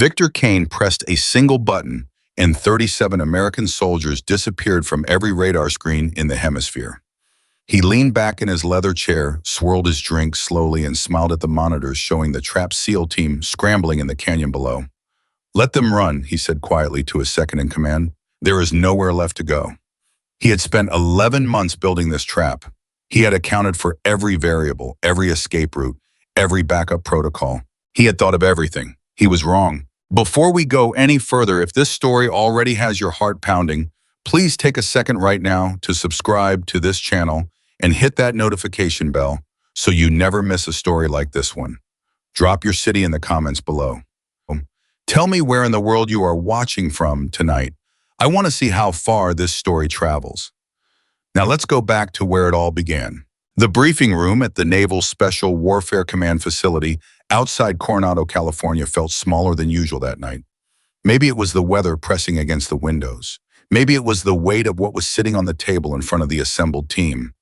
Victor Kane pressed a single button, and 37 American soldiers disappeared from every radar screen in the hemisphere. He leaned back in his leather chair, swirled his drink slowly, and smiled at the monitors showing the trapped SEAL team scrambling in the canyon below. "Let them run," he said quietly to his second-in-command. "There is nowhere left to go." He had spent 11 months building this trap. He had accounted for every variable, every escape route, every backup protocol. He had thought of everything. He was wrong. Before we go any further, if this story already has your heart pounding, please take a second right now to subscribe to this channel and hit that notification bell so you never miss a story like this one. Drop your city in the comments below. Tell me where in the world you are watching from tonight. I want to see how far this story travels. Now let's go back to where it all began. The briefing room at the Naval Special Warfare Command facility outside Coronado, California felt smaller than usual that night. Maybe it was the weather pressing against the windows. Maybe it was the weight of what was sitting on the table in front of the assembled team.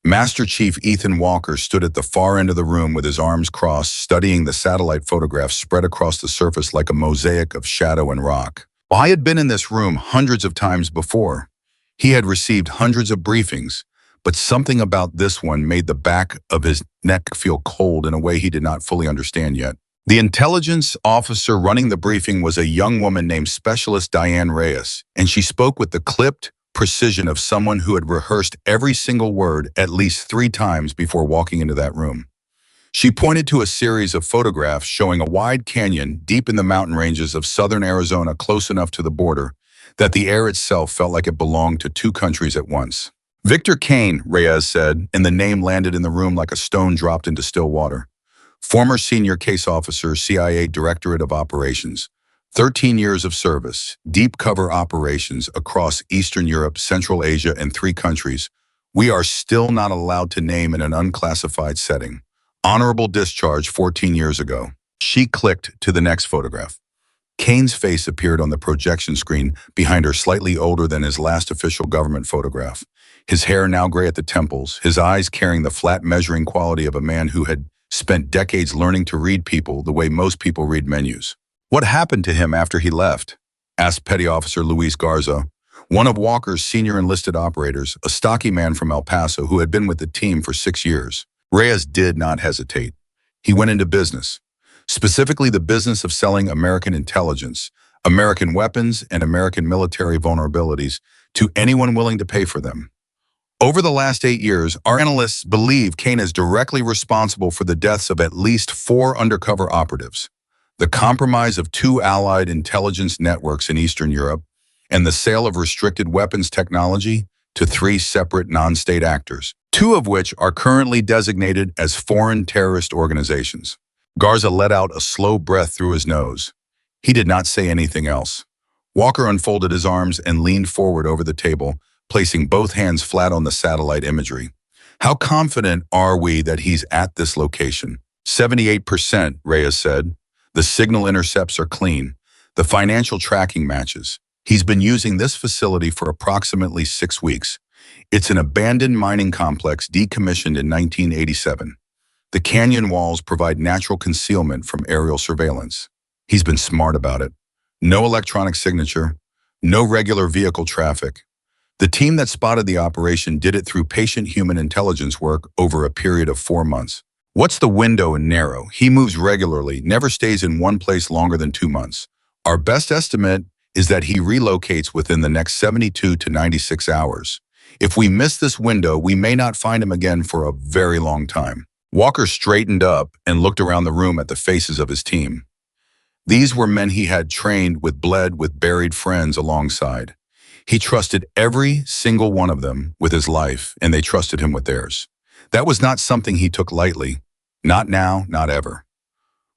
Master Chief Ethan Walker stood at the far end of the room with his arms crossed, studying the satellite photographs spread across the surface like a mosaic of shadow and rock. I had been in this room hundreds of times before. He had received hundreds of briefings, but something about this one made the back of his neck feel cold in a way he did not fully understand yet. The intelligence officer running the briefing was a young woman named Specialist Diane Reyes, and she spoke with the clipped precision of someone who had rehearsed every single word at least 3 times before walking into that room. She pointed to a series of photographs showing a wide canyon deep in the mountain ranges of southern Arizona, close enough to the border that the air itself felt like it belonged to 2 countries at once. "Victor Kane," Reyes said, and the name landed in the room like a stone dropped into still water. "Former senior case officer, CIA Directorate of Operations. 13 years of service, deep cover operations across Eastern Europe, Central Asia, and 3 countries. We are still not allowed to name in an unclassified setting. Honorable discharge 14 years ago." She clicked to the next photograph. Kane's face appeared on the projection screen behind her, slightly older than his last official government photograph. His hair now gray at the temples, his eyes carrying the flat measuring quality of a man who had spent decades learning to read people the way most people read menus. "What happened to him after he left?" asked Petty Officer Luis Garza, one of Walker's senior enlisted operators, a stocky man from El Paso who had been with the team for 6 years. Reyes did not hesitate. He went into business, specifically the business of selling American intelligence, American weapons, and American military vulnerabilities to anyone willing to pay for them. Over the last 8 years, our analysts believe Kane is directly responsible for the deaths of at least 4 undercover operatives, the compromise of 2 allied intelligence networks in Eastern Europe, and the sale of restricted weapons technology to 3 separate non-state actors, 2 of which are currently designated as foreign terrorist organizations. Garza let out a slow breath through his nose. He did not say anything else. Walker unfolded his arms and leaned forward over the table, placing both hands flat on the satellite imagery. "How confident are we that he's at this location?" 78%, Reyes said. "The signal intercepts are clean. The financial tracking matches. He's been using this facility for approximately 6 weeks. It's an abandoned mining complex decommissioned in 1987. The canyon walls provide natural concealment from aerial surveillance. He's been smart about it. No electronic signature, no regular vehicle traffic. The team that spotted the operation did it through patient human intelligence work over a period of 4 months. What's the window and narrow? He moves regularly, never stays in one place longer than 2 months. Our best estimate is that he relocates within the next 72 to 96 hours. If we miss this window, we may not find him again for a very long time." Walker straightened up and looked around the room at the faces of his team. These were men he had trained with, bled with, buried friends alongside. He trusted every single one of them with his life, and they trusted him with theirs. That was not something he took lightly. Not now, not ever.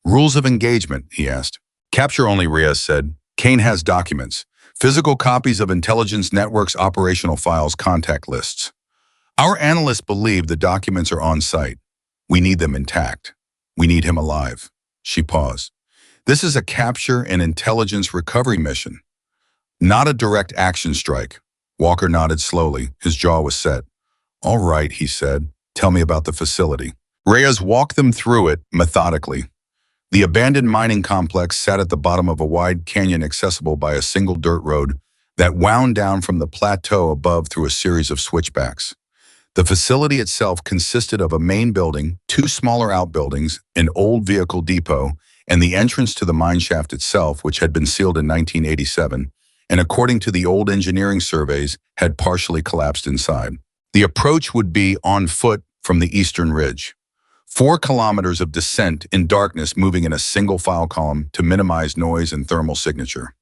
"Rules of engagement," he asked. "Capture only," Reyes said. "Kane has documents, physical copies of intelligence networks, operational files, contact lists. Our analysts believe the documents are on site. We need them intact. We need him alive." She paused. "This is a capture and intelligence recovery mission, not a direct action strike." Walker nodded slowly. His jaw was set. "All right," he said. "Tell me about the facility." Reyes walked them through it methodically. The abandoned mining complex sat at the bottom of a wide canyon accessible by a single dirt road that wound down from the plateau above through a series of switchbacks. The facility itself consisted of a main building, two smaller outbuildings, an old vehicle depot, and the entrance to the mine shaft itself, which had been sealed in 1987, and according to the old engineering surveys, had partially collapsed inside. The approach would be on foot from the eastern ridge. 4 kilometers of descent in darkness moving in a single file column to minimize noise and thermal signature.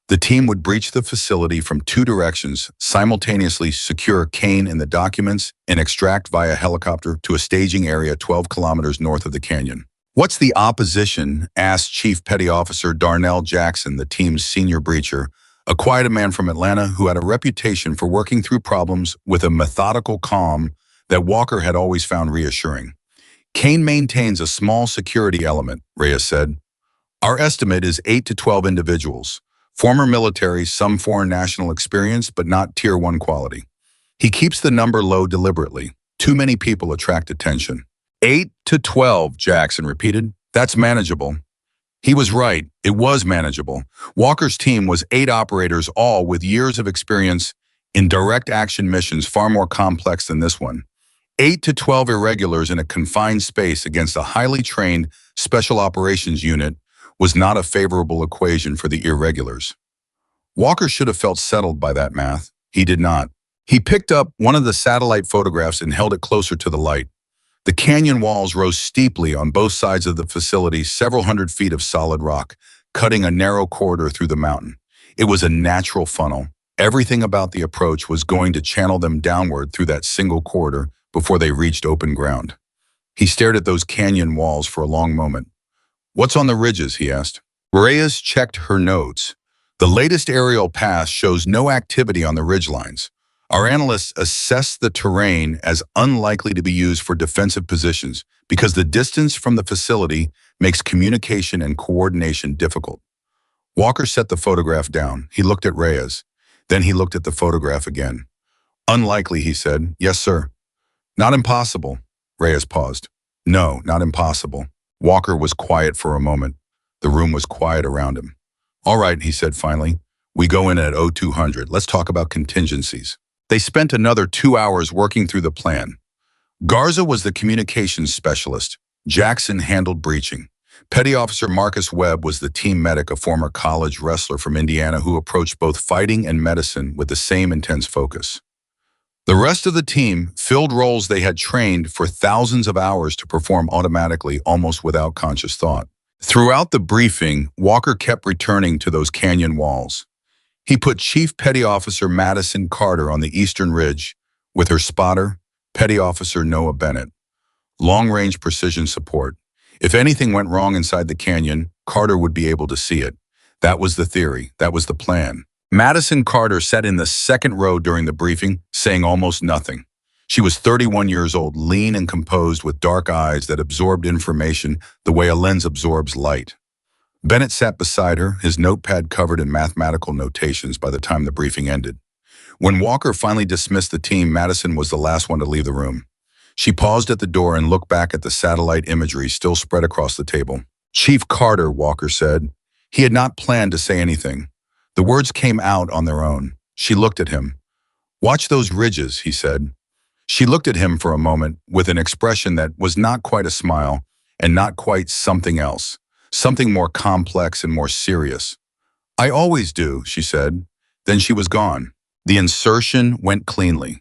The team would breach the facility from 2 directions, simultaneously secure Kane and the documents, and extract via helicopter to a staging area 12 kilometers north of the canyon. "What's the opposition?" asked Chief Petty Officer Darnell Jackson, the team's senior breacher, a quiet man from Atlanta who had a reputation for working through problems with a methodical calm that Walker had always found reassuring. "Kane maintains a small security element," Reyes said. "Our estimate is 8 to 12 individuals. Former military, some foreign national experience, but not Tier 1 quality. He keeps the number low deliberately. Too many people attract attention." 8 to 12, Jackson repeated. "That's manageable." He was right. It was manageable. Walker's team was 8 operators, all with years of experience in direct action missions far more complex than this one. 8 to 12 irregulars in a confined space against a highly trained special operations unit was not a favorable equation for the irregulars. Walker should have felt settled by that math. He did not. He picked up one of the satellite photographs and held it closer to the light. The canyon walls rose steeply on both sides of the facility, several hundred feet of solid rock, cutting a narrow corridor through the mountain. It was a natural funnel. Everything about the approach was going to channel them downward through that single corridor before they reached open ground. He stared at those canyon walls for a long moment. "What's on the ridges?" he asked. Reyes checked her notes. "The latest aerial pass shows no activity on the ridgelines. Our analysts assess the terrain as unlikely to be used for defensive positions because the distance from the facility makes communication and coordination difficult." Walker set the photograph down. He looked at Reyes. Then he looked at the photograph again. "Unlikely," he said. "Yes, sir." "Not impossible." Reyes paused. "No, not impossible." Walker was quiet for a moment. The room was quiet around him. "All right," he said finally. "We go in at 0200. Let's talk about contingencies." They spent another 2 hours working through the plan. Garza was the communications specialist. Jackson handled breaching. Petty Officer Marcus Webb was the team medic, a former college wrestler from Indiana who approached both fighting and medicine with the same intense focus. The rest of the team filled roles they had trained for thousands of hours to perform automatically, almost without conscious thought. Throughout the briefing, Walker kept returning to those canyon walls. He put Chief Petty Officer Madison Carter on the eastern ridge with her spotter, Petty Officer Noah Bennett. Long-range precision support. If anything went wrong inside the canyon, Carter would be able to see it. That was the theory. That was the plan. Madison Carter sat in the second row during the briefing, saying almost nothing. She was 31 years old, lean and composed, with dark eyes that absorbed information the way a lens absorbs light. Bennett sat beside her, his notepad covered in mathematical notations by the time the briefing ended. When Walker finally dismissed the team, Madison was the last one to leave the room. She paused at the door and looked back at the satellite imagery still spread across the table. "Chief Carter," Walker said. He had not planned to say anything. The words came out on their own. She looked at him. "Watch those ridges," he said. She looked at him for a moment with an expression that was not quite a smile and not quite something else, something more complex and more serious. "I always do," she said. Then she was gone. The insertion went cleanly.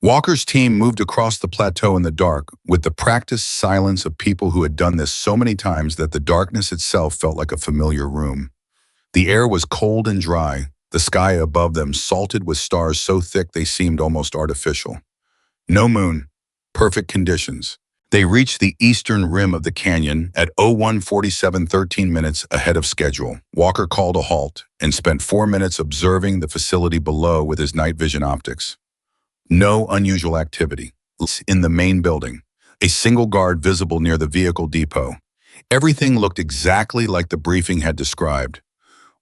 Walker's team moved across the plateau in the dark with the practiced silence of people who had done this so many times that the darkness itself felt like a familiar room. The air was cold and dry, the sky above them salted with stars so thick they seemed almost artificial. No moon, perfect conditions. They reached the eastern rim of the canyon at 01:47, 13 minutes ahead of schedule. Walker called a halt and spent 4 minutes observing the facility below with his night vision optics. No unusual activity. In the main building, a single guard visible near the vehicle depot. Everything looked exactly like the briefing had described.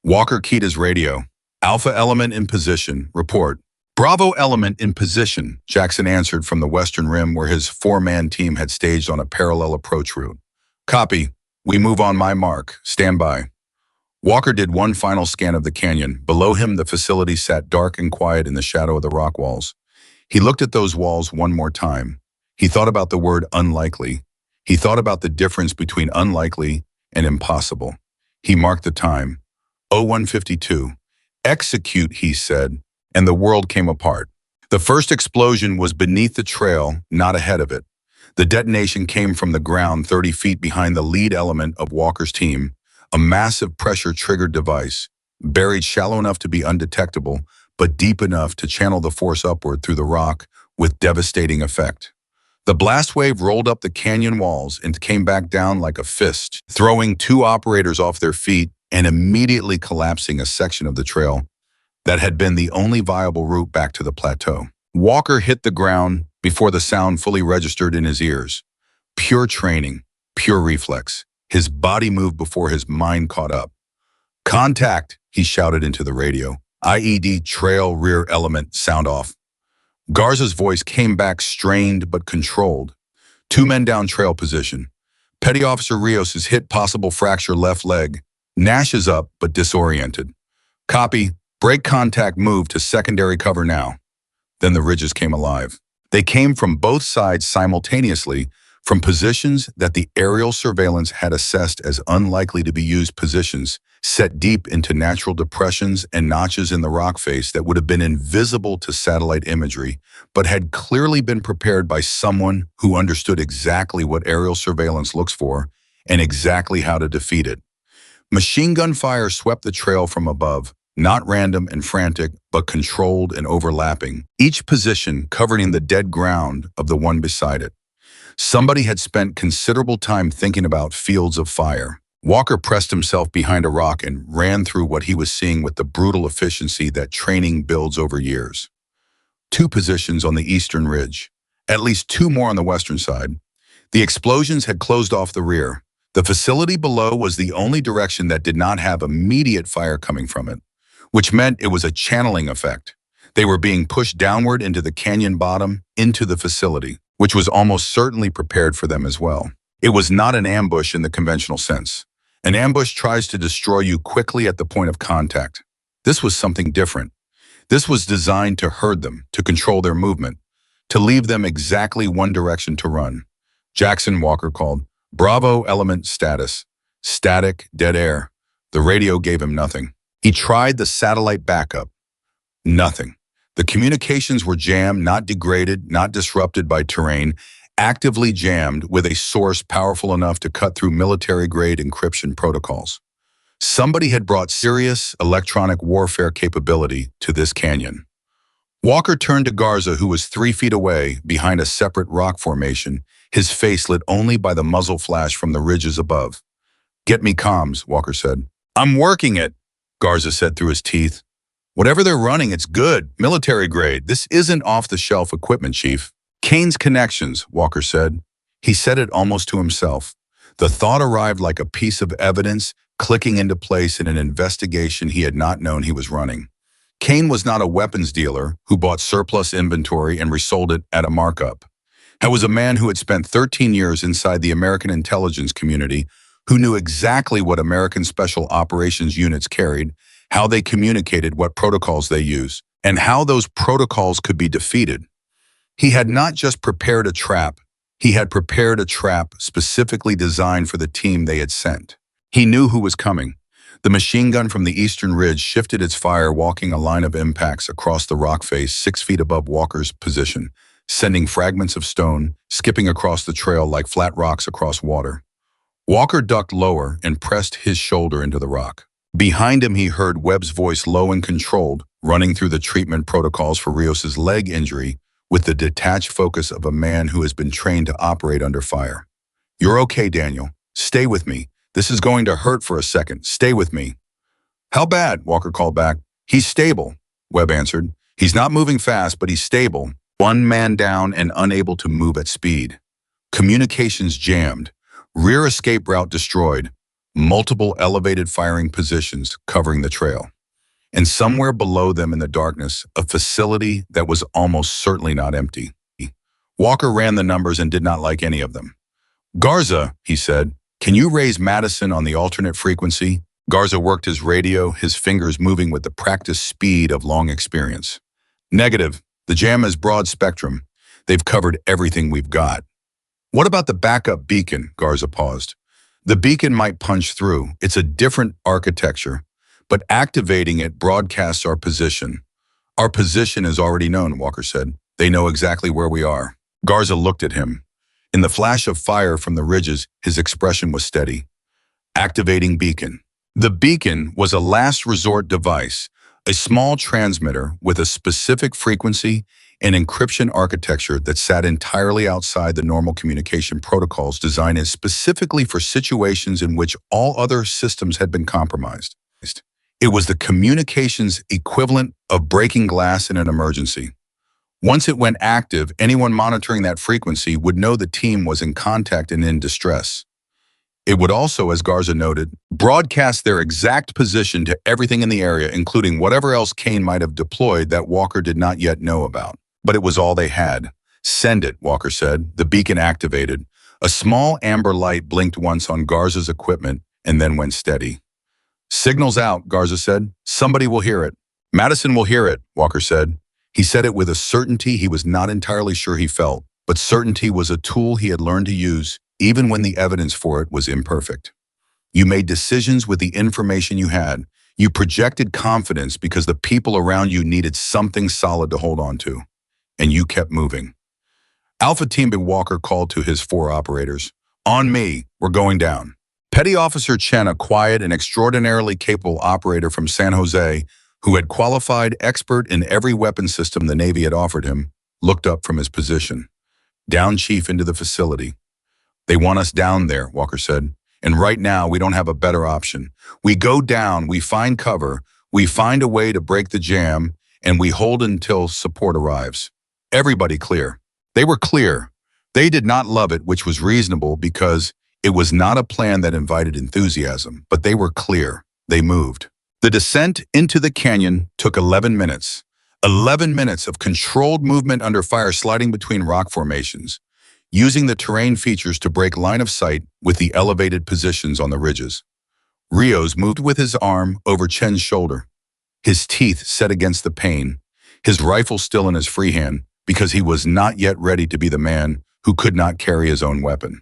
Walker keyed his radio. "Alpha element in position. Report." "Bravo element in position," Jackson answered from the western rim where his 4-man team had staged on a parallel approach route. "Copy. We move on my mark. Stand by. Walker did one final scan of the canyon. Below him, the facility sat dark and quiet in the shadow of the rock walls. He looked at those walls one more time. He thought about the word unlikely. He thought about the difference between unlikely and impossible. He marked the time. 01:52. Execute, he said, and the world came apart. The first explosion was beneath the trail, not ahead of it. The detonation came from the ground 30 feet behind the lead element of Walker's team, a massive pressure-triggered device, buried shallow enough to be undetectable, but deep enough to channel the force upward through the rock with devastating effect. The blast wave rolled up the canyon walls and came back down like a fist, throwing two operators off their feet and immediately collapsing a section of the trail that had been the only viable route back to the plateau. Walker hit the ground before the sound fully registered in his ears. Pure training, pure reflex. His body moved before his mind caught up. Contact, he shouted into the radio. IED trail rear element sound off. Garza's voice came back strained but controlled. 2 men down trail position. Petty Officer Rios is hit, possible fracture left leg. Nash is up but disoriented. Copy. Break contact, move to secondary cover now. Then the ridges came alive. They came from both sides simultaneously, from positions that the aerial surveillance had assessed as unlikely to be used, positions set deep into natural depressions and notches in the rock face that would have been invisible to satellite imagery, but had clearly been prepared by someone who understood exactly what aerial surveillance looks for and exactly how to defeat it. Machine gun fire swept the trail from above, not random and frantic, but controlled and overlapping, each position covering the dead ground of the one beside it. Somebody had spent considerable time thinking about fields of fire. Walker pressed himself behind a rock and ran through what he was seeing with the brutal efficiency that training builds over years. 2 positions on the eastern ridge, at least 2 more on the western side. The explosions had closed off the rear. The facility below was the only direction that did not have immediate fire coming from it, which meant it was a channeling effect. They were being pushed downward into the canyon bottom, into the facility, which was almost certainly prepared for them as well. It was not an ambush in the conventional sense. An ambush tries to destroy you quickly at the point of contact. This was something different. This was designed to herd them, to control their movement, to leave them exactly one direction to run. Jackson, Walker called. Bravo element status. Static, dead air. The radio gave him nothing. He tried the satellite backup. Nothing. The communications were jammed, not degraded, not disrupted by terrain, actively jammed with a source powerful enough to cut through military-grade encryption protocols. Somebody had brought serious electronic warfare capability to this canyon. Walker turned to Garza, who was 3 feet away, behind a separate rock formation, his face lit only by the muzzle flash from the ridges above. "Get me comms," Walker said. "I'm working it," Garza said through his teeth. "Whatever they're running, it's good, military grade. This isn't off-the-shelf equipment, Chief." "Kane's connections," Walker said. He said it almost to himself. The thought arrived like a piece of evidence clicking into place in an investigation he had not known he was running. Kane was not a weapons dealer who bought surplus inventory and resold it at a markup. He was a man who had spent 13 years inside the American intelligence community, who knew exactly what American special operations units carried, how they communicated, what protocols they used, and how those protocols could be defeated. He had not just prepared a trap, he had prepared a trap specifically designed for the team they had sent. He knew who was coming. The machine gun from the eastern ridge shifted its fire, walking a line of impacts across the rock face 6 feet above Walker's position, sending fragments of stone, skipping across the trail like flat rocks across water. Walker ducked lower and pressed his shoulder into the rock. Behind him, he heard Webb's voice, low and controlled, running through the treatment protocols for Rios's leg injury with the detached focus of a man who has been trained to operate under fire. "You're okay, Daniel. Stay with me. This is going to hurt for a second. Stay with me." "How bad?" Walker called back. "He's stable," Webb answered. "He's not moving fast, but he's stable. 1 man down and unable to move at speed. Communications jammed. Rear escape route destroyed. Multiple elevated firing positions covering the trail. And somewhere below them in the darkness, a facility that was almost certainly not empty. Walker ran the numbers and did not like any of them. "Garza," he said, Can you raise Madison on the alternate frequency? Garza worked his radio, his fingers moving with the practiced speed of long experience. Negative. The jam is broad spectrum. They've covered everything we've got. What about the backup beacon? Garza paused. The beacon might punch through. It's a different architecture, but activating it broadcasts our position. Our position is already known, Walker said. They know exactly where we are. Garza looked at him. In the flash of fire from the ridges, his expression was steady. Activating beacon. The beacon was a last resort device, a small transmitter with a specific frequency and encryption architecture that sat entirely outside the normal communication protocols designed specifically for situations in which all other systems had been compromised. It was the communications equivalent of breaking glass in an emergency. Once it went active, anyone monitoring that frequency would know the team was in contact and in distress. It would also, as Garza noted, broadcast their exact position to everything in the area, including whatever else Kane might have deployed that Walker did not yet know about. But it was all they had. Send it, Walker said. The beacon activated. A small amber light blinked once on Garza's equipment and then went steady. Signal's out, Garza said. Somebody will hear it. Madison will hear it, Walker said. He said it with a certainty he was not entirely sure he felt, but certainty was a tool he had learned to use, even when the evidence for it was imperfect. You made decisions with the information you had. You projected confidence because the people around you needed something solid to hold on to. And you kept moving. Alpha Team B Walker called to his 4 operators. On me, we're going down. Petty Officer Chen, a quiet and extraordinarily capable operator from San Jose, who had qualified expert in every weapon system the Navy had offered him, looked up from his position. Down, Chief, into the facility. They want us down there, Walker said. And right now, we don't have a better option. We go down, we find cover, we find a way to break the jam, and we hold until support arrives. Everybody clear. They were clear. They did not love it, which was reasonable because it was not a plan that invited enthusiasm, but they were clear. They moved. The descent into the canyon took 11 minutes. 11 minutes of controlled movement under fire, sliding between rock formations, using the terrain features to break line of sight with the elevated positions on the ridges. Rios moved with his arm over Chen's shoulder, his teeth set against the pane, his rifle still in his free hand because he was not yet ready to be the man who could not carry his own weapon.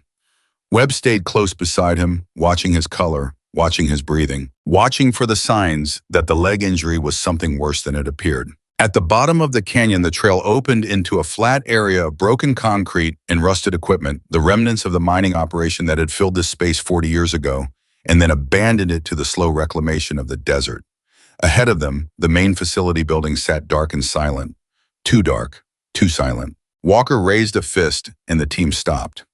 Webb stayed close beside him, watching his color, watching his breathing, watching for the signs that the leg injury was something worse than it appeared. At the bottom of the canyon, the trail opened into a flat area of broken concrete and rusted equipment, the remnants of the mining operation that had filled this space 40 years ago, and then abandoned it to the slow reclamation of the desert. Ahead of them, the main facility building sat dark and silent. Too dark, too silent. Walker raised a fist, and the team stopped.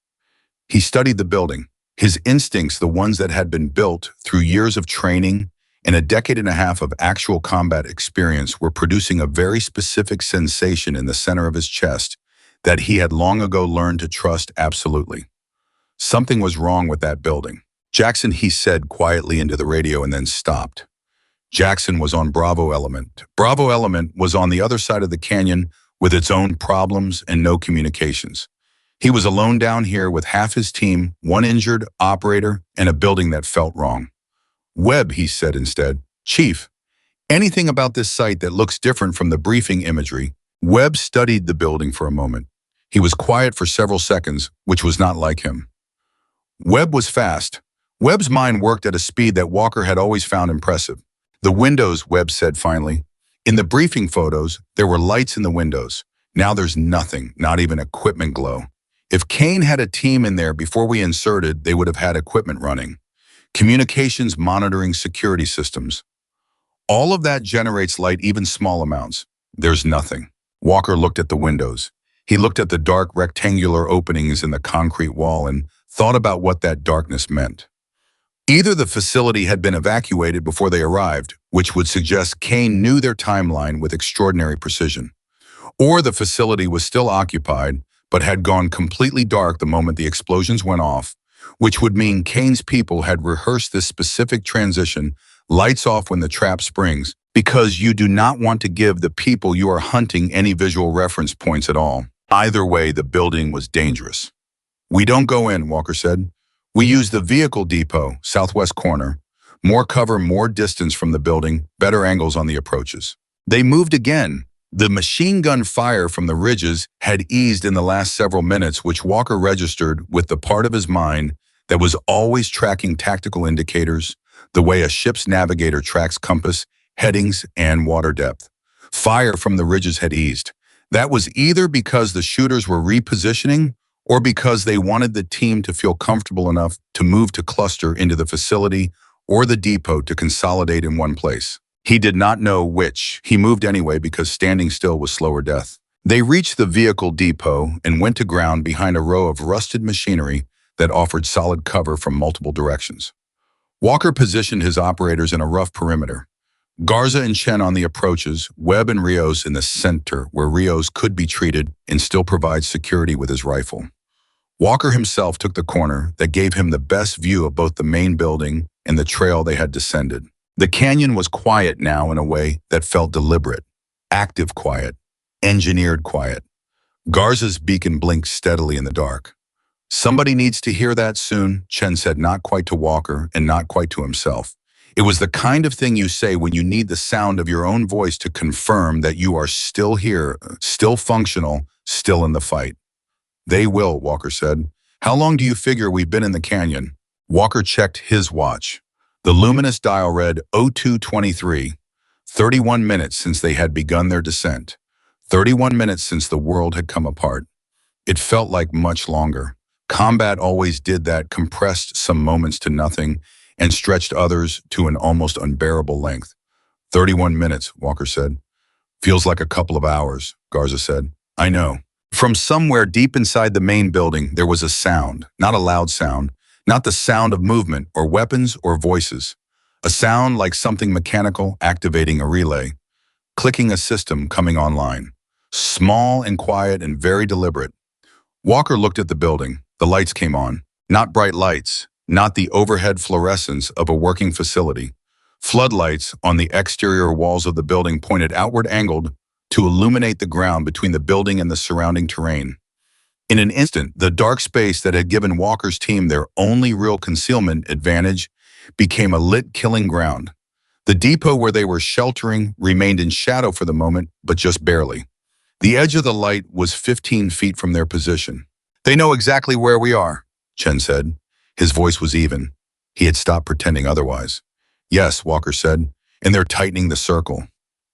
He studied the building. His instincts, the ones that had been built through years of training and a decade and a half of actual combat experience, were producing a very specific sensation in the center of his chest that he had long ago learned to trust absolutely. Something was wrong with that building. Jackson, he said quietly into the radio, and then stopped. Jackson was on Bravo Element. Bravo Element was on the other side of the canyon with its own problems and no communications. He was alone down here with half his team, 1 injured operator, and a building that felt wrong. Webb, he said instead. Chief, anything about this site that looks different from the briefing imagery? Webb studied the building for a moment. He was quiet for several seconds, which was not like him. Webb was fast. Webb's mind worked at a speed that Walker had always found impressive. The windows, Webb said finally. In the briefing photos, there were lights in the windows. Now there's nothing, not even equipment glow. If Kane had a team in there before we inserted, they would have had equipment running. Communications, monitoring, security systems. All of that generates light, even small amounts. There's nothing. Walker looked at the windows. He looked at the dark rectangular openings in the concrete wall and thought about what that darkness meant. Either the facility had been evacuated before they arrived, which would suggest Kane knew their timeline with extraordinary precision, or the facility was still occupied but had gone completely dark the moment the explosions went off, which would mean Kane's people had rehearsed this specific transition, lights off when the trap springs, because you do not want to give the people you are hunting any visual reference points at all. Either way, the building was dangerous. We don't go in, Walker said. We used the vehicle depot, southwest corner. More cover, more distance from the building, better angles on the approaches. They moved again. The machine gun fire from the ridges had eased in the last several minutes, which Walker registered with the part of his mind that was always tracking tactical indicators, the way a ship's navigator tracks compass, headings, and water depth. Fire from the ridges had eased. That was either because the shooters were repositioning or because they wanted the team to feel comfortable enough to move to cluster into the facility or the depot to consolidate in one place. He did not know which. He moved anyway because standing still was slower death. They reached the vehicle depot and went to ground behind a row of rusted machinery that offered solid cover from multiple directions. Walker positioned his operators in a rough perimeter. Garza and Chen on the approaches, Webb and Rios in the center where Rios could be treated and still provide security with his rifle. Walker himself took the corner that gave him the best view of both the main building and the trail they had descended. The canyon was quiet now in a way that felt deliberate, active quiet, engineered quiet. Garza's beacon blinked steadily in the dark. Somebody needs to hear that soon, Chen said, not quite to Walker and not quite to himself. It was the kind of thing you say when you need the sound of your own voice to confirm that you are still here, still functional, still in the fight. They will, Walker said. How long do you figure we've been in the canyon? Walker checked his watch. The luminous dial read 02:23, 31 minutes since they had begun their descent, 31 minutes since the world had come apart. It felt like much longer. Combat always did that, compressed some moments to nothing and stretched others to an almost unbearable length. 31 minutes, Walker said. Feels like a couple of hours, Garza said. I know. From somewhere deep inside the main building, there was a sound, not a loud sound, not the sound of movement or weapons or voices. A sound like something mechanical activating a relay, clicking a system coming online. Small and quiet and very deliberate. Walker looked at the building. The lights came on. Not bright lights, not the overhead fluorescence of a working facility. Floodlights on the exterior walls of the building pointed outward, angled to illuminate the ground between the building and the surrounding terrain. In an instant, the dark space that had given Walker's team their only real concealment advantage became a lit killing ground. The depot where they were sheltering remained in shadow for the moment, but just barely. The edge of the light was 15 feet from their position. They know exactly where we are, Chen said. His voice was even. He had stopped pretending otherwise. Yes, Walker said, and they're tightening the circle.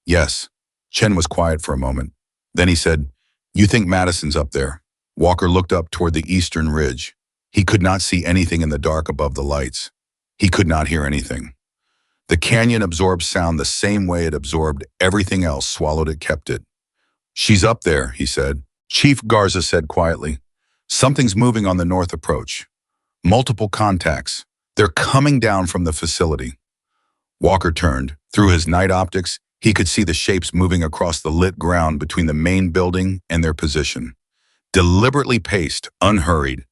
Yes. Chen was quiet for a moment. Then he said, You think Madison's up there? Walker looked up toward the eastern ridge. He could not see anything in the dark above the lights. He could not hear anything. The canyon absorbed sound the same way it absorbed everything else, swallowed it, kept it. She's up there, he said. Chief Garza said quietly. Something's moving on the north approach. Multiple contacts. They're coming down from the facility. Walker turned. Through his night optics, he could see the shapes moving across the lit ground between the main building and their position. Deliberately paced, unhurried.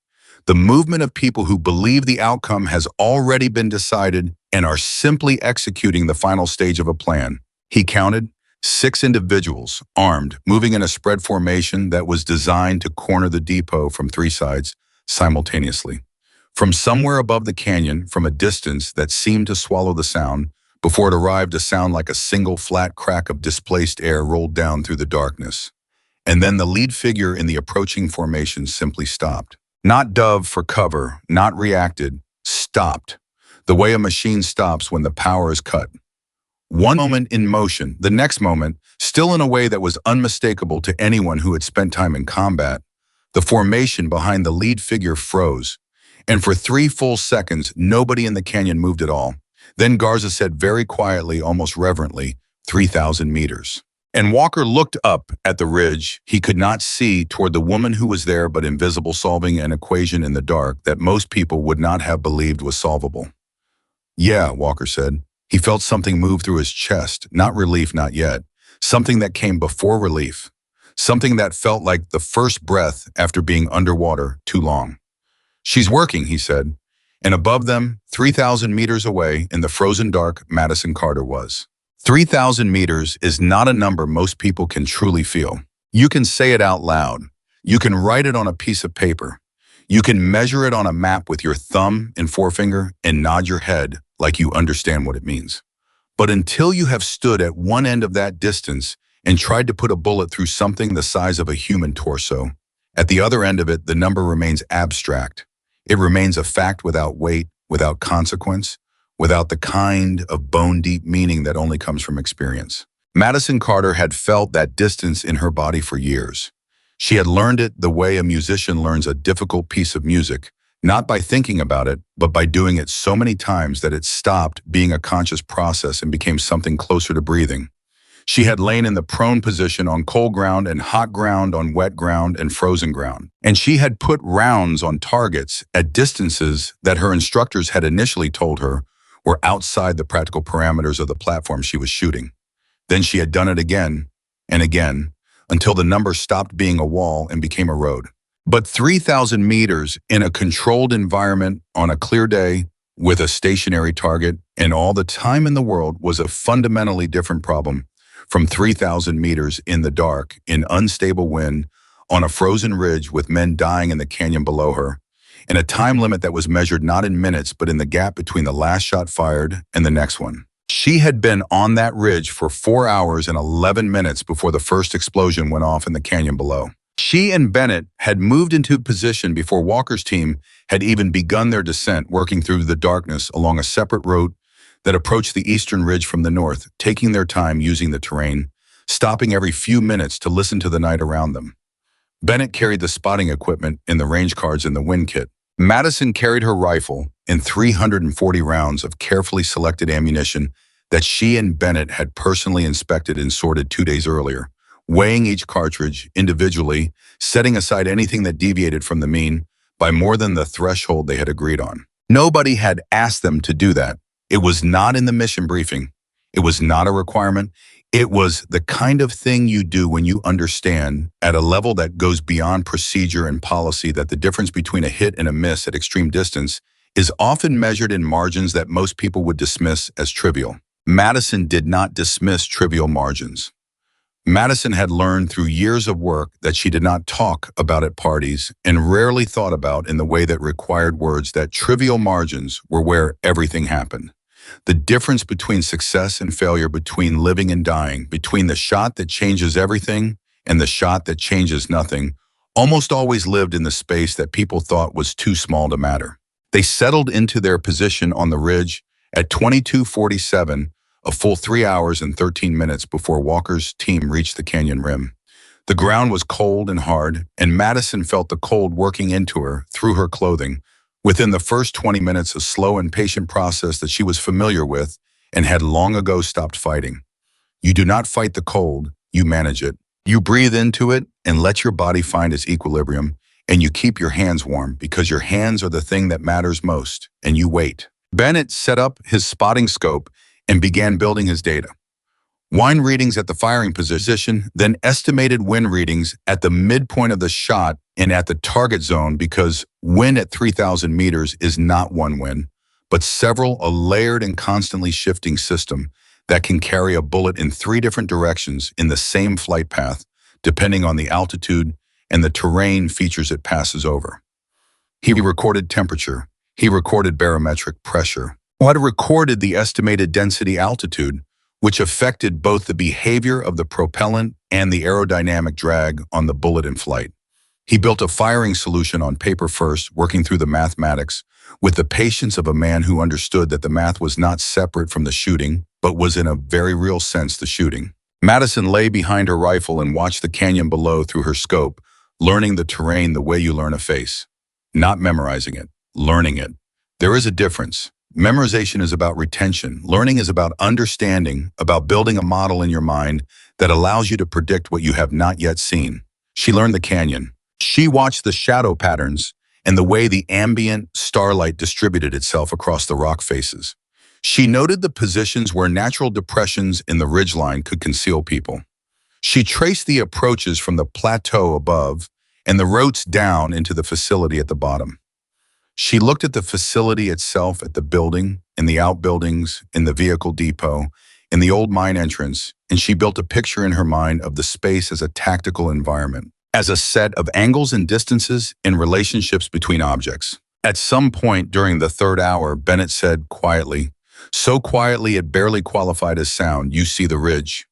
The movement of people who believe the outcome has already been decided and are simply executing the final stage of a plan. He counted 6 individuals, armed, moving in a spread formation that was designed to corner the depot from 3 sides simultaneously. From somewhere above the canyon, from a distance that seemed to swallow the sound, before it arrived, a sound like a single flat crack of displaced air rolled down through the darkness. And then the lead figure in the approaching formation simply stopped. Not dove for cover, not reacted, stopped. The way a machine stops when the power is cut. One moment in motion, the next moment, still in a way that was unmistakable to anyone who had spent time in combat, the formation behind the lead figure froze. And for 3 full seconds, nobody in the canyon moved at all. Then Garza said very quietly, almost reverently, 3,000 meters. And Walker looked up at the ridge. He could not see toward the woman who was there, but invisible, solving an equation in the dark that most people would not have believed was solvable. Yeah, Walker said. He felt something move through his chest, not relief, not yet. Something that came before relief. Something that felt like the first breath after being underwater too long. She's working, he said. And above them, 3,000 meters away, in the frozen dark, Madison Carter was. 3,000 meters is not a number most people can truly feel. You can say it out loud. You can write it on a piece of paper. You can measure it on a map with your thumb and forefinger and nod your head like you understand what it means. But until you have stood at one end of that distance and tried to put a bullet through something the size of a human torso, at the other end of it, the number remains abstract. It remains a fact without weight, without consequence, without the kind of bone-deep meaning that only comes from experience. Madison Carter had felt that distance in her body for years. She had learned it the way a musician learns a difficult piece of music, not by thinking about it, but by doing it so many times that it stopped being a conscious process and became something closer to breathing. She had lain in the prone position on cold ground and hot ground on wet ground and frozen ground. And she had put rounds on targets at distances that her instructors had initially told her were outside the practical parameters of the platform she was shooting. Then she had done it again and again until the number stopped being a wall and became a road. But 3,000 meters in a controlled environment on a clear day with a stationary target and all the time in the world was a fundamentally different problem from 3,000 meters in the dark, in unstable wind, on a frozen ridge with men dying in the canyon below her, and a time limit that was measured not in minutes but in the gap between the last shot fired and the next one. She had been on that ridge for 4 hours and 11 minutes before the first explosion went off in the canyon below. She and Bennett had moved into position before Walker's team had even begun their descent, working through the darkness along a separate route that approached the eastern ridge from the north, taking their time using the terrain, stopping every few minutes to listen to the night around them. Bennett carried the spotting equipment in the range cards and the wind kit. Madison carried her rifle and 340 rounds of carefully selected ammunition that she and Bennett had personally inspected and sorted 2 days earlier, weighing each cartridge individually, setting aside anything that deviated from the mean by more than the threshold they had agreed on. Nobody had asked them to do that. It was not in the mission briefing. It was not a requirement. It was the kind of thing you do when you understand at a level that goes beyond procedure and policy that the difference between a hit and a miss at extreme distance is often measured in margins that most people would dismiss as trivial. Madison did not dismiss trivial margins. Madison had learned through years of work that she did not talk about at parties and rarely thought about in the way that required words that trivial margins were where everything happened. The difference between success and failure, between living and dying, between the shot that changes everything and the shot that changes nothing, almost always lived in the space that people thought was too small to matter. They settled into their position on the ridge at 22:47, a full 3 hours and 13 minutes before Walker's team reached the canyon rim. The ground was cold and hard, and Madison felt the cold working into her through her clothing. Within the first 20 minutes, a slow and patient process that she was familiar with and had long ago stopped fighting. You do not fight the cold, you manage it. You breathe into it and let your body find its equilibrium, and you keep your hands warm because your hands are the thing that matters most, and you wait. Bennett set up his spotting scope and began building his data. Wind readings at the firing position, then estimated wind readings at the midpoint of the shot and at the target zone, because wind at 3,000 meters is not one wind, but several, a layered and constantly shifting system that can carry a bullet in 3 different directions in the same flight path, depending on the altitude and the terrain features it passes over. He recorded temperature. He recorded barometric pressure. He had recorded the estimated density altitude, which affected both the behavior of the propellant and the aerodynamic drag on the bullet in flight. He built a firing solution on paper first, working through the mathematics with the patience of a man who understood that the math was not separate from the shooting, but was in a very real sense the shooting. Madison lay behind her rifle and watched the canyon below through her scope, learning the terrain the way you learn a face. Not memorizing it, learning it. There is a difference. Memorization is about retention. Learning is about understanding, about building a model in your mind that allows you to predict what you have not yet seen. She learned the canyon. She watched the shadow patterns and the way the ambient starlight distributed itself across the rock faces. She noted the positions where natural depressions in the ridgeline could conceal people. She traced the approaches from the plateau above and the routes down into the facility at the bottom. She looked at the facility itself, at the building, in the outbuildings, in the vehicle depot, in the old mine entrance, and she built a picture in her mind of the space as a tactical environment. as a set of angles and distances in relationships between objects. At some point during the third hour, Bennett said quietly, so quietly it barely qualified as sound, "You see the ridge."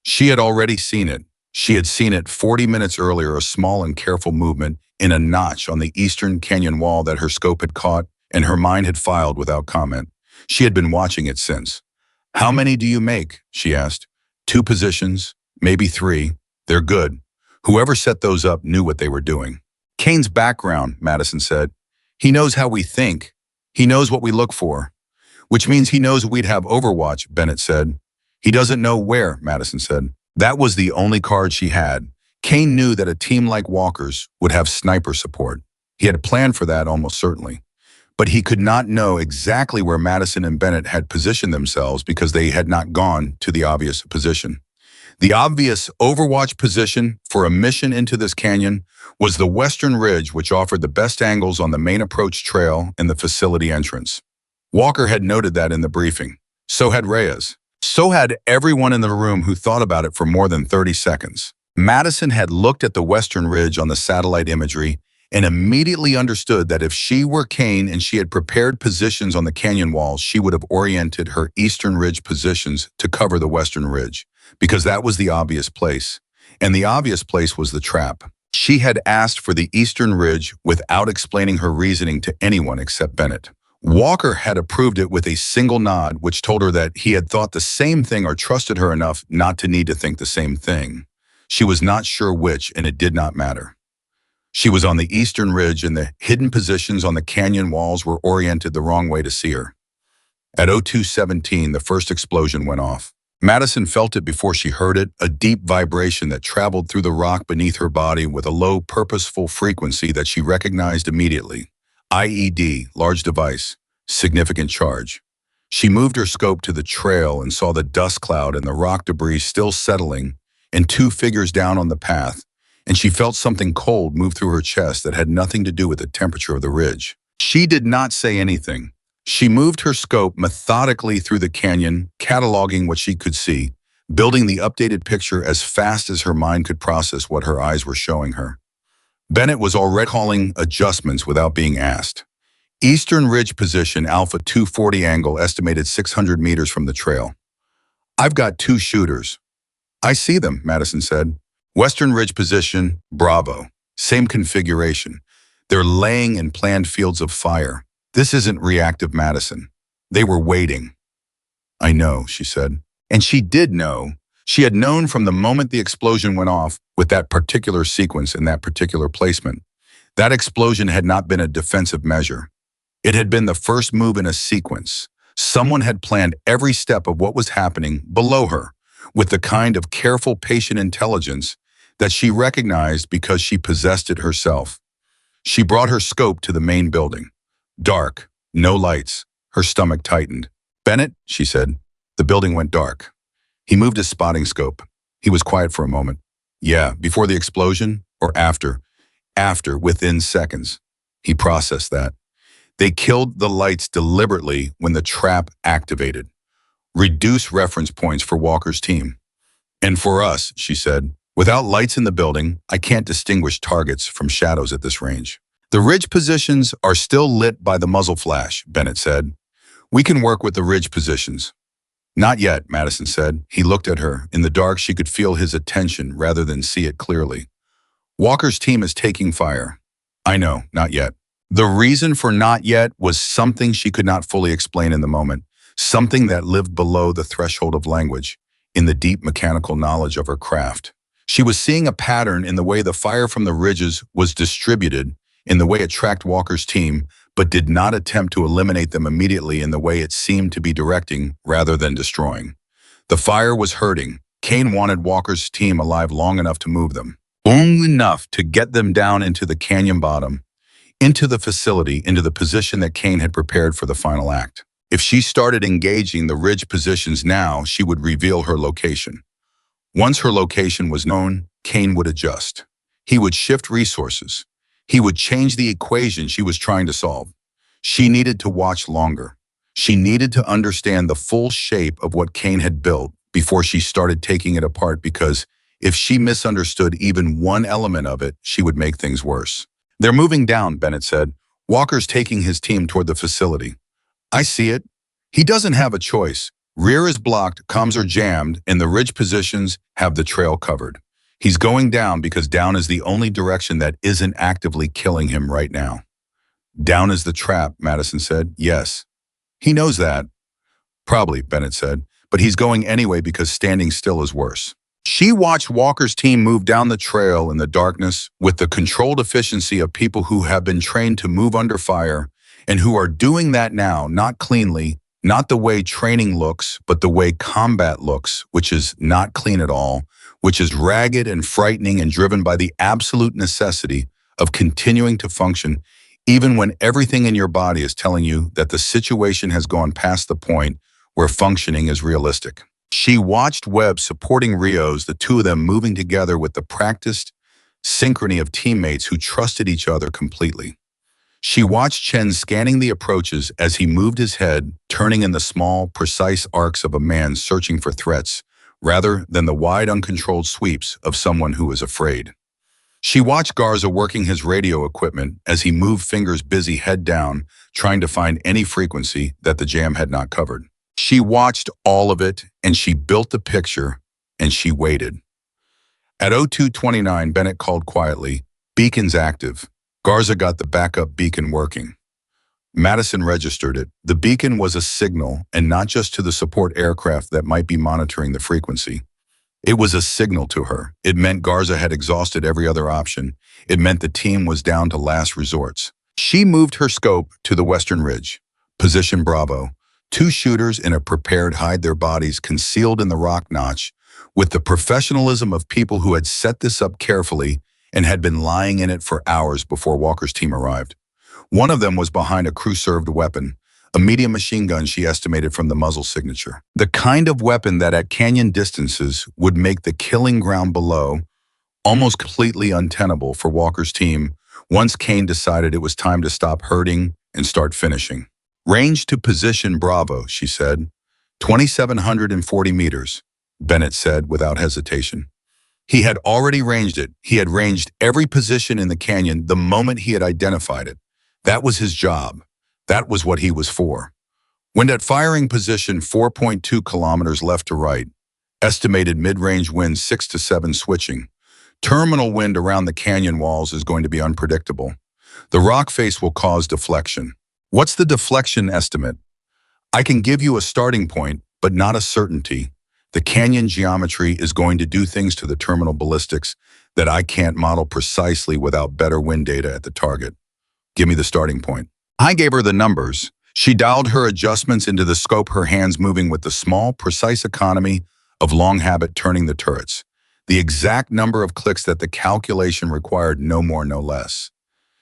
She had already seen it. She had seen it 40 minutes earlier, a small and careful movement in a notch on the eastern canyon wall that her scope had caught, and her mind had filed without comment. She had been watching it since. "How many do you make?" she asked. "Two positions, maybe three. They're good." Whoever set those up knew what they were doing. "Kane's background," Madison said. "He knows how we think. He knows what we look for." "Which means he knows we'd have Overwatch," Bennett said. "He doesn't know where," Madison said. That was the only card she had. Kane knew that a team like Walker's would have sniper support. He had planned for that almost certainly. But he could not know exactly where Madison and Bennett had positioned themselves because they had not gone to the obvious position. The obvious Overwatch position for a mission into this canyon was the western ridge, which offered the best angles on the main approach trail and the facility entrance. Walker had noted that in the briefing. So had Reyes. So had everyone in the room who thought about it for more than 30 seconds. Madison had looked at the western ridge on the satellite imagery and immediately understood that if she were Kane and she had prepared positions on the canyon walls, she would have oriented her eastern ridge positions to cover the western ridge, because that was the obvious place. And the obvious place was the trap. She had asked for the eastern ridge without explaining her reasoning to anyone except Bennett. Walker had approved it with a single nod, which told her that he had thought the same thing or trusted her enough not to need to think the same thing. She was not sure which, and it did not matter. She was on the eastern ridge, and the hidden positions on the canyon walls were oriented the wrong way to see her. At 02:17, the first explosion went off. Madison felt it before she heard it, a deep vibration that traveled through the rock beneath her body with a low, purposeful frequency that she recognized immediately. IED, large device, significant charge. She moved her scope to the trail and saw the dust cloud and the rock debris still settling and two figures down on the path, and she felt something cold move through her chest that had nothing to do with the temperature of the ridge. She did not say anything. She moved her scope methodically through the canyon, cataloging what she could see, building the updated picture as fast as her mind could process what her eyes were showing her. Bennett was already calling adjustments without being asked. Eastern ridge position, Alpha 240 angle, estimated 600 meters from the trail. "I've got two shooters." "I see them," Madison said. "Western ridge position, Bravo. Same configuration. They're laying in planned fields of fire. This isn't reactive Madison. They were waiting." "I know," she said. And she did know. She had known from the moment the explosion went off with that particular sequence and that particular placement. That explosion had not been a defensive measure. It had been the first move in a sequence. Someone had planned every step of what was happening below her with the kind of careful, patient intelligence that she recognized because she possessed it herself. She brought her scope to the main building. Dark, no lights. Her stomach tightened. "Bennett," she said. The building went dark. He moved his spotting scope. He was quiet for a moment. "Yeah, before the explosion or after?" "After, within seconds." He processed that. "They killed the lights deliberately when the trap activated. Reduce reference points for Walker's team. And for us," she said. "Without lights in the building, I can't distinguish targets from shadows at this range." "The ridge positions are still lit by the muzzle flash," Bennett said. "We can work with the ridge positions." "Not yet," Madison said. He looked at her. In the dark, she could feel his attention rather than see it clearly. "Walker's team is taking fire." "I know, not yet." The reason for not yet was something she could not fully explain in the moment, something that lived below the threshold of language, in the deep mechanical knowledge of her craft. She was seeing a pattern in the way the fire from the ridges was distributed, in the way it tracked Walker's team, but did not attempt to eliminate them immediately in the way it seemed to be directing rather than destroying. The fire was hurting. Kane wanted Walker's team alive long enough to move them. Long enough to get them down into the canyon bottom, into the facility, into the position that Kane had prepared for the final act. If she started engaging the ridge positions now, she would reveal her location. Once her location was known, Kane would adjust. He would shift resources. He would change the equation she was trying to solve. She needed to watch longer. She needed to understand the full shape of what Kane had built before she started taking it apart, because If she misunderstood even one element of it, she would make things worse. "They're moving down," Bennett said. "Walker's taking his team toward the facility." "I see it." "He doesn't have a choice. Rear is blocked, comms are jammed, and the ridge positions have the trail covered. He's going down because down is the only direction that isn't actively killing him right now." "Down is the trap," Madison said. "Yes." "He knows that." "Probably," Bennett said, "but he's going anyway because standing still is worse." She watched Walker's team move down the trail in the darkness with the controlled efficiency of people who have been trained to move under fire and who are doing that now, not cleanly, not the way training looks, but the way combat looks, which is not clean at all, which is ragged and frightening and driven by the absolute necessity of continuing to function even when everything in your body is telling you that the situation has gone past the point where functioning is realistic. She watched Webb supporting Rios, the two of them moving together with the practiced synchrony of teammates who trusted each other completely. She watched Chen scanning the approaches as he moved his head, turning in the small, precise arcs of a man searching for threats, rather than the wide, uncontrolled sweeps of someone who is afraid. She watched Garza working his radio equipment as he moved fingers busy head down, trying to find any frequency that the jam had not covered. She watched all of it, and she built the picture, and she waited. At 02:29, Bennett called quietly, "Beacon's active." Garza got the backup beacon working. Madison registered it. The beacon was a signal, and not just to the support aircraft that might be monitoring the frequency. It was a signal to her. It meant Garza had exhausted every other option. It meant the team was down to last resorts. She moved her scope to the western ridge. Position Bravo. Two shooters in a prepared hide their bodies concealed in the rock notch, with the professionalism of people who had set this up carefully and had been lying in it for hours before Walker's team arrived. One of them was behind a crew-served weapon, a medium machine gun she estimated from the muzzle signature. The kind of weapon that at canyon distances would make the killing ground below almost completely untenable for Walker's team once Kane decided it was time to stop hurting and start finishing. "Range to position Bravo," she said. 2,740 meters, Bennett said without hesitation. He had already ranged it. He had ranged every position in the canyon the moment he had identified it. That was his job. That was what he was for. Wind at firing position 4.2 kilometers left to right. Estimated mid-range wind 6 to 7 switching. Terminal wind around the canyon walls is going to be unpredictable. The rock face will cause deflection. What's the deflection estimate? I can give you a starting point, but not a certainty. The canyon geometry is going to do things to the terminal ballistics that I can't model precisely without better wind data at the target. Give me the starting point. I gave her the numbers. She dialed her adjustments into the scope, her hands moving with the small, precise economy of long habit turning the turrets. The exact number of clicks that the calculation required, no more, no less.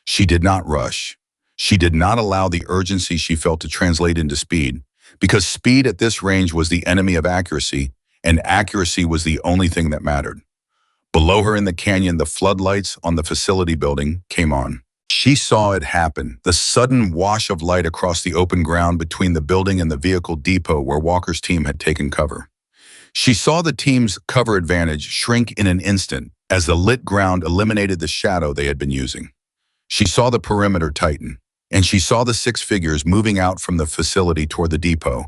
She did not rush. She did not allow the urgency she felt to translate into speed, because speed at this range was the enemy of accuracy, and accuracy was the only thing that mattered. Below her in the canyon, the floodlights on the facility building came on. She saw it happen, the sudden wash of light across the open ground between the building and the vehicle depot where Walker's team had taken cover. She saw the team's cover advantage shrink in an instant as the lit ground eliminated the shadow they had been using. She saw the perimeter tighten, and she saw the six figures moving out from the facility toward the depot,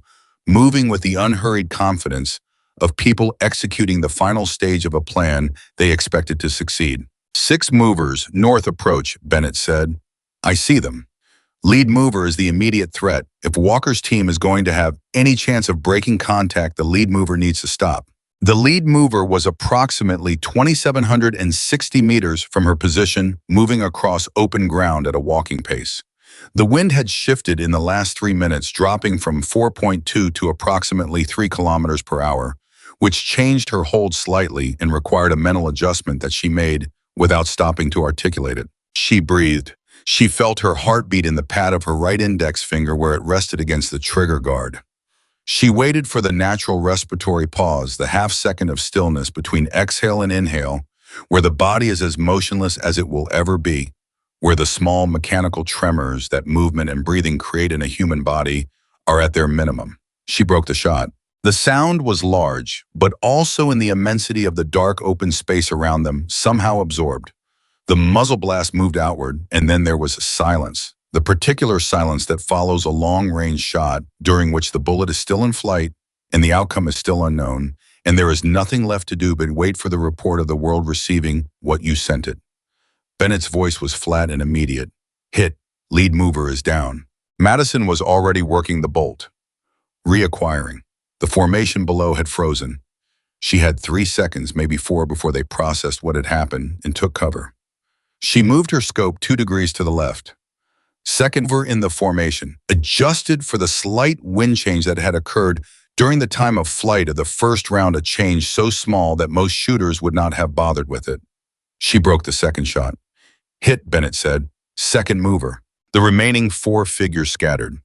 moving with the unhurried confidence of people executing the final stage of a plan they expected to succeed. 6 movers, north approach, Bennett said. I see them. Lead mover is the immediate threat. If Walker's team is going to have any chance of breaking contact, the lead mover needs to stop. The lead mover was approximately 2,760 meters from her position, moving across open ground at a walking pace. The wind had shifted in the last 3 minutes, dropping from 4.2 to approximately 3 kilometers per hour, which changed her hold slightly and required a mental adjustment that she made without stopping to articulate it. She breathed. She felt her heartbeat in the pad of her right index finger where it rested against the trigger guard. She waited for the natural respiratory pause, the half-second of stillness between exhale and inhale, where the body is as motionless as it will ever be, where the small mechanical tremors that movement and breathing create in a human body are at their minimum. She broke the shot. The sound was large, but also in the immensity of the dark open space around them, somehow absorbed. The muzzle blast moved outward, and then there was silence. The particular silence that follows a long-range shot, during which the bullet is still in flight, and the outcome is still unknown, and there is nothing left to do but wait for the report of the world receiving what you sent it. Bennett's voice was flat and immediate. Hit. Lead mover is down. Madison was already working the bolt. Reacquiring. The formation below had frozen. She had 3 seconds, maybe 4, before they processed what had happened and took cover. She moved her scope 2 degrees to the left. Second mover in the formation, adjusted for the slight wind change that had occurred during the time of flight of the first round, a change so small that most shooters would not have bothered with it. She broke the second shot. Hit, Bennett said. Second mover. The remaining 4 figures scattered.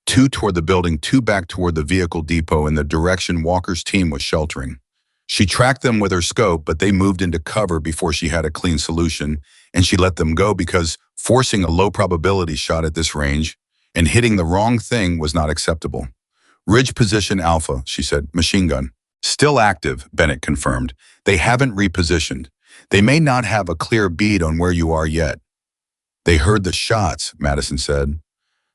2 toward the building, 2 back toward the vehicle depot in the direction Walker's team was sheltering. She tracked them with her scope, but they moved into cover before she had a clean solution, and she let them go because forcing a low-probability shot at this range and hitting the wrong thing was not acceptable. Ridge position Alpha, she said. Machine gun. Still active, Bennett confirmed. They haven't repositioned. They may not have a clear bead on where you are yet. They heard the shots, Madison said.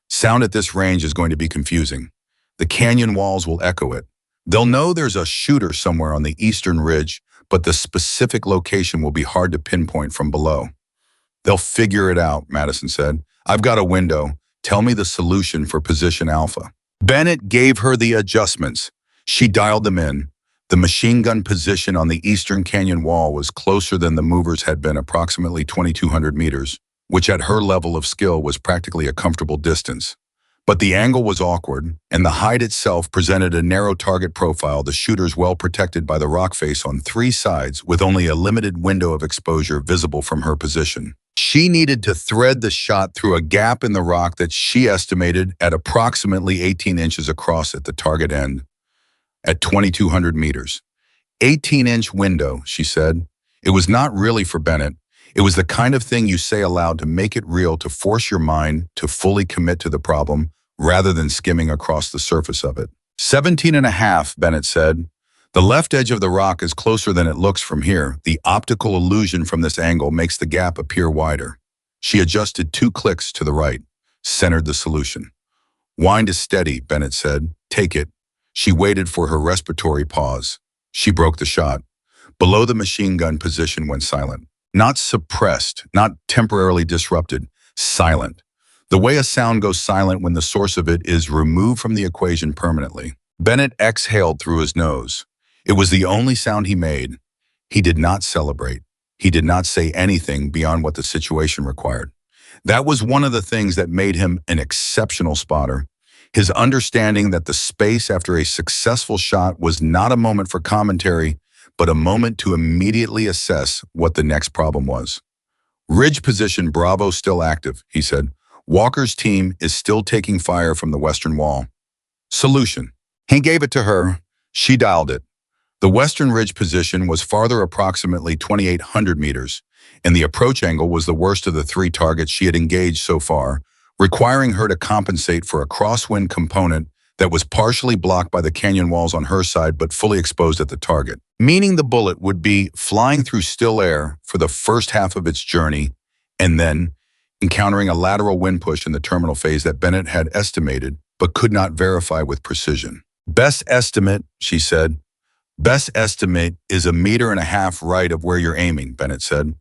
Sound at this range is going to be confusing. The canyon walls will echo it. They'll know there's a shooter somewhere on the eastern ridge, but the specific location will be hard to pinpoint from below. They'll figure it out, Madison said. I've got a window. Tell me the solution for position Alpha. Bennett gave her the adjustments. She dialed them in. The machine gun position on the eastern canyon wall was closer than the movers had been, approximately 2,200 meters, which at her level of skill was practically a comfortable distance. But the angle was awkward, and the height itself presented a narrow target profile, the shooters well protected by the rock face on 3 sides, with only a limited window of exposure visible from her position. She needed to thread the shot through a gap in the rock that she estimated at approximately 18 inches across at the target end, at 2,200 meters. 18-inch window, she said. It was not really for Bennett. It was the kind of thing you say aloud to make it real, to force your mind to fully commit to the problem, rather than skimming across the surface of it. 17.5, Bennett said. The left edge of the rock is closer than it looks from here. The optical illusion from this angle makes the gap appear wider. She adjusted 2 clicks to the right, centered the solution. Wind is steady, Bennett said. Take it. She waited for her respiratory pause. She broke the shot. Below the machine gun position went silent. Not suppressed, not temporarily disrupted, silent. The way a sound goes silent when the source of it is removed from the equation permanently. Bennett exhaled through his nose. It was the only sound he made. He did not celebrate. He did not say anything beyond what the situation required. That was one of the things that made him an exceptional spotter. His understanding that the space after a successful shot was not a moment for commentary, but a moment to immediately assess what the next problem was. Ridge position Bravo still active, he said. Walker's team is still taking fire from the western wall. Solution. He gave it to her. She dialed it. The western ridge position was farther, approximately 2,800 meters, and the approach angle was the worst of the 3 targets she had engaged so far, requiring her to compensate for a crosswind component that was partially blocked by the canyon walls on her side but fully exposed at the target, meaning the bullet would be flying through still air for the first half of its journey and then encountering a lateral wind push in the terminal phase that Bennett had estimated but could not verify with precision. Best estimate, she said. Best estimate is 1.5 meters right of where you're aiming, Bennett said.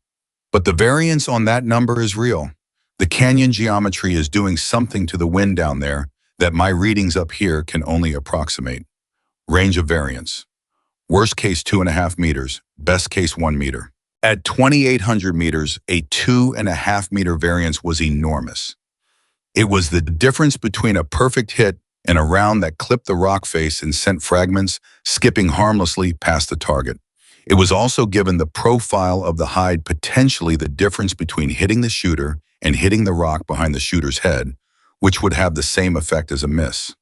But the variance on that number is real. The canyon geometry is doing something to the wind down there that my readings up here can only approximate. Range of variance. Worst case 2.5 meters, best case 1 meter. At 2,800 meters, a 2.5 meter variance was enormous. It was the difference between a perfect hit and a round that clipped the rock face and sent fragments skipping harmlessly past the target. It was also, given the profile of the hide, potentially the difference between hitting the shooter and hitting the rock behind the shooter's head, which would have the same effect as a miss.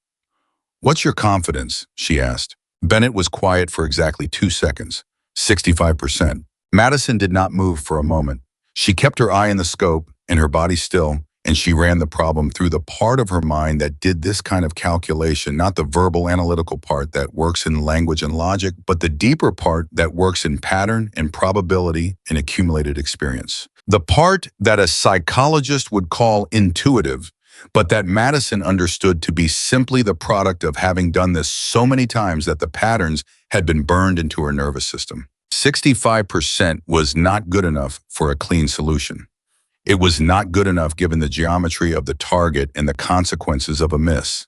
What's your confidence? She asked. Bennett was quiet for exactly 2 seconds. 65%. Madison did not move for a moment. She kept her eye in the scope and her body still, and she ran the problem through the part of her mind that did this kind of calculation, not the verbal analytical part that works in language and logic, but the deeper part that works in pattern and probability and accumulated experience. The part that a psychologist would call intuitive, but that Madison understood to be simply the product of having done this so many times that the patterns had been burned into her nervous system. 65% was not good enough for a clean solution. It was not good enough given the geometry of the target and the consequences of a miss.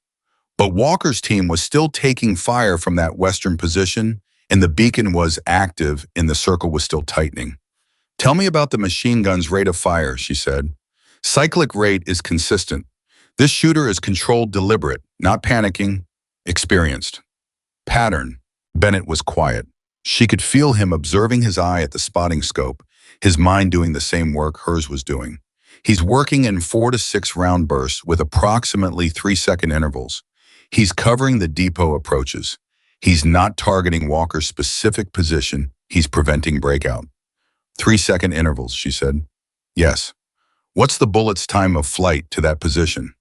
But Walker's team was still taking fire from that western position, and the beacon was active and the circle was still tightening. "Tell me about the machine gun's rate of fire," she said. "Cyclic rate is consistent. This shooter is controlled, deliberate, not panicking, experienced." "Pattern." Bennett was quiet. She could feel him observing his eye at the spotting scope, his mind doing the same work hers was doing. He's working in 4 to 6 round bursts with approximately 3-second intervals. He's covering the depot approaches. He's not targeting Walker's specific position. He's preventing breakout. 3-second intervals, she said. "Yes." "What's the bullet's time of flight to that position?"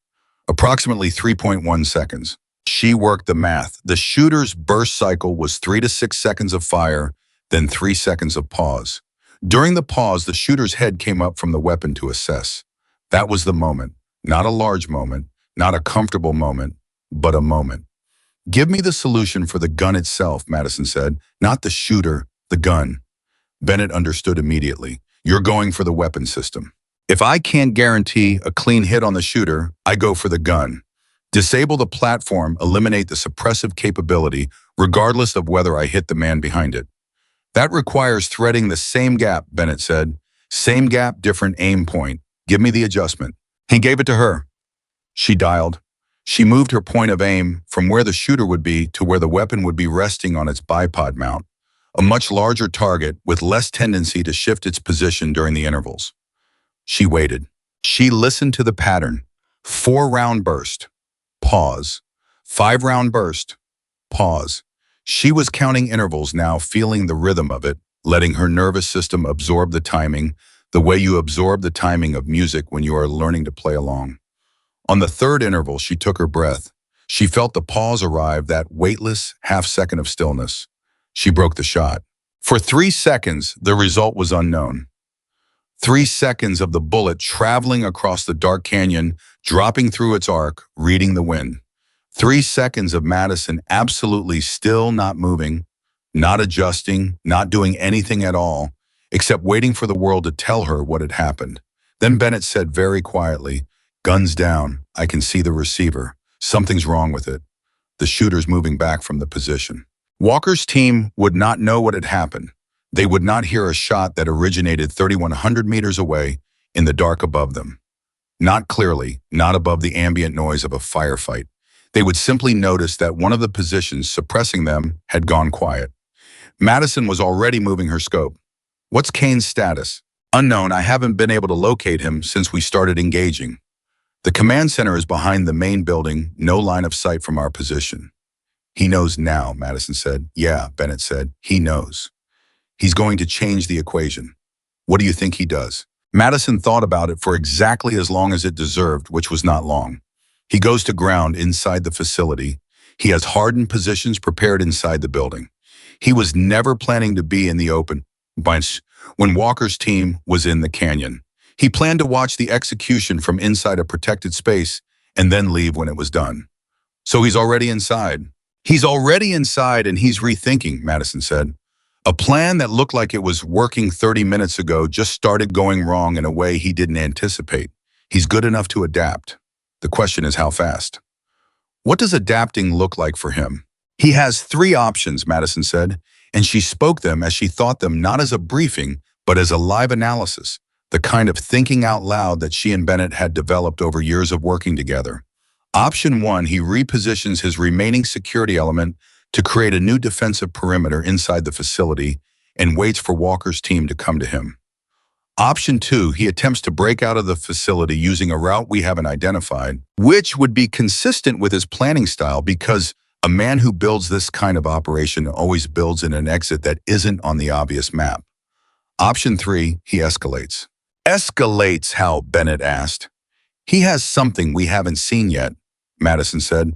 "Approximately 3.1 seconds. She worked the math. The shooter's burst cycle was 3 to 6 seconds of fire, then 3 seconds of pause. During the pause, the shooter's head came up from the weapon to assess. That was the moment. Not a large moment, not a comfortable moment, but a moment. "Give me the solution for the gun itself," Madison said. "Not the shooter, the gun." Bennett understood immediately. "You're going for the weapon system. If I can't guarantee a clean hit on the shooter, I go for the gun. Disable the platform, eliminate the suppressive capability, regardless of whether I hit the man behind it." "That requires threading the same gap," Bennett said. "Same gap, different aim point. Give me the adjustment." He gave it to her. She dialed. She moved her point of aim from where the shooter would be to where the weapon would be resting on its bipod mount, a much larger target with less tendency to shift its position during the intervals. She waited. She listened to the pattern. 4-round burst. Pause. 5-round burst. Pause. She was counting intervals now, feeling the rhythm of it, letting her nervous system absorb the timing, the way you absorb the timing of music when you are learning to play along. On the 3rd interval, she took her breath. She felt the pause arrive, that weightless half-second of stillness. She broke the shot. For 3 seconds, the result was unknown. 3 seconds of the bullet traveling across the dark canyon, dropping through its arc, reading the wind. 3 seconds of Madison absolutely still, not moving, not adjusting, not doing anything at all, except waiting for the world to tell her what had happened. Then Bennett said very quietly, "Guns down. I can see the receiver. Something's wrong with it. The shooter's moving back from the position." Walker's team would not know what had happened. They would not hear a shot that originated 3,100 meters away in the dark above them. Not clearly, not above the ambient noise of a firefight. They would simply notice that one of the positions suppressing them had gone quiet. Madison was already moving her scope. "What's Kane's status?" "Unknown. I haven't been able to locate him since we started engaging. The command center is behind the main building, no line of sight from our position." "He knows now," Madison said. "Yeah," Bennett said. "He knows. He's going to change the equation." "What do you think he does?" Madison thought about it for exactly as long as it deserved, which was not long. "He goes to ground inside the facility. He has hardened positions prepared inside the building. He was never planning to be in the open when Walker's team was in the canyon. He planned to watch the execution from inside a protected space and then leave when it was done. So he's already inside." "He's already inside and he's rethinking," Madison said. "A plan that looked like it was working 30 minutes ago just started going wrong in a way he didn't anticipate. He's good enough to adapt. The question is how fast." "What does adapting look like for him?" "He has 3 options," Madison said, and she spoke them as she thought them, not as a briefing, but as a live analysis, the kind of thinking out loud that she and Bennett had developed over years of working together. Option 1, he repositions his remaining security element to create a new defensive perimeter inside the facility and waits for Walker's team to come to him. Option 2, he attempts to break out of the facility using a route we haven't identified, which would be consistent with his planning style because a man who builds this kind of operation always builds in an exit that isn't on the obvious map. Option 3, he escalates. "Escalates how?" Bennett asked. He has something we haven't seen yet, Madison said.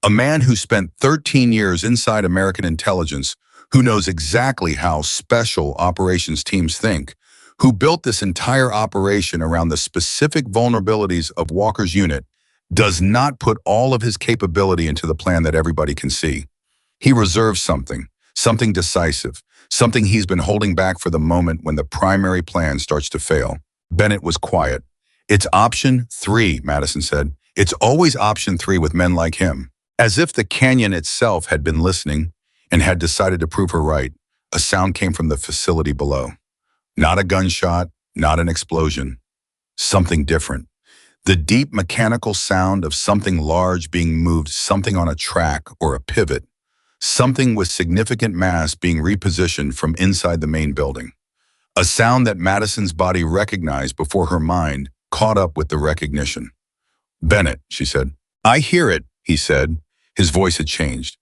A man who spent 13 years inside American intelligence, who knows exactly how special operations teams think, who built this entire operation around the specific vulnerabilities of Walker's unit, does not put all of his capability into the plan that everybody can see. He reserves something, something decisive, something he's been holding back for the moment when the primary plan starts to fail. Bennett was quiet. It's option 3, Madison said. It's always option 3 with men like him. As if the canyon itself had been listening and had decided to prove her right, a sound came from the facility below. Not a gunshot, not an explosion. Something different. The deep mechanical sound of something large being moved, something on a track or a pivot, something with significant mass being repositioned from inside the main building. A sound that Madison's body recognized before her mind caught up with the recognition. Bennett, she said. I hear it, he said. His voice had changed.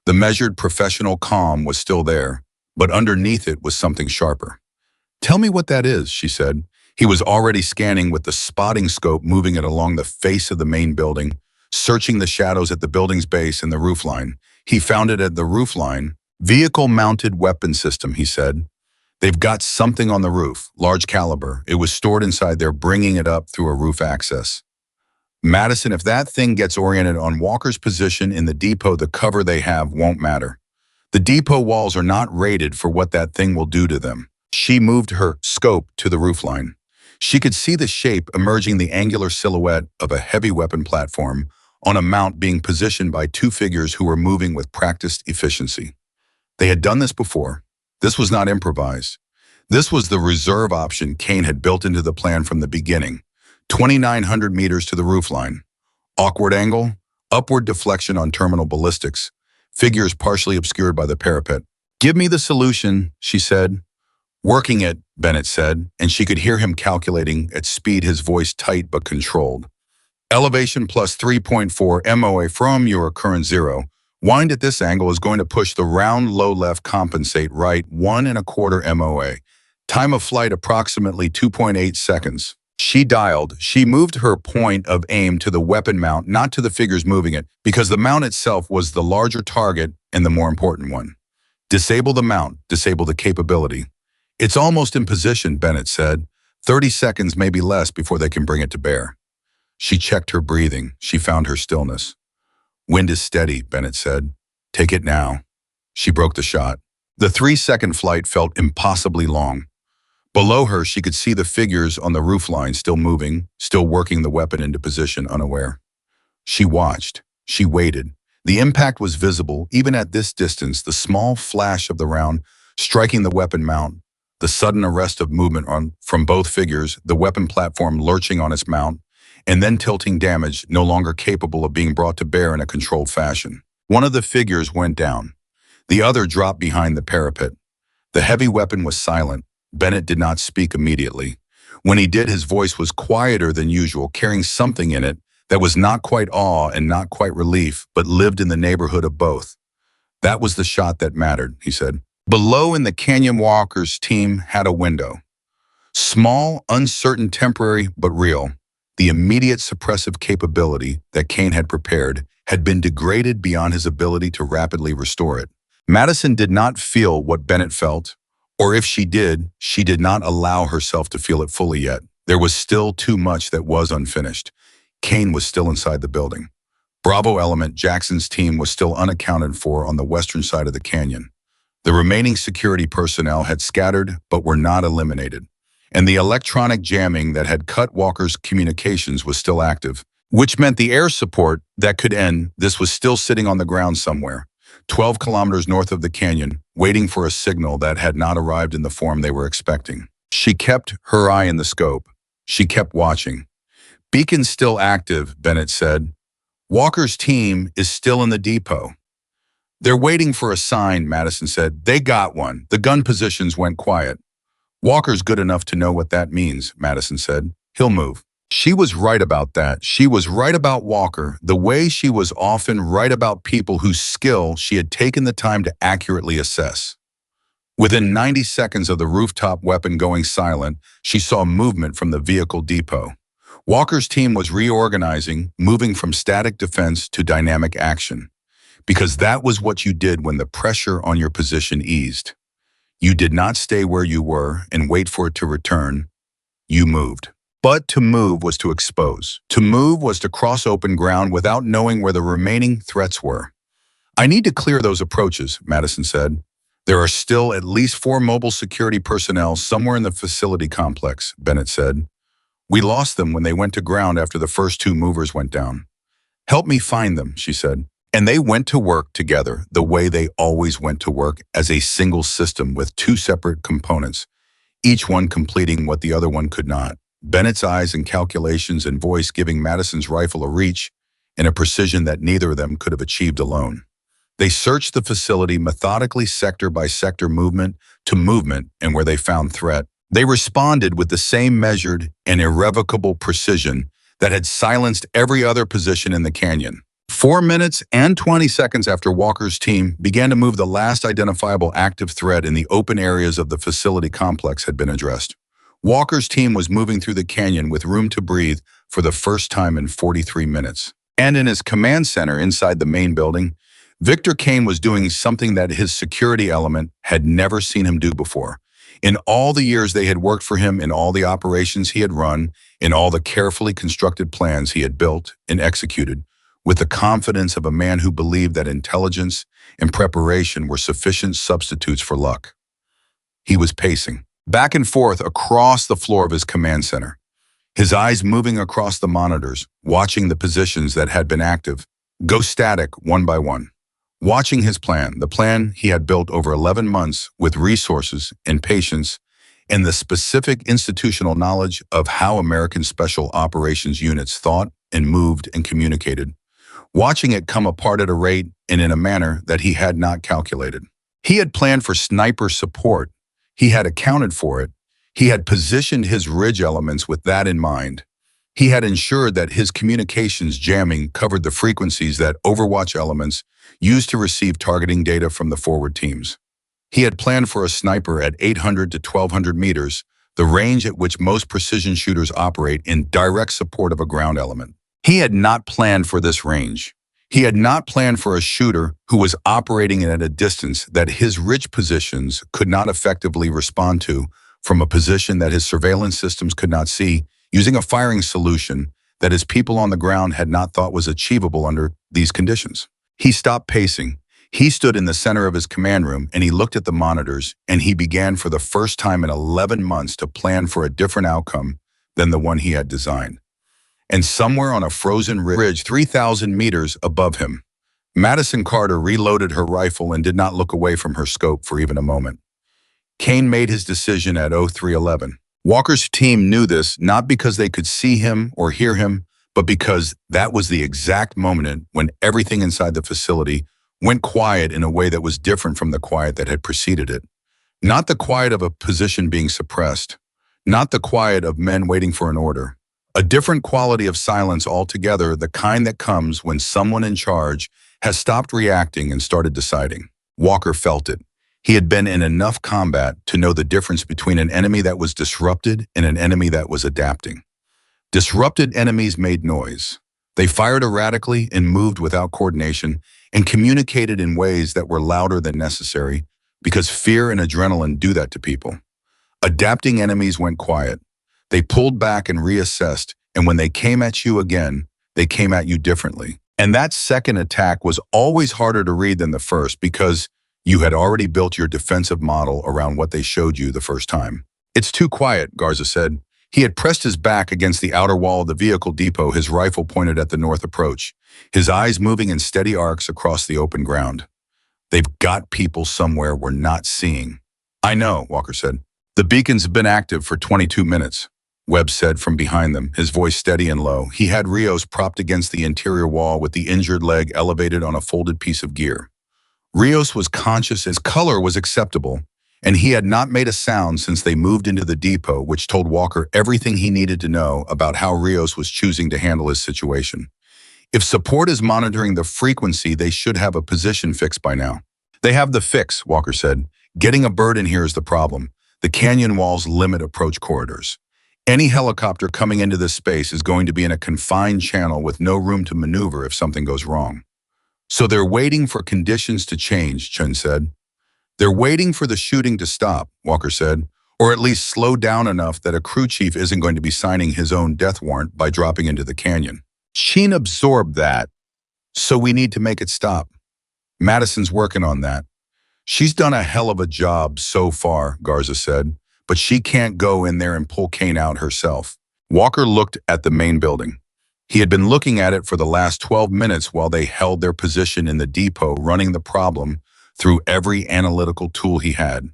The measured professional calm was still there, but underneath it was something sharper. Tell me what that is, she said. He was already scanning with the spotting scope, moving it along the face of the main building, searching the shadows at the building's base and the roofline. He found it at the roofline. Vehicle-mounted weapon system, he said. They've got something on the roof, large caliber. It was stored inside there, bringing it up through a roof access. Madison, if that thing gets oriented on Walker's position in the depot, the cover they have won't matter. The depot walls are not rated for what that thing will do to them. She moved her scope to the roofline. She could see the shape emerging, the angular silhouette of a heavy weapon platform on a mount being positioned by 2 figures who were moving with practiced efficiency. They had done this before. This was not improvised. This was the reserve option Kane had built into the plan from the beginning. 2,900 meters to the roofline. Awkward angle, upward deflection on terminal ballistics, figures partially obscured by the parapet. Give me the solution, she said. Working it, Bennett said, and she could hear him calculating at speed, his voice tight but controlled. Elevation plus 3.4 MOA from your current 0. Wind at this angle is going to push the round low left, compensate right 1.25 MOA. Time of flight approximately 2.8 seconds. She dialed. She moved her point of aim to the weapon mount, not to the figures moving it, because the mount itself was the larger target and the more important one. Disable the mount, disable the capability. It's almost in position, Bennett said. 30 seconds, maybe less, before they can bring it to bear. She checked her breathing. She found her stillness. Wind is steady, Bennett said. Take it now. She broke the shot. The 3-second flight felt impossibly long. Below her, she could see the figures on the roofline still moving, still working the weapon into position, unaware. She watched. She waited. The impact was visible, even at this distance, the small flash of the round striking the weapon mount, the sudden arrest of movement from both figures, the weapon platform lurching on its mount, and then tilting damage, no longer capable of being brought to bear in a controlled fashion. One of the figures went down. The other dropped behind the parapet. The heavy weapon was silent. Bennett did not speak immediately. When he did, his voice was quieter than usual, carrying something in it that was not quite awe and not quite relief, but lived in the neighborhood of both. That was the shot that mattered, he said. Below in the canyon, Walker's team had a window. Small, uncertain, temporary, but real. The immediate suppressive capability that Kane had prepared had been degraded beyond his ability to rapidly restore it. Madison did not feel what Bennett felt, or if she did not allow herself to feel it fully yet. There was still too much that was unfinished. Kane was still inside the building. Bravo Element, Jackson's team, was still unaccounted for on the western side of the canyon. The remaining security personnel had scattered but were not eliminated. And the electronic jamming that had cut Walker's communications was still active, which meant the air support that could end this was still sitting on the ground somewhere, 12 kilometers north of the canyon, waiting for a signal that had not arrived in the form they were expecting. She kept her eye in the scope. She kept watching. Beacon still active, Bennett said. Walker's team is still in the depot. They're waiting for a sign, Madison said. They got one. The gun positions went quiet. Walker's good enough to know what that means, Madison said. He'll move. She was right about that. She was right about Walker, the way she was often right about people whose skill she had taken the time to accurately assess. Within 90 seconds of the rooftop weapon going silent, she saw movement from the vehicle depot. Walker's team was reorganizing, moving from static defense to dynamic action, because that was what you did when the pressure on your position eased. You did not stay where you were and wait for it to return. You moved. But to move was to expose. To move was to cross open ground without knowing where the remaining threats were. I need to clear those approaches, Madison said. There are still at least 4 mobile security personnel somewhere in the facility complex, Bennett said. We lost them when they went to ground after the first 2 movers went down. Help me find them, she said. And they went to work together the way they always went to work, as a single system with 2 separate components, each one completing what the other one could not. Bennett's eyes and calculations and voice giving Madison's rifle a reach and a precision that neither of them could have achieved alone. They searched the facility methodically, sector by sector, movement to movement, and where they found threat, they responded with the same measured and irrevocable precision that had silenced every other position in the canyon. 4 minutes and 20 seconds after Walker's team began to move, the last identifiable active threat in the open areas of the facility complex had been addressed. Walker's team was moving through the canyon with room to breathe for the first time in 43 minutes. And in his command center inside the main building, Victor Kane was doing something that his security element had never seen him do before. In all the years they had worked for him, in all the operations he had run, in all the carefully constructed plans he had built and executed, with the confidence of a man who believed that intelligence and preparation were sufficient substitutes for luck. He was pacing back and forth across the floor of his command center, his eyes moving across the monitors, watching the positions that had been active go static one by one, watching his plan, the plan he had built over 11 months with resources and patience and the specific institutional knowledge of how American Special Operations units thought and moved and communicated, watching it come apart at a rate and in a manner that he had not calculated. He had planned for sniper support. He had accounted for it. He had positioned his ridge elements with that in mind. He had ensured that his communications jamming covered the frequencies that Overwatch elements used to receive targeting data from the forward teams. He had planned for a sniper at 800 to 1200 meters, the range at which most precision shooters operate, in direct support of a ground element. He had not planned for this range. He had not planned for a shooter who was operating at a distance that his ridge positions could not effectively respond to from a position that his surveillance systems could not see, using a firing solution that his people on the ground had not thought was achievable under these conditions. He stopped pacing. He stood in the center of his command room and he looked at the monitors, and he began for the first time in 11 months to plan for a different outcome than the one he had designed. And somewhere on a frozen ridge 3,000 meters above him, Madison Carter reloaded her rifle and did not look away from her scope for even a moment. Kane made his decision at 03:11. Walker's team knew this not because they could see him or hear him, but because that was the exact moment when everything inside the facility went quiet in a way that was different from the quiet that had preceded it. Not the quiet of a position being suppressed, not the quiet of men waiting for an order. A different quality of silence altogether, the kind that comes when someone in charge has stopped reacting and started deciding. Walker felt it. He had been in enough combat to know the difference between an enemy that was disrupted and an enemy that was adapting. Disrupted enemies made noise. They fired erratically and moved without coordination and communicated in ways that were louder than necessary, because fear and adrenaline do that to people. Adapting enemies went quiet. They pulled back and reassessed, and when they came at you again, they came at you differently. And that second attack was always harder to read than the first, because you had already built your defensive model around what they showed you the first time. "It's too quiet," Garza said. He had pressed his back against the outer wall of the vehicle depot, his rifle pointed at the north approach, his eyes moving in steady arcs across the open ground. "They've got people somewhere we're not seeing." "I know," Walker said. "The beacons have been active for 22 minutes. Webb said from behind them, his voice steady and low. He had Rios propped against the interior wall with the injured leg elevated on a folded piece of gear. Rios was conscious, his color was acceptable, and he had not made a sound since they moved into the depot, which told Walker everything he needed to know about how Rios was choosing to handle his situation. If support is monitoring the frequency, they should have a position fix by now. "They have the fix," Walker said. "Getting a bird in here is the problem. The canyon walls limit approach corridors. Any helicopter coming into this space is going to be in a confined channel with no room to maneuver if something goes wrong. So they're waiting for conditions to change, Chun said. They're waiting for the shooting to stop, Walker said, or at least slow down enough that a crew chief isn't going to be signing his own death warrant by dropping into the canyon. Sheen absorbed that, so we need to make it stop. Madison's working on that. She's done a hell of a job so far, Garza said, but she can't go in there and pull Kane out herself. Walker looked at the main building. He had been looking at it for the last 12 minutes while they held their position in the depot, running the problem through every analytical tool he had.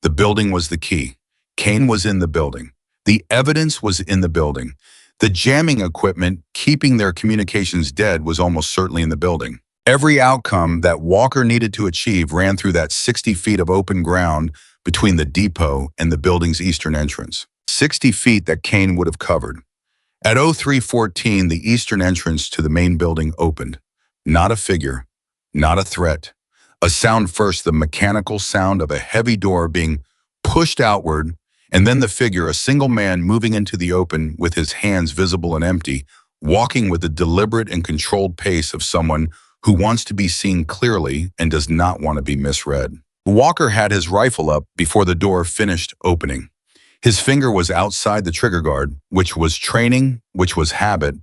The building was the key. Kane was in the building. The evidence was in the building. The jamming equipment keeping their communications dead was almost certainly in the building. Every outcome that Walker needed to achieve ran through that 60 feet of open ground between the depot and the building's eastern entrance. 60 feet that Kane would have covered. At 03:14, the eastern entrance to the main building opened. Not a figure, not a threat. A sound first, the mechanical sound of a heavy door being pushed outward, and then the figure, a single man moving into the open with his hands visible and empty, walking with the deliberate and controlled pace of someone who wants to be seen clearly and does not want to be misread. Walker had his rifle up before the door finished opening. His finger was outside the trigger guard, which was training, which was habit,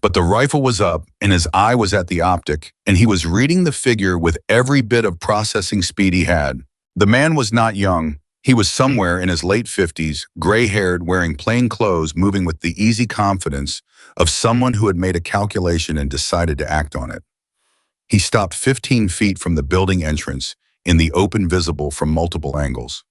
but the rifle was up and his eye was at the optic, and he was reading the figure with every bit of processing speed he had. The man was not young. He was somewhere in his late 50s, gray-haired, wearing plain clothes, moving with the easy confidence of someone who had made a calculation and decided to act on it. He stopped 15 feet from the building entrance, in the open visible from multiple angles.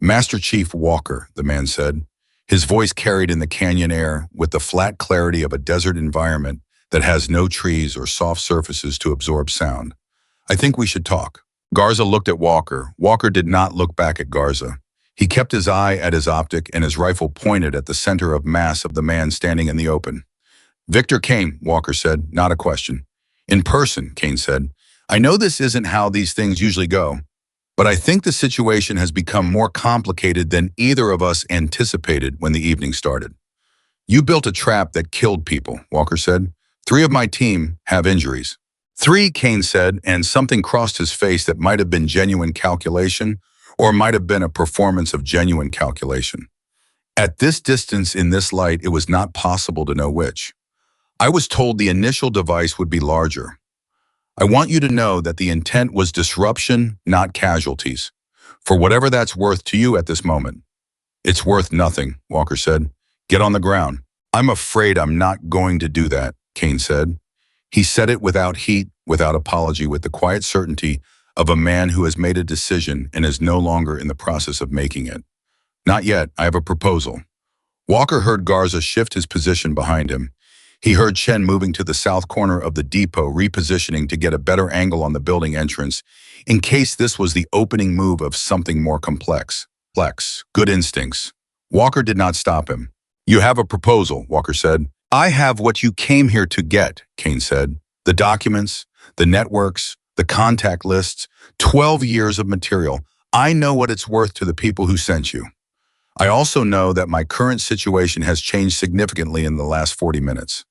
"Master Chief Walker," the man said, his voice carried in the canyon air with the flat clarity of a desert environment that has no trees or soft surfaces to absorb sound. "I think we should talk." Garza looked at Walker. Walker did not look back at Garza. He kept his eye at his optic and his rifle pointed at the center of mass of the man standing in the open. "Victor Kane," Walker said, not a question. "In person," Kane said. "I know this isn't how these things usually go, but I think the situation has become more complicated than either of us anticipated when the evening started. You built a trap that killed people," Walker said. "3 of my team have injuries." "3, Kane said, and something crossed his face that might have been genuine calculation or might have been a performance of genuine calculation. At this distance, in this light, it was not possible to know which. "I was told the initial device would be larger. I want you to know that the intent was disruption, not casualties. For whatever that's worth to you at this moment." "It's worth nothing," Walker said. "Get on the ground." "I'm afraid I'm not going to do that," Kane said. He said it without heat, without apology, with the quiet certainty of a man who has made a decision and is no longer in the process of making it. "Not yet. I have a proposal." Walker heard Garza shift his position behind him. He heard Chen moving to the south corner of the depot, repositioning to get a better angle on the building entrance, in case this was the opening move of something more complex. Good instincts. Walker did not stop him. "You have a proposal," Walker said. "I have what you came here to get," Kane said. "The documents, the networks, the contact lists, 12 years of material. I know what it's worth to the people who sent you. I also know that my current situation has changed significantly in the last 40 minutes.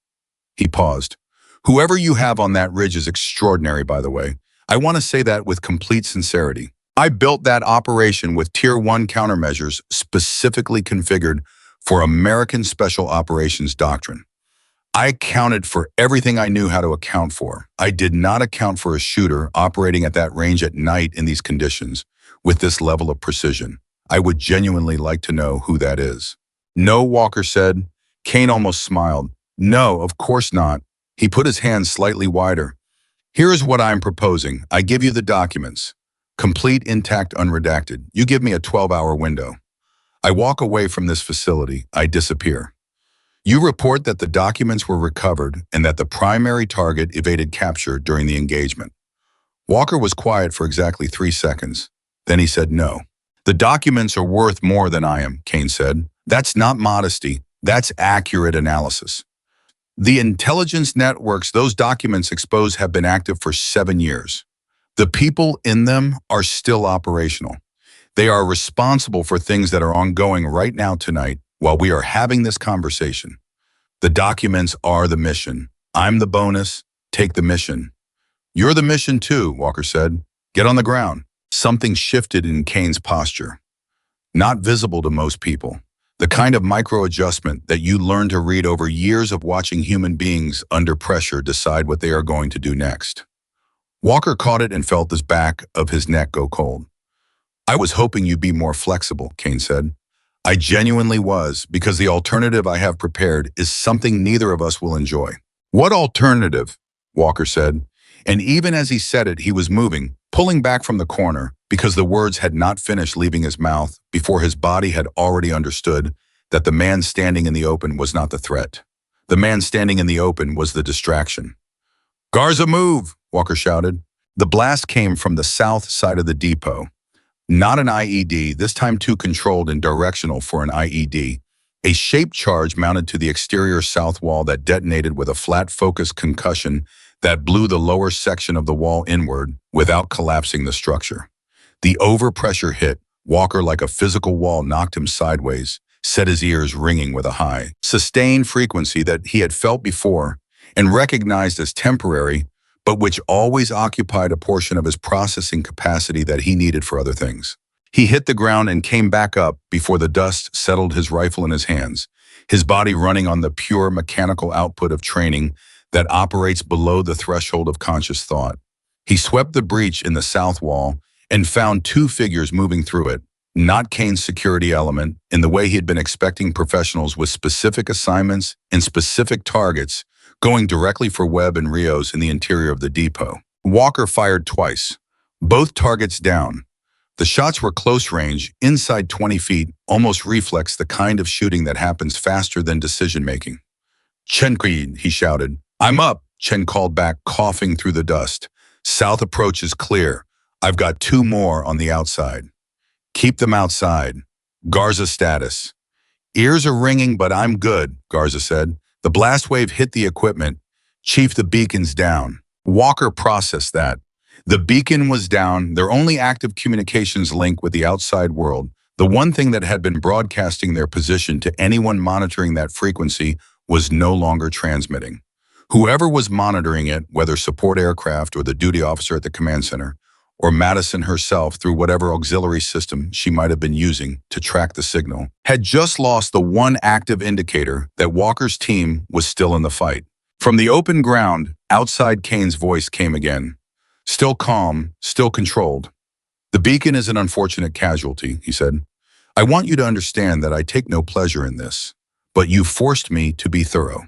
He paused. "Whoever you have on that ridge is extraordinary, by the way. I want to say that with complete sincerity. I built that operation with Tier 1 countermeasures specifically configured for American Special Operations doctrine. I accounted for everything I knew how to account for. I did not account for a shooter operating at that range at night in these conditions, with this level of precision. I would genuinely like to know who that is." "No," Walker said. Kane almost smiled. "No, of course not." He put his hand slightly wider. "Here is what I'm proposing. I give you the documents. Complete, intact, unredacted. You give me a 12-hour window. I walk away from this facility. I disappear. You report that the documents were recovered and that the primary target evaded capture during the engagement." Walker was quiet for exactly 3 seconds. Then he said no. "The documents are worth more than I am," Kane said. "That's not modesty. That's accurate analysis. The intelligence networks those documents expose have been active for 7 years. The people in them are still operational. They are responsible for things that are ongoing right now tonight, while we are having this conversation. The documents are the mission. I'm the bonus. Take the mission. You're the mission too, Walker said. Get on the ground. Something shifted in Kane's posture. Not visible to most people. The kind of micro-adjustment that you learn to read over years of watching human beings under pressure decide what they are going to do next. Walker caught it and felt the back of his neck go cold. I was hoping you'd be more flexible, Kane said. I genuinely was, because the alternative I have prepared is something neither of us will enjoy. What alternative? Walker said. And even as he said it, he was moving, pulling back from the corner, because the words had not finished leaving his mouth before his body had already understood that the man standing in the open was not the threat. The man standing in the open was the distraction. Garza, move! Walker shouted. The blast came from the south side of the depot. Not an IED, this time too controlled and directional for an IED. A shaped charge mounted to the exterior south wall that detonated with a flat focus concussion that blew the lower section of the wall inward without collapsing the structure. The overpressure hit Walker like a physical wall, knocked him sideways, set his ears ringing with a high, sustained frequency that he had felt before and recognized as temporary, but which always occupied a portion of his processing capacity that he needed for other things. He hit the ground and came back up before the dust settled his rifle in his hands, his body running on the pure mechanical output of training that operates below the threshold of conscious thought. He swept the breach in the south wall and found two figures moving through it, not Kane's security element, in the way he had been expecting professionals with specific assignments and specific targets, going directly for Webb and Rios in the interior of the depot. Walker fired twice, both targets down. The shots were close range, inside 20 feet, almost reflex the kind of shooting that happens faster than decision-making. Chen Creed, he shouted. I'm up, Chen called back, coughing through the dust. South approach is clear. I've got two more on the outside. Keep them outside. Garza status. Ears are ringing, but I'm good, Garza said. The blast wave hit the equipment. Chief, the beacon's down. Walker processed that. The beacon was down, their only active communications link with the outside world, the one thing that had been broadcasting their position to anyone monitoring that frequency, was no longer transmitting. Whoever was monitoring it, whether support aircraft or the duty officer at the command center, or Madison herself through whatever auxiliary system she might have been using to track the signal, had just lost the one active indicator that Walker's team was still in the fight. From the open ground, outside Kane's voice came again. Still calm, still controlled. The beacon is an unfortunate casualty, he said. I want you to understand that I take no pleasure in this, but you forced me to be thorough.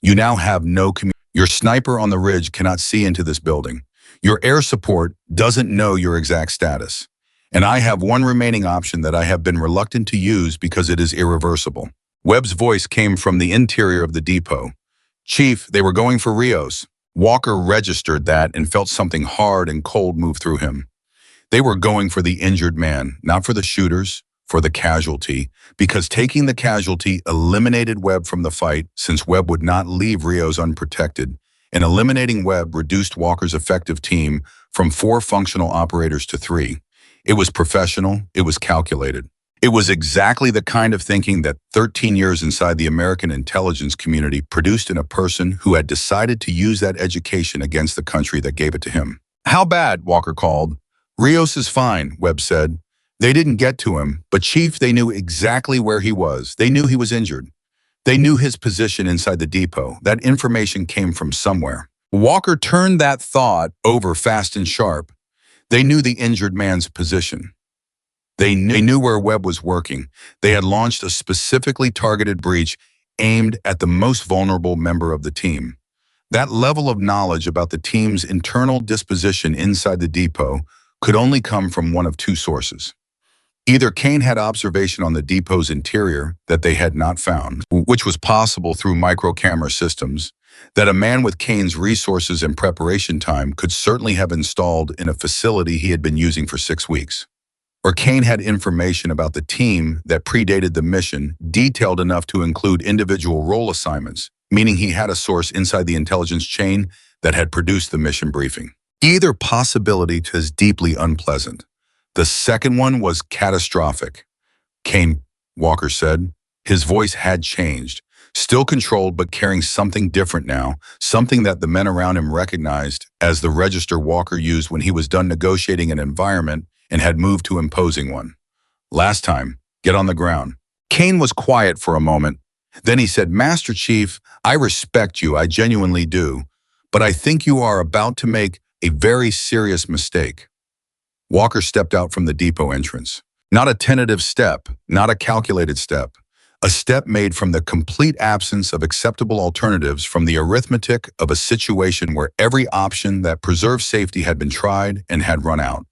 You now have no communication. Your sniper on the ridge cannot see into this building. Your air support doesn't know your exact status. And I have one remaining option that I have been reluctant to use because it is irreversible. Webb's voice came from the interior of the depot. Chief, they were going for Rios. Walker registered that and felt something hard and cold move through him. They were going for the injured man, not for the shooters, for the casualty, because taking the casualty eliminated Webb from the fight, since Webb would not leave Rios unprotected, and eliminating Webb reduced Walker's effective team from 4 functional operators to 3. It was professional, it was calculated. It was exactly the kind of thinking that 13 years inside the American intelligence community produced in a person who had decided to use that education against the country that gave it to him. How bad? Walker called. Rios is fine, Webb said. They didn't get to him, but Chief, they knew exactly where he was. They knew he was injured. They knew his position inside the depot. That information came from somewhere. Walker turned that thought over fast and sharp. They knew the injured man's position. They knew where Webb was working. They had launched a specifically targeted breach aimed at the most vulnerable member of the team. That level of knowledge about the team's internal disposition inside the depot could only come from one of 2 sources. Either Kane had observation on the depot's interior that they had not found, which was possible through micro-camera systems, that a man with Kane's resources and preparation time could certainly have installed in a facility he had been using for 6 weeks. Or Kane had information about the team that predated the mission, detailed enough to include individual role assignments, meaning he had a source inside the intelligence chain that had produced the mission briefing. Either possibility was deeply unpleasant. The second one was catastrophic. Kane, Walker said. His voice had changed, still controlled but carrying something different now, something that the men around him recognized as the register Walker used when he was done negotiating an environment and had moved to imposing one. Last time, get on the ground. Kane was quiet for a moment. Then he said, Master Chief, I respect you, I genuinely do, but I think you are about to make a very serious mistake. Walker stepped out from the depot entrance. Not a tentative step, not a calculated step. A step made from the complete absence of acceptable alternatives, from the arithmetic of a situation where every option that preserved safety had been tried and had run out.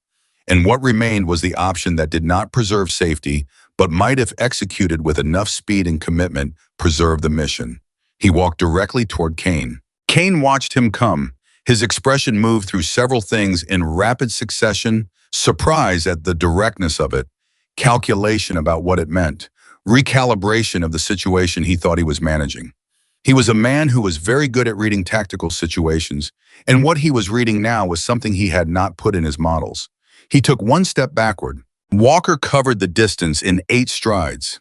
And what remained was the option that did not preserve safety, but might, if executed with enough speed and commitment, preserve the mission. He walked directly toward Kane. Kane watched him come. His expression moved through several things in rapid succession: surprise at the directness of it, calculation about what it meant, recalibration of the situation he thought he was managing. He was a man who was very good at reading tactical situations, and what he was reading now was something he had not put in his models. He took one step backward. Walker covered the distance in 8 strides.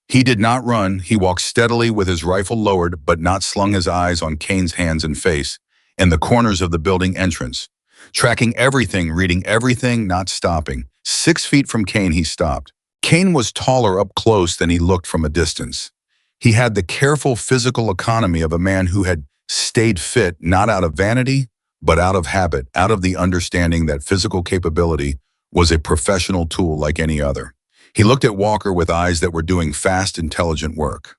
He did not run. He walked steadily with his rifle lowered, but not slung his eyes on Kane's hands and face and the corners of the building entrance. Tracking everything, reading everything, not stopping. 6 feet from Kane, he stopped. Kane was taller up close than he looked from a distance. He had the careful physical economy of a man who had stayed fit, not out of vanity, but out of habit, out of the understanding that physical capability was a professional tool like any other. He looked at Walker with eyes that were doing fast, intelligent work.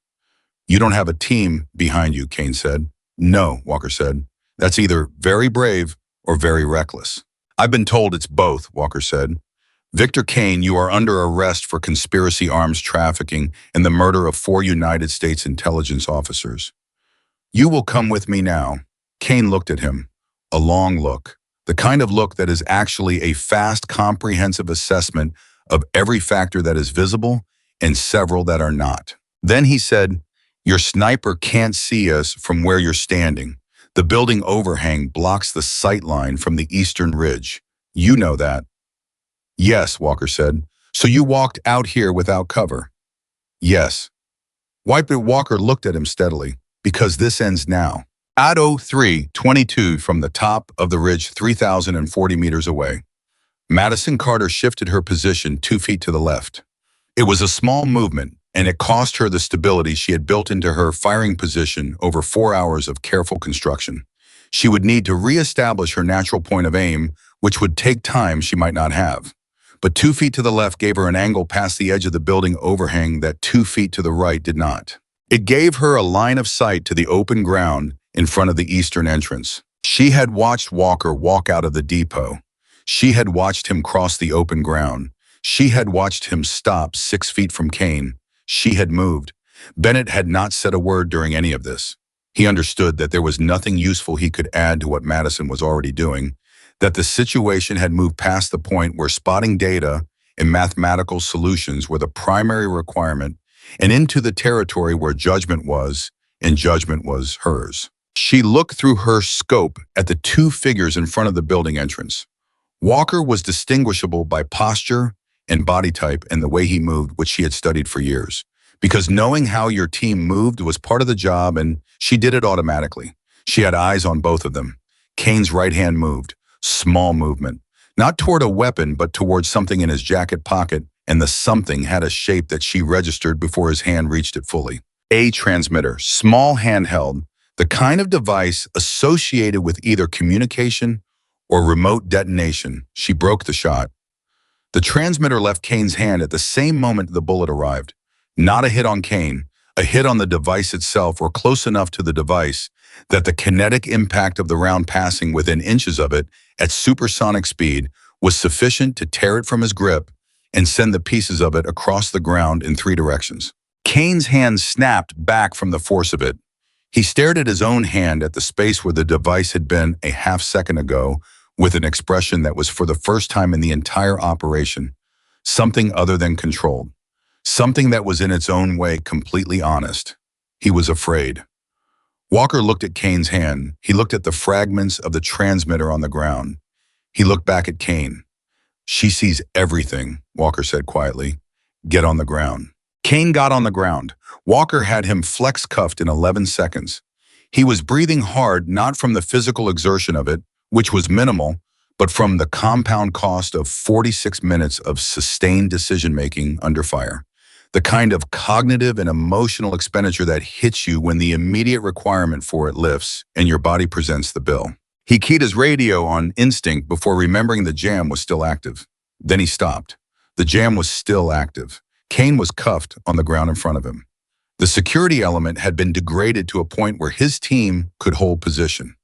You don't have a team behind you, Kane said. No, Walker said. That's either very brave or very reckless. I've been told it's both, Walker said. Victor Kane, you are under arrest for conspiracy, arms trafficking, and the murder of 4 United States intelligence officers. You will come with me now. Kane looked at him. A long look. The kind of look that is actually a fast, comprehensive assessment of every factor that is visible and several that are not. Then he said, your sniper can't see us from where you're standing. The building overhang blocks the sight line from the eastern ridge. You know that. Yes, Walker said. So you walked out here without cover? Yes. Walker looked at him steadily. Because this ends now. At 03:22 from the top of the ridge 3,040 meters away. Madison Carter shifted her position 2 feet to the left. It was a small movement, and it cost her the stability she had built into her firing position over 4 hours of careful construction. She would need to reestablish her natural point of aim, which would take time she might not have. But 2 feet to the left gave her an angle past the edge of the building overhang that 2 feet to the right did not. It gave her a line of sight to the open ground in front of the eastern entrance. She had watched Walker walk out of the depot. She had watched him cross the open ground. She had watched him stop 6 feet from Kane. She had moved. Bennett had not said a word during any of this. He understood that there was nothing useful he could add to what Madison was already doing, that the situation had moved past the point where spotting data and mathematical solutions were the primary requirement, and into the territory where judgment was, and judgment was hers. She looked through her scope at the 2 figures in front of the building entrance. Walker was distinguishable by posture and body type and the way he moved, which she had studied for years. Because knowing how your team moved was part of the job, and she did it automatically. She had eyes on both of them. Kane's right hand moved. Small movement. Not toward a weapon, but toward something in his jacket pocket, and the something had a shape that she registered before his hand reached it fully. A transmitter, small handheld, the kind of device associated with either communication or remote detonation. She broke the shot. The transmitter left Kane's hand at the same moment the bullet arrived. Not a hit on Kane, a hit on the device itself, or close enough to the device that the kinetic impact of the round passing within inches of it at supersonic speed was sufficient to tear it from his grip and send the pieces of it across the ground in 3 directions. Kane's hand snapped back from the force of it. He stared at his own hand at the space where the device had been a half-second ago with an expression that was for the first time in the entire operation, something other than controlled, something that was in its own way completely honest. He was afraid. Walker looked at Kane's hand. He looked at the fragments of the transmitter on the ground. He looked back at Kane. She sees everything, Walker said quietly. Get on the ground. Kane got on the ground. Walker had him flex-cuffed in 11 seconds. He was breathing hard not from the physical exertion of it, which was minimal, but from the compound cost of 46 minutes of sustained decision-making under fire. The kind of cognitive and emotional expenditure that hits you when the immediate requirement for it lifts and your body presents the bill. He keyed his radio on instinct before remembering the jam was still active. Then he stopped. The jam was still active. Kane was cuffed on the ground in front of him. The security element had been degraded to a point where his team could hold position.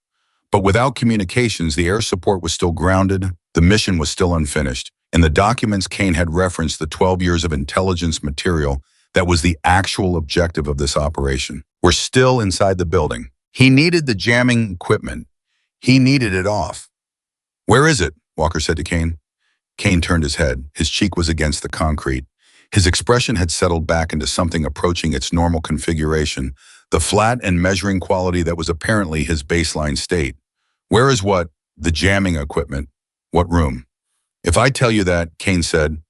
But without communications, the air support was still grounded, the mission was still unfinished, and the documents Kane had referenced the 12 years of intelligence material that was the actual objective of this operation were still inside the building. He needed the jamming equipment. He needed it off. "Where is it?" Walker said to Kane. Kane turned his head. His cheek was against the concrete. His expression had settled back into something approaching its normal configuration, the flat and measuring quality that was apparently his baseline state. "Where is what?" "The jamming equipment." "What room?" "If I tell you that," Kane said,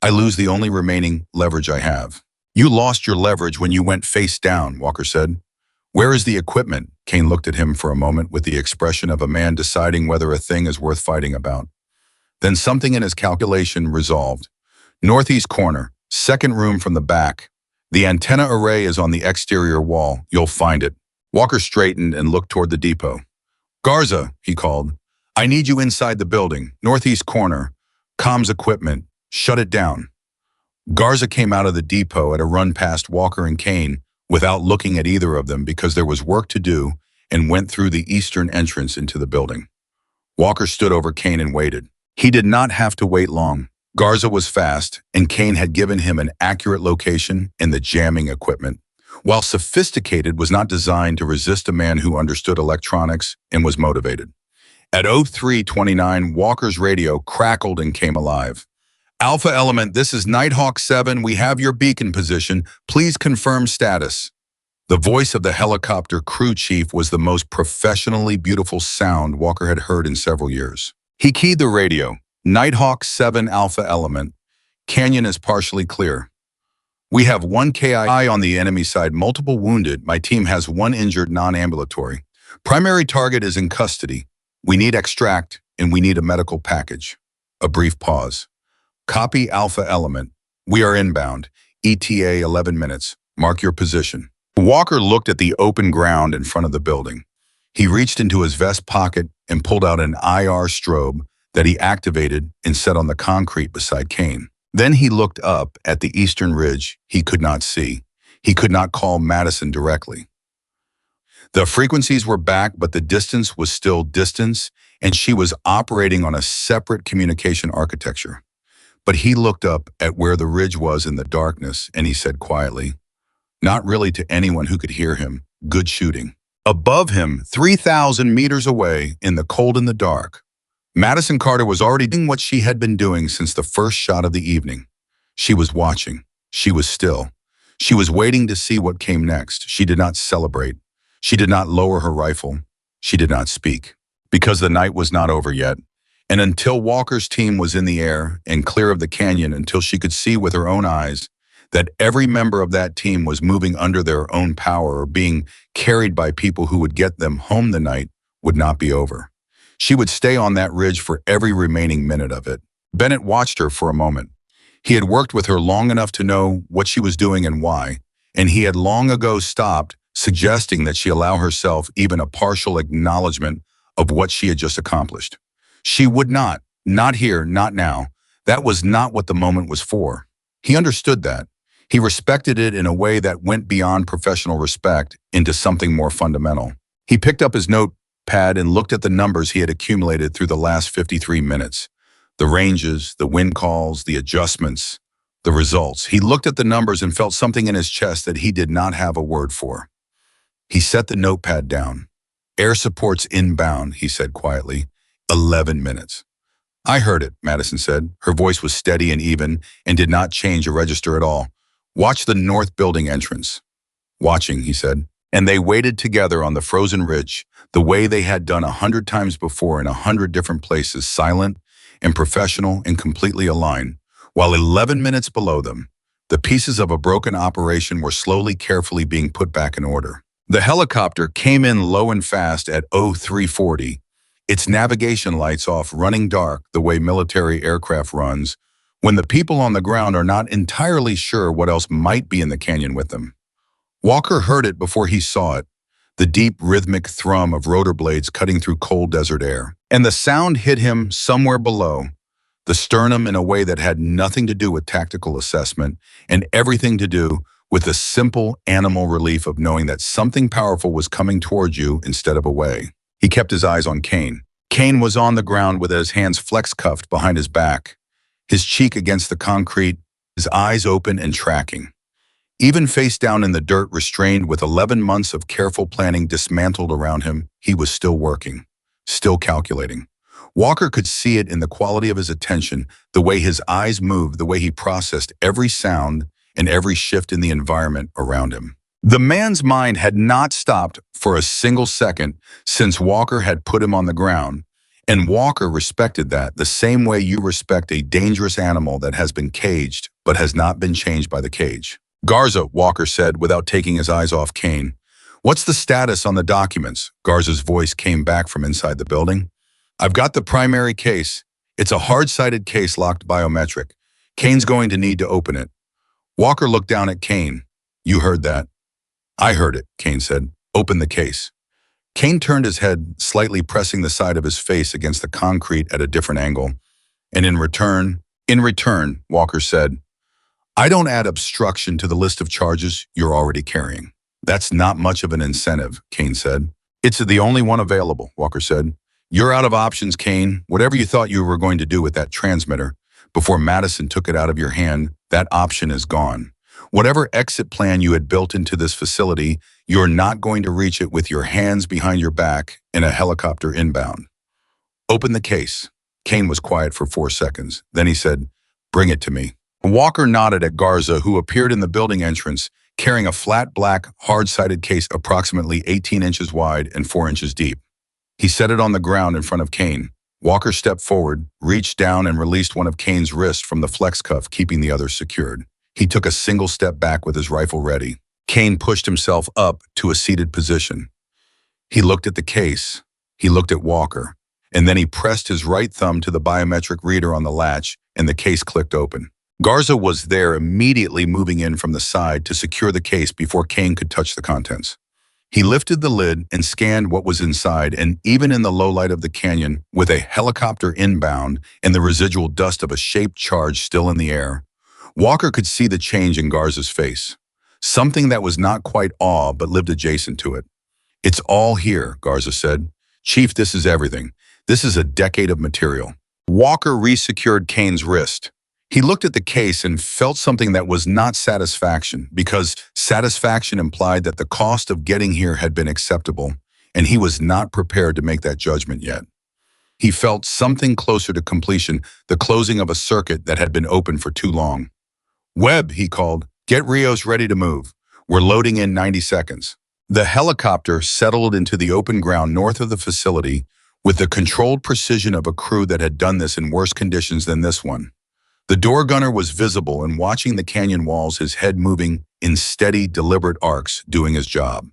"I lose the only remaining leverage I have." "You lost your leverage when you went face down," Walker said. "Where is the equipment?" Kane looked at him for a moment with the expression of a man deciding whether a thing is worth fighting about. Then something in his calculation resolved. "Northeast corner, second room from the back. The antenna array is on the exterior wall. You'll find it." Walker straightened and looked toward the depot. "Garza," he called, "I need you inside the building. Northeast corner. Comms equipment. Shut it down." Garza came out of the depot at a run past Walker and Kane without looking at either of them because there was work to do and went through the eastern entrance into the building. Walker stood over Kane and waited. He did not have to wait long. Garza was fast, and Kane had given him an accurate location and the jamming equipment. While sophisticated, was not designed to resist a man who understood electronics and was motivated. At 03:29, Walker's radio crackled and came alive. "Alpha Element, this is Nighthawk 7. We have your beacon position. Please confirm status." The voice of the helicopter crew chief was the most professionally beautiful sound Walker had heard in several years. He keyed the radio. "Nighthawk 7 Alpha Element. Canyon is partially clear. We have 1 KI on the enemy side, multiple wounded. My team has 1 injured non-ambulatory. Primary target is in custody. We need extract, and we need a medical package." A brief pause. "Copy Alpha Element. We are inbound. ETA 11 minutes. Mark your position." Walker looked at the open ground in front of the building. He reached into his vest pocket and pulled out an IR strobe that he activated and set on the concrete beside Kane. Then he looked up at the eastern ridge he could not see. He could not call Madison directly. The frequencies were back, but the distance was still distance, and she was operating on a separate communication architecture. But he looked up at where the ridge was in the darkness, and he said quietly, not really to anyone who could hear him, "Good shooting." Above him, 3,000 meters away, in the cold and the dark, Madison Carter was already doing what she had been doing since the first shot of the evening. She was watching. She was still. She was waiting to see what came next. She did not celebrate. She did not lower her rifle. She did not speak. Because the night was not over yet. And until Walker's team was in the air and clear of the canyon, until she could see with her own eyes that every member of that team was moving under their own power or being carried by people who would get them home, the night would not be over. She would stay on that ridge for every remaining minute of it. Bennett watched her for a moment. He had worked with her long enough to know what she was doing and why, and he had long ago stopped suggesting that she allow herself even a partial acknowledgement of what she had just accomplished. She would not here, not now. That was not what the moment was for. He understood that. He respected it in a way that went beyond professional respect into something more fundamental. He picked up his notepad and looked at the numbers he had accumulated through the last 53 minutes. The ranges, the wind calls, the adjustments, the results. He looked at the numbers and felt something in his chest that he did not have a word for. He set the notepad down. "Air support's inbound," he said quietly. 11 minutes. "I heard it," Madison said. Her voice was steady and even and did not change a register at all. "Watch the north building entrance." "Watching," he said. And they waited together on the frozen ridge, the way they had done 100 times before in 100 different places, silent and professional and completely aligned, while 11 minutes below them, The pieces of a broken operation were slowly, carefully being put back in order. The helicopter came in low and fast at 0340, its navigation lights off, running dark the way military aircraft runs when the people on the ground are not entirely sure what else might be in the canyon with them. Walker heard it before he saw it, the deep rhythmic thrum of rotor blades cutting through cold desert air. And the sound hit him somewhere below, the sternum, in a way that had nothing to do with tactical assessment and everything to do with the simple animal relief of knowing that something powerful was coming towards you instead of away. He kept his eyes on Kane. Kane was on the ground with his hands flex-cuffed behind his back, his cheek against the concrete, his eyes open and tracking. Even face down in the dirt, restrained with 11 months of careful planning dismantled around him, he was still working, still calculating. Walker could see it in the quality of his attention, the way his eyes moved, the way he processed every sound and every shift in the environment around him. The man's mind had not stopped for a single second since Walker had put him on the ground, and Walker respected that the same way you respect a dangerous animal that has been caged but has not been changed by the cage. "Garza," Walker said without taking his eyes off Kane. "What's the status on the documents?" Garza's voice came back from inside the building. "I've got the primary case. It's a hard-sided case, locked biometric. Kane's going to need to open it." Walker looked down at Kane. "You heard that?" "I heard it," Kane said. "Open the case." Kane turned his head, slightly pressing the side of his face against the concrete at a different angle. "And in return," Walker said, "I don't add obstruction to the list of charges you're already carrying." "That's not much of an incentive," Kane said. "It's the only one available," Walker said. "You're out of options, Kane. Whatever you thought you were going to do with that transmitter before Madison took it out of your hand, that option is gone. Whatever exit plan you had built into this facility, you're not going to reach it with your hands behind your back in a helicopter inbound. Open the case." Kane was quiet for 4 seconds. Then he said, "Bring it to me." Walker nodded at Garza, who appeared in the building entrance, carrying a flat black, hard-sided case approximately 18 inches wide and 4 inches deep. He set it on the ground in front of Kane. Walker stepped forward, reached down and released one of Kane's wrists from the flex cuff, keeping the other secured. He took a single step back with his rifle ready. Kane pushed himself up to a seated position. He looked at the case. He looked at Walker. And then he pressed his right thumb to the biometric reader on the latch, and the case clicked open. Garza was there, immediately moving in from the side to secure the case before Kane could touch the contents. He lifted the lid and scanned what was inside, and even in the low light of the canyon, with a helicopter inbound and the residual dust of a shaped charge still in the air, Walker could see the change in Garza's face. Something that was not quite awe, but lived adjacent to it. "It's all here," Garza said. "Chief, this is everything. This is a decade of material." Walker resecured Kane's wrist. He looked at the case and felt something that was not satisfaction, because satisfaction implied that the cost of getting here had been acceptable, and he was not prepared to make that judgment yet. He felt something closer to completion, the closing of a circuit that had been open for too long. "Webb," he called, "get Rios ready to move. We're loading in 90 seconds. The helicopter settled into the open ground north of the facility with the controlled precision of a crew that had done this in worse conditions than this one. The door gunner was visible and watching the canyon walls, his head moving in steady, deliberate arcs, doing his job.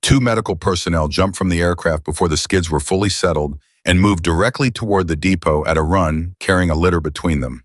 2 medical personnel jumped from the aircraft before the skids were fully settled and moved directly toward the depot at a run, carrying a litter between them.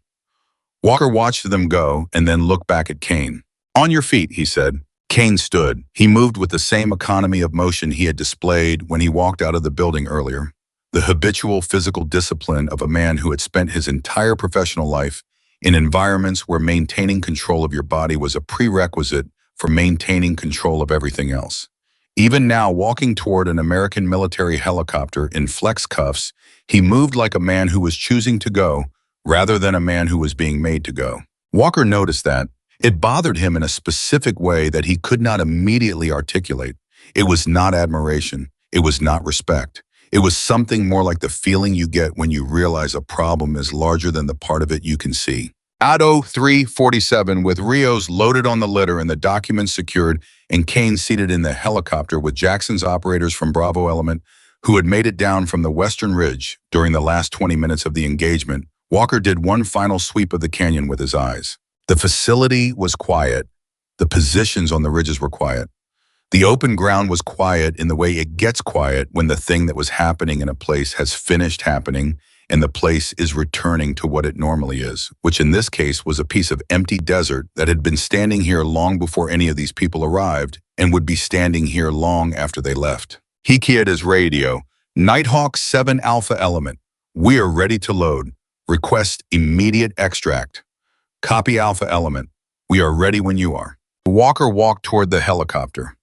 Walker watched them go and then looked back at Kane. "On your feet," he said. Kane stood. He moved with the same economy of motion he had displayed when he walked out of the building earlier. The habitual physical discipline of a man who had spent his entire professional life in environments where maintaining control of your body was a prerequisite for maintaining control of everything else. Even now, walking toward an American military helicopter in flex cuffs, he moved like a man who was choosing to go, rather than a man who was being made to go. Walker noticed that. It bothered him in a specific way that he could not immediately articulate. It was not admiration. It was not respect. It was something more like the feeling you get when you realize a problem is larger than the part of it you can see. At 0347, with Rios loaded on the litter and the documents secured, and Kane seated in the helicopter with Jackson's operators from Bravo Element, who had made it down from the western ridge during the last 20 minutes of the engagement, Walker did one final sweep of the canyon with his eyes. The facility was quiet. The positions on the ridges were quiet. The open ground was quiet in the way it gets quiet when the thing that was happening in a place has finished happening and the place is returning to what it normally is, which in this case was a piece of empty desert that had been standing here long before any of these people arrived and would be standing here long after they left. He keyed his radio. Nighthawk 7 Alpha Element. We are ready to load. Request immediate extract. Copy Alpha Element. We are ready when you are. Walker walked toward the helicopter.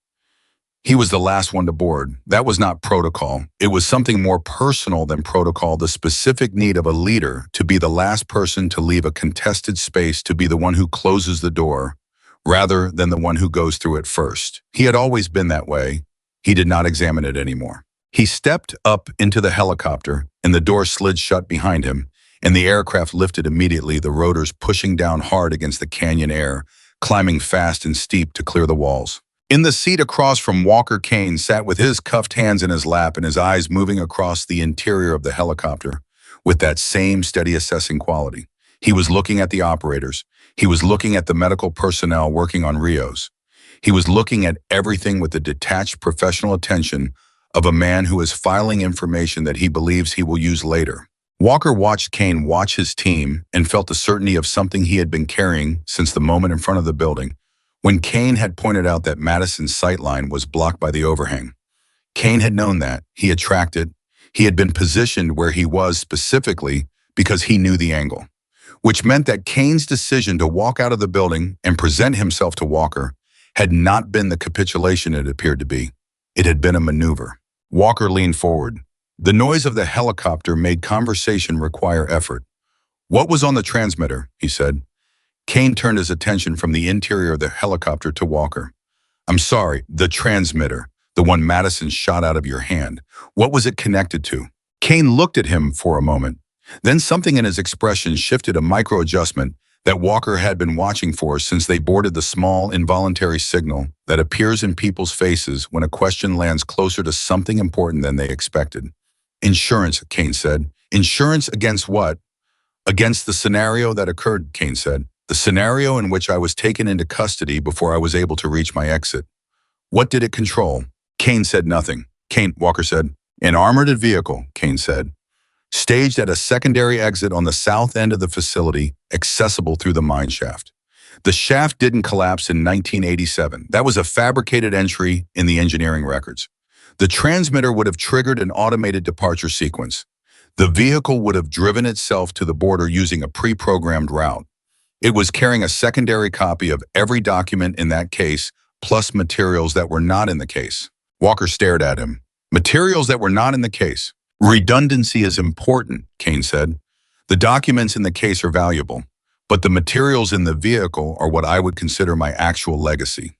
He was the last one to board. That was not protocol. It was something more personal than protocol, the specific need of a leader to be the last person to leave a contested space, to be the one who closes the door, rather than the one who goes through it first. He had always been that way. He did not examine it anymore. He stepped up into the helicopter, and the door slid shut behind him, and the aircraft lifted immediately, the rotors pushing down hard against the canyon air, climbing fast and steep to clear the walls. In the seat across from Walker, Kane sat with his cuffed hands in his lap and his eyes moving across the interior of the helicopter with that same steady assessing quality. He was looking at the operators. He was looking at the medical personnel working on Rios. He was looking at everything with the detached professional attention of a man who is filing information that he believes he will use later. Walker watched Kane watch his team and felt the certainty of something he had been carrying since the moment in front of the building, when Kane had pointed out that Madison's sightline was blocked by the overhang. Kane had known that. He had tracked it. He had been positioned where he was specifically because he knew the angle, which meant that Kane's decision to walk out of the building and present himself to Walker had not been the capitulation it appeared to be. It had been a maneuver. Walker leaned forward. The noise of the helicopter made conversation require effort. "What was on the transmitter?" he said. Kane turned his attention from the interior of the helicopter to Walker. "I'm sorry, the transmitter, the one Madison shot out of your hand. What was it connected to?" Kane looked at him for a moment. Then something in his expression shifted, a micro-adjustment that Walker had been watching for since they boarded, the small, involuntary signal that appears in people's faces when a question lands closer to something important than they expected. "Insurance," Kane said. "Insurance against what?" "Against the scenario that occurred," Kane said. "The scenario in which I was taken into custody before I was able to reach my exit." "What did it control?" Kane said nothing. Walker said, "An armored vehicle," Kane said, "staged at a secondary exit on the south end of the facility, accessible through the mine shaft. The shaft didn't collapse in 1987. That was a fabricated entry in the engineering records. The transmitter would have triggered an automated departure sequence. The vehicle would have driven itself to the border using a pre-programmed route. It was carrying a secondary copy of every document in that case, plus materials that were not in the case." Walker stared at him. "Materials that were not in the case. Redundancy is important," Kane said. "The documents in the case are valuable, but the materials in the vehicle are what I would consider my actual legacy.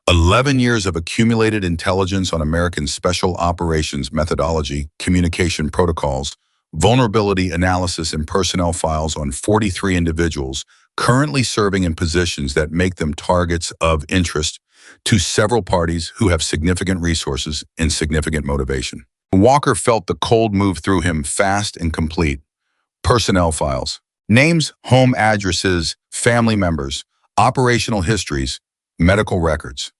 11 years of accumulated intelligence on American special operations methodology, communication protocols, vulnerability analysis, and personnel files on 43 individuals currently serving in positions that make them targets of interest to several parties who have significant resources and significant motivation." Walker felt the cold move through him, fast and complete. Personnel files. Names, home addresses, family members, operational histories, medical records.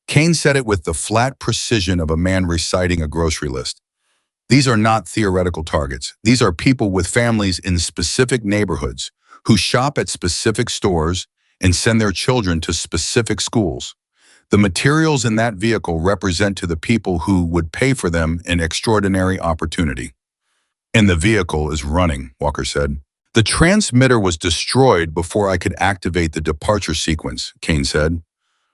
Kane said it with the flat precision of a man reciting a grocery list. "These are not theoretical targets. These are people with families in specific neighborhoods who shop at specific stores and send their children to specific schools. The materials in that vehicle represent to the people who would pay for them an extraordinary opportunity." "And the vehicle is running," Walker said. "The transmitter was destroyed before I could activate the departure sequence," Kane said.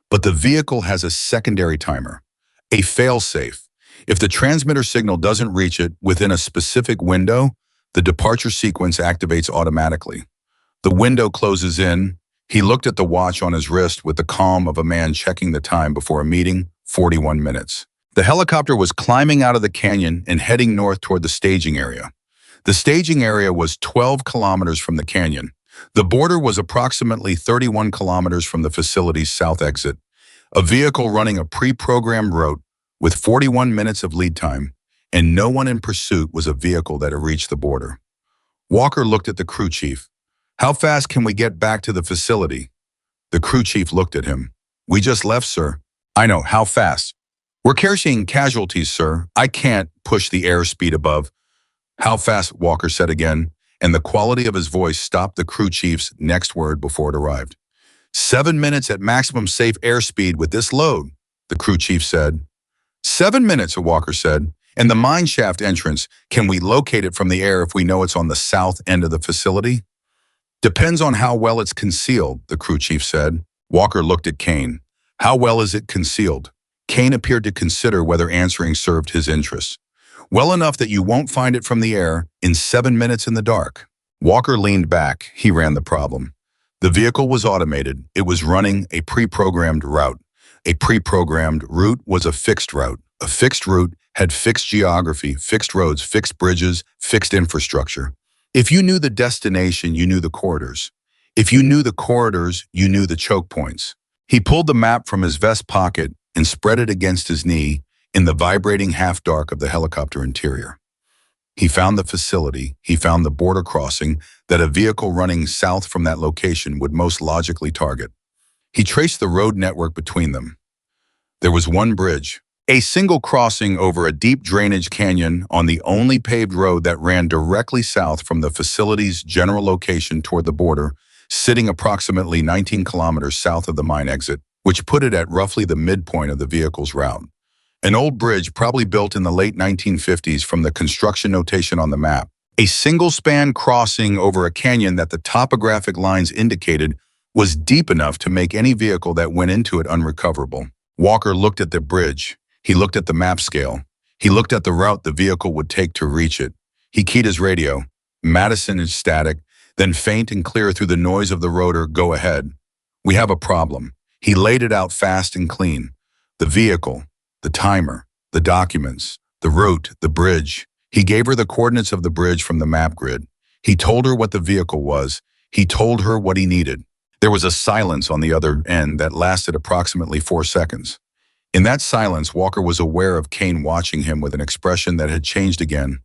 "But the vehicle has a secondary timer, a fail-safe. If the transmitter signal doesn't reach it within a specific window, the departure sequence activates automatically. The window closes in." He looked at the watch on his wrist with the calm of a man checking the time before a meeting. 41 minutes. The helicopter was climbing out of the canyon and heading north toward the staging area. The staging area was 12 kilometers from the canyon. The border was approximately 31 kilometers from the facility's south exit. A vehicle running a pre-programmed route with 41 minutes of lead time, and no one in pursuit was a vehicle that had reached the border. Walker looked at the crew chief. How fast can we get back to the facility? The crew chief looked at him. We just left, sir. I know, how fast? We're carrying casualties, sir. I can't push the airspeed above. How fast, Walker said again, and the quality of his voice stopped the crew chief's next word before it arrived. 7 minutes at maximum safe airspeed with this load, the crew chief said. 7 minutes, Walker said. And the mine shaft entrance, can we locate it from the air if we know it's on the south end of the facility? Depends on how well it's concealed, the crew chief said. Walker looked at Kane. How well is it concealed? Kane appeared to consider whether answering served his interests. Well enough that you won't find it from the air in 7 minutes in the dark. Walker leaned back. He ran the problem. The vehicle was automated. It was running a pre-programmed route. A pre-programmed route was a fixed route. A fixed route had fixed geography, fixed roads, fixed bridges, fixed infrastructure. If you knew the destination, you knew the corridors. If you knew the corridors, you knew the choke points. He pulled the map from his vest pocket and spread it against his knee in the vibrating half-dark of the helicopter interior. He found the facility. He found the border crossing that a vehicle running south from that location would most logically target. He traced the road network between them. There was one bridge, a single crossing over a deep drainage canyon on the only paved road that ran directly south from the facility's general location toward the border, sitting approximately 19 kilometers south of the mine exit, which put it at roughly the midpoint of the vehicle's route. An old bridge probably built in the late 1950s from the construction notation on the map. A single-span crossing over a canyon that the topographic lines indicated was deep enough to make any vehicle that went into it unrecoverable. Walker looked at the bridge. He looked at the map scale. He looked at the route the vehicle would take to reach it. He keyed his radio. Madison is static, then faint and clear through the noise of the rotor, go ahead. We have a problem. He laid it out fast and clean. The vehicle, the timer, the documents, the route, the bridge. He gave her the coordinates of the bridge from the map grid. He told her what the vehicle was. He told her what he needed. There was a silence on the other end that lasted approximately 4 seconds. In that silence, Walker was aware of Kane watching him with an expression that had changed again,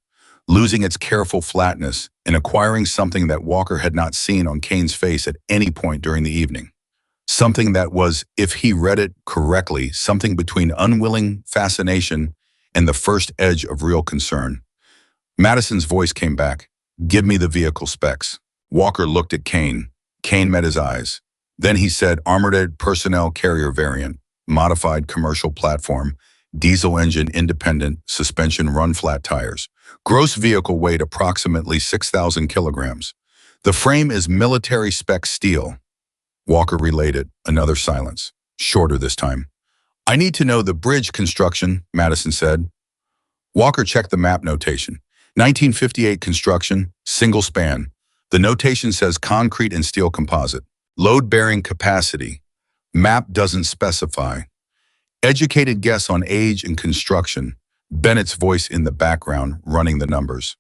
losing its careful flatness and acquiring something that Walker had not seen on Kane's face at any point during the evening. Something that was, if he read it correctly, something between unwilling fascination and the first edge of real concern. Madison's voice came back. Give me the vehicle specs. Walker looked at Kane. Kane met his eyes. Then he said, armored personnel carrier variant, modified commercial platform, diesel engine independent, suspension run flat tires. Gross vehicle weight approximately 6,000 kilograms. The frame is military spec steel. Walker relayed it. Another silence. Shorter this time. I need to know the bridge construction, Madison said. Walker checked the map notation. 1958 construction, single span. The notation says concrete and steel composite. Load-bearing capacity. Map doesn't specify. Educated guess on age and construction. Bennett's voice in the background running the numbers.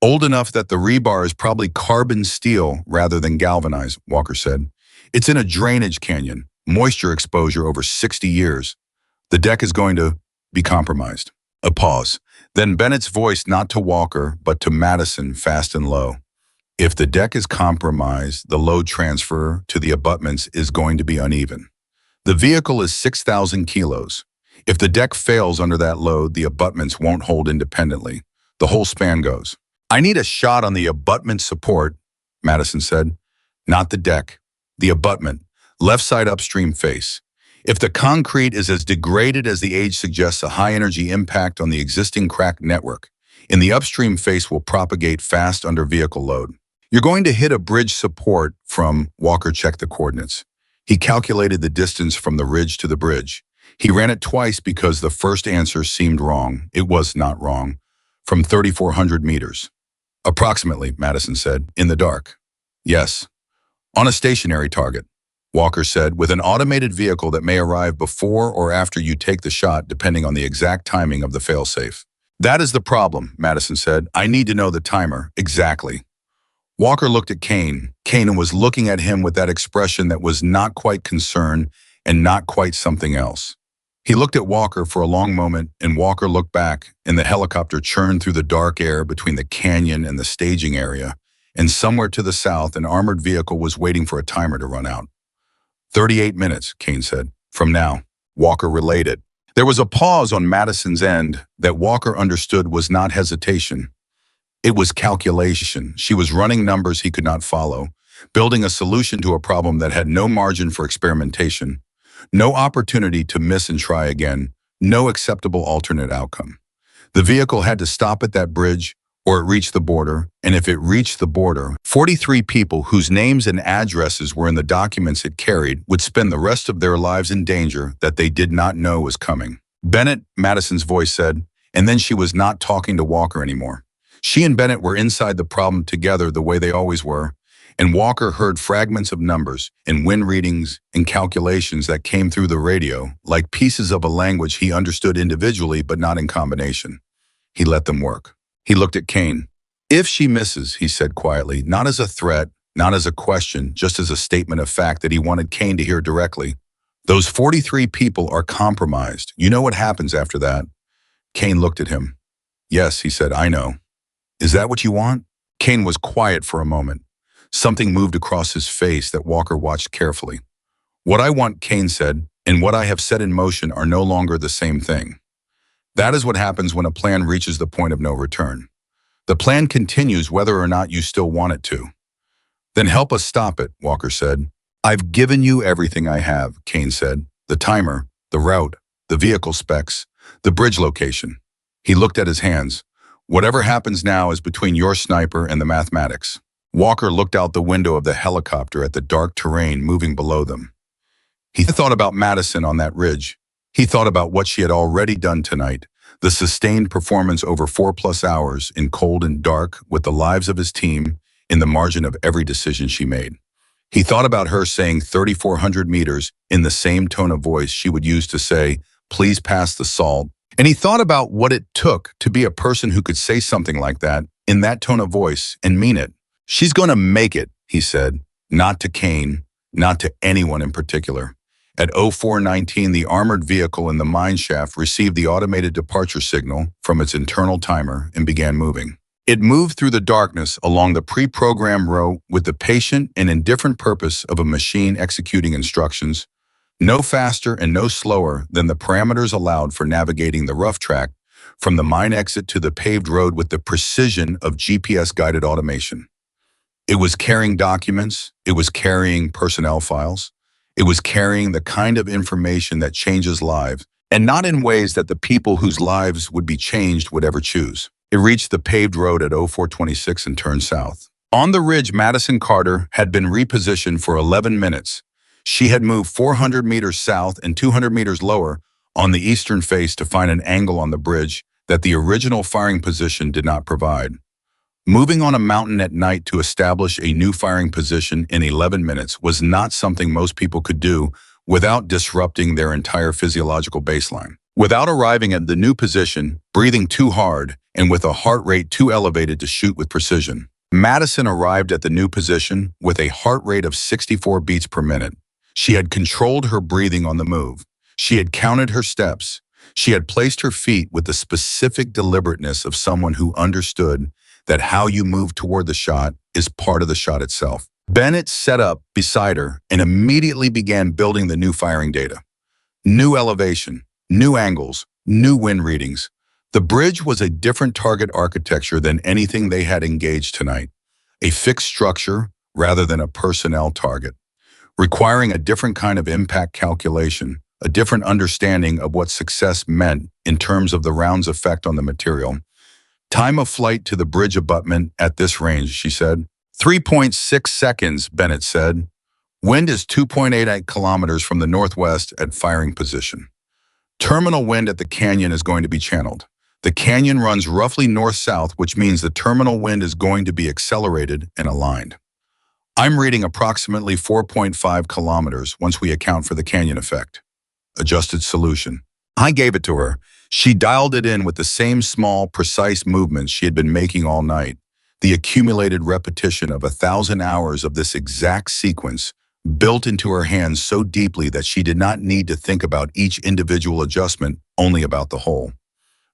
Old enough that the rebar is probably carbon steel rather than galvanized, Walker said. It's in a drainage canyon, moisture exposure over 60 years. The deck is going to be compromised. A pause. Then Bennett's voice not to Walker, but to Madison, fast and low. If the deck is compromised, the load transfer to the abutments is going to be uneven. The vehicle is 6,000 kilos. If the deck fails under that load, the abutments won't hold independently. The whole span goes. I need a shot on the abutment support, Madison said. Not the deck. The abutment. Left side upstream face. If the concrete is as degraded as the age suggests, a high-energy impact on the existing cracked network in the upstream face will propagate fast under vehicle load. You're going to hit a bridge support from, Walker checked the coordinates. He calculated the distance from the ridge to the bridge. He ran it twice because the first answer seemed wrong. It was not wrong. From 3,400 meters. Approximately, Madison said, in the dark. Yes. On a stationary target, Walker said, with an automated vehicle that may arrive before or after you take the shot depending on the exact timing of the failsafe. That is the problem, Madison said. I need to know the timer. Exactly. Walker looked at Kane. Kane was looking at him with that expression that was not quite concern and not quite something else. He looked at Walker for a long moment, and Walker looked back, and the helicopter churned through the dark air between the canyon and the staging area, and somewhere to the south, an armored vehicle was waiting for a timer to run out. 38 minutes, Kane said. From now, Walker relayed it. There was a pause on Madison's end that Walker understood was not hesitation. It was calculation. She was running numbers he could not follow, building a solution to a problem that had no margin for experimentation, no opportunity to miss and try again, no acceptable alternate outcome. The vehicle had to stop at that bridge, or it reached the border, and if it reached the border, 43 people whose names and addresses were in the documents it carried would spend the rest of their lives in danger that they did not know was coming. Bennett, Madison's voice said, and then she was not talking to Walker anymore. She and Bennett were inside the problem together the way they always were, and Walker heard fragments of numbers and wind readings and calculations that came through the radio, like pieces of a language he understood individually but not in combination. He let them work. He looked at Kane. If she misses, he said quietly, not as a threat, not as a question, just as a statement of fact that he wanted Kane to hear directly. Those 43 people are compromised. You know what happens after that? Kane looked at him. Yes, he said, I know. Is that what you want? Kane was quiet for a moment. Something moved across his face that Walker watched carefully. What I want, Kane said, and what I have set in motion are no longer the same thing. That is what happens when a plan reaches the point of no return. The plan continues whether or not you still want it to. Then help us stop it, Walker said. I've given you everything I have, Kane said. The timer, the route, the vehicle specs, the bridge location. He looked at his hands. Whatever happens now is between your sniper and the mathematics. Walker looked out the window of the helicopter at the dark terrain moving below them. He thought about Madison on that ridge. He thought about what she had already done tonight, the sustained performance over 4+ hours in cold and dark with the lives of his team in the margin of every decision she made. He thought about her saying 3,400 meters in the same tone of voice she would use to say, please pass the salt. And he thought about what it took to be a person who could say something like that in that tone of voice and mean it. She's going to make it, he said, not to Kane, not to anyone in particular. At 04:19, the armored vehicle in the mine shaft received the automated departure signal from its internal timer and began moving. It moved through the darkness along the pre-programmed route with the patient and indifferent purpose of a machine executing instructions, no faster and no slower than the parameters allowed for navigating the rough track from the mine exit to the paved road with the precision of GPS-guided automation. It was carrying documents, it was carrying personnel files, it was carrying the kind of information that changes lives, and not in ways that the people whose lives would be changed would ever choose. It reached the paved road at 04:26 and turned south. On the ridge, Madison Carter had been repositioned for 11 minutes. She had moved 400 meters south and 200 meters lower on the eastern face to find an angle on the bridge that the original firing position did not provide. Moving on a mountain at night to establish a new firing position in 11 minutes was not something most people could do without disrupting their entire physiological baseline. Without arriving at the new position, breathing too hard, and with a heart rate too elevated to shoot with precision. Madison arrived at the new position with a heart rate of 64 beats per minute. She had controlled her breathing on the move. She had counted her steps. She had placed her feet with the specific deliberateness of someone who understood that how you move toward the shot is part of the shot itself. Bennett sat up beside her and immediately began building the new firing data. New elevation, new angles, new wind readings. The bridge was a different target architecture than anything they had engaged tonight. A fixed structure rather than a personnel target, requiring a different kind of impact calculation, a different understanding of what success meant in terms of the round's effect on the material. Time of flight to the bridge abutment at this range, she said. 3.6 seconds, Bennett said. Wind is 2.88 kilometers from the northwest at firing position. Terminal wind at the canyon is going to be channeled. The canyon runs roughly north-south, which means the terminal wind is going to be accelerated and aligned. I'm reading approximately 4.5 kilometers once we account for the canyon effect. Adjusted solution. I gave it to her. She dialed it in with the same small, precise movements she had been making all night. The accumulated repetition of 1,000 hours of this exact sequence built into her hands so deeply that she did not need to think about each individual adjustment, only about the whole.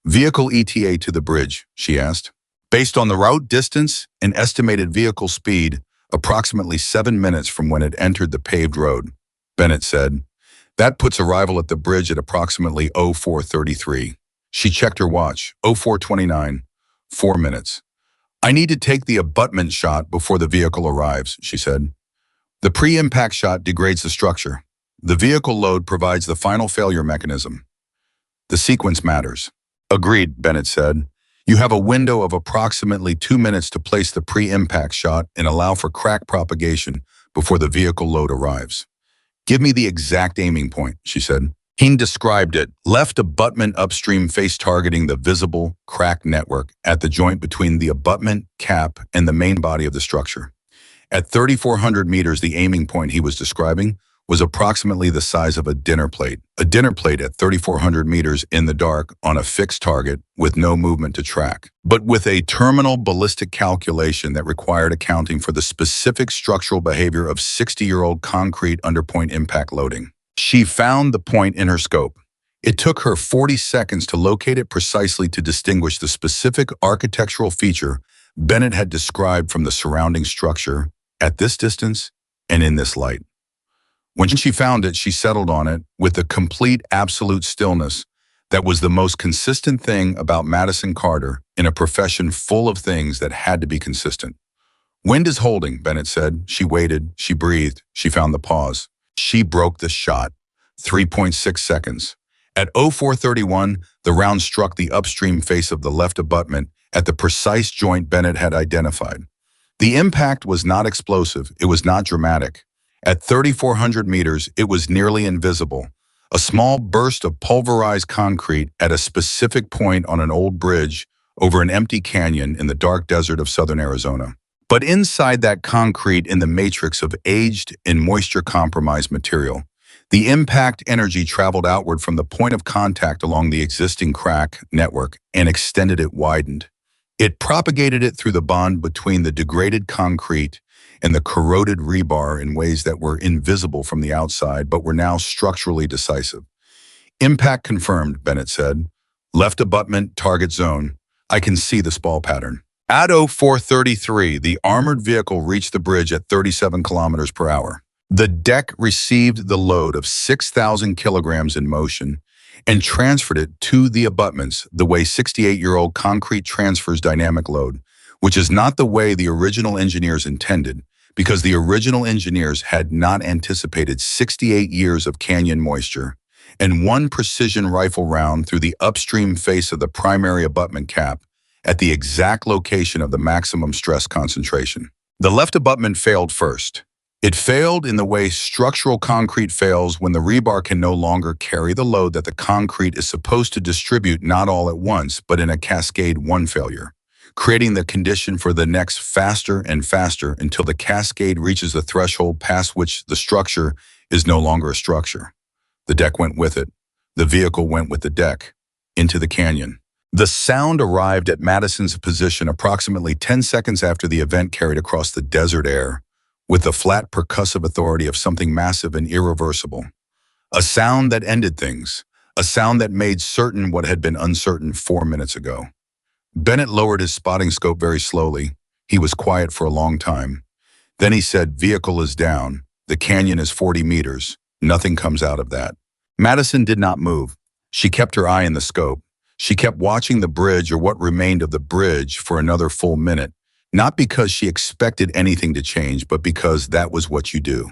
Vehicle ETA to the bridge, she asked. Based on the route distance and estimated vehicle speed, approximately 7 minutes from when it entered the paved road, Bennett said. That puts arrival at the bridge at approximately 04:33. She checked her watch, 04:29, 4 minutes. I need to take the abutment shot before the vehicle arrives, she said. The pre-impact shot degrades the structure. The vehicle load provides the final failure mechanism. The sequence matters. Agreed, Bennett said. You have a window of approximately 2 minutes to place the pre-impact shot and allow for crack propagation before the vehicle load arrives. Give me the exact aiming point, she said. He described it. Left abutment upstream face targeting the visible crack network at the joint between the abutment cap and the main body of the structure. At 3,400 meters, the aiming point he was describing was approximately the size of a dinner plate. A dinner plate at 3,400 meters in the dark on a fixed target with no movement to track, but with a terminal ballistic calculation that required accounting for the specific structural behavior of 60-year-old concrete under point impact loading. She found the point in her scope. It took her 40 seconds to locate it precisely to distinguish the specific architectural feature Bennett had described from the surrounding structure at this distance and in this light. When she found it, she settled on it with the complete absolute stillness that was the most consistent thing about Madison Carter in a profession full of things that had to be consistent. Wind is holding, Bennett said. She waited, she breathed, she found the pause. She broke the shot. 3.6 seconds. At 04:31, the round struck the upstream face of the left abutment at the precise joint Bennett had identified. The impact was not explosive, it was not dramatic. At 3,400 meters, it was nearly invisible, a small burst of pulverized concrete at a specific point on an old bridge over an empty canyon in the dark desert of southern Arizona. But inside that concrete, in the matrix of aged and moisture-compromised material, the impact energy traveled outward from the point of contact along the existing crack network and extended it widened. It propagated it through the bond between the degraded concrete and the corroded rebar in ways that were invisible from the outside but were now structurally decisive. Impact confirmed, Bennett said. Left abutment, target zone. I can see the spall pattern. At 04:33, the armored vehicle reached the bridge at 37 kilometers per hour. The deck received the load of 6,000 kilograms in motion and transferred it to the abutments the way 68-year-old concrete transfers dynamic load, which is not the way the original engineers intended, because the original engineers had not anticipated 68 years of canyon moisture and one precision rifle round through the upstream face of the primary abutment cap at the exact location of the maximum stress concentration. The left abutment failed first. It failed in the way structural concrete fails when the rebar can no longer carry the load that the concrete is supposed to distribute, not all at once, but in a cascade one failure, creating the condition for the next faster and faster until the cascade reaches the threshold past which the structure is no longer a structure. The deck went with it. The vehicle went with the deck into the canyon. The sound arrived at Madison's position approximately 10 seconds after the event carried across the desert air, with the flat percussive authority of something massive and irreversible. A sound that ended things, a sound that made certain what had been uncertain 4 minutes ago. Bennett lowered his spotting scope very slowly. He was quiet for a long time. Then he said, "Vehicle is down. The canyon is 40 meters. Nothing comes out of that." Madison did not move. She kept her eye in the scope. She kept watching the bridge, or what remained of the bridge, for another full minute. Not because she expected anything to change, but because that was what you do.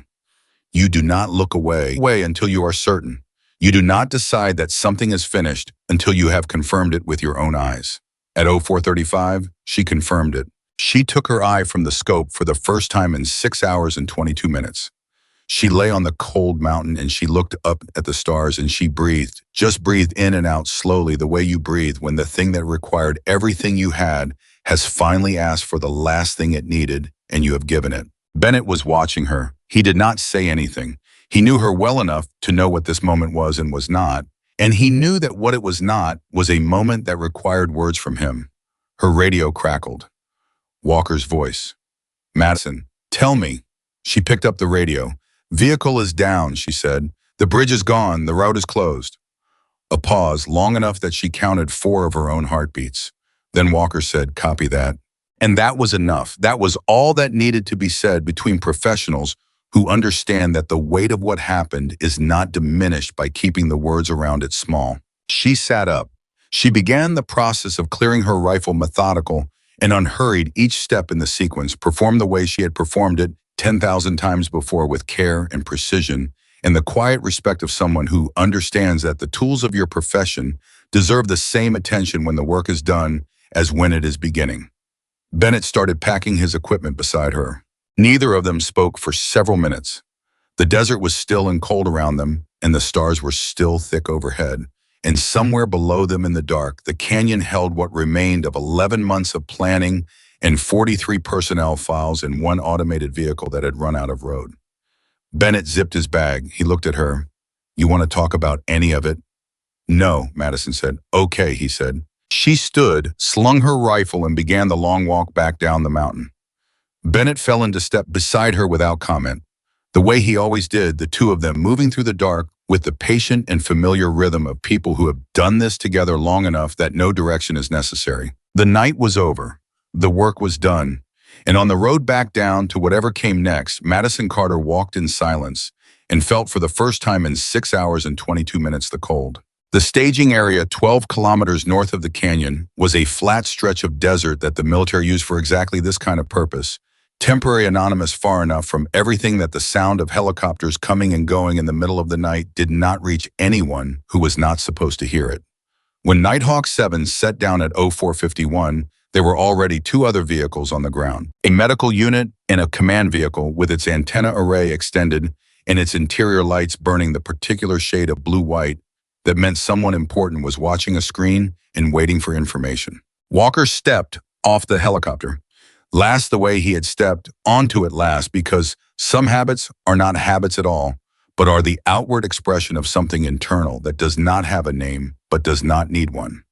You do not look away until you are certain. You do not decide that something is finished until you have confirmed it with your own eyes. At 04:35, she confirmed it. She took her eye from the scope for the first time in 6 hours and 22 minutes. She lay on the cold mountain and she looked up at the stars and she breathed, just breathed in and out slowly, the way you breathe when the thing that required everything you had has finally asked for the last thing it needed, and you have given it. Bennett was watching her. He did not say anything. He knew her well enough to know what this moment was and was not, and he knew that what it was not was a moment that required words from him. Her radio crackled. Walker's voice. "Madison, tell me." She picked up the radio. "Vehicle is down," she said. "The bridge is gone. The route is closed." A pause, long enough that she counted 4 of her own heartbeats. Then Walker said, "Copy that." And that was enough. That was all that needed to be said between professionals who understand that the weight of what happened is not diminished by keeping the words around it small. She sat up. She began the process of clearing her rifle methodical and unhurried. Each step in the sequence performed the way she had performed it 10,000 times before, with care and precision and the quiet respect of someone who understands that the tools of your profession deserve the same attention when the work is done as when it is beginning. Bennett started packing his equipment beside her. Neither of them spoke for several minutes. The desert was still and cold around them, and the stars were still thick overhead. And somewhere below them in the dark, the canyon held what remained of 11 months of planning and 43 personnel files in one automated vehicle that had run out of road. Bennett zipped his bag. He looked at her. "You want to talk about any of it?" "No," Madison said. "Okay," he said. She stood, slung her rifle, and began the long walk back down the mountain. Bennett fell into step beside her without comment. The way he always did, the two of them moving through the dark with the patient and familiar rhythm of people who have done this together long enough that no direction is necessary. The night was over. The work was done. And on the road back down to whatever came next, Madison Carter walked in silence and felt for the first time in 6 hours and 22 minutes the cold. The staging area, 12 kilometers north of the canyon, was a flat stretch of desert that the military used for exactly this kind of purpose. Temporary, anonymous, far enough from everything that the sound of helicopters coming and going in the middle of the night did not reach anyone who was not supposed to hear it. When Nighthawk 7 set down at 0451, there were already two other vehicles on the ground, a medical unit and a command vehicle with its antenna array extended and its interior lights burning the particular shade of blue-white that meant someone important was watching a screen and waiting for information. Walker stepped off the helicopter, last the way he had stepped onto it last, because some habits are not habits at all, but are the outward expression of something internal that does not have a name but does not need one.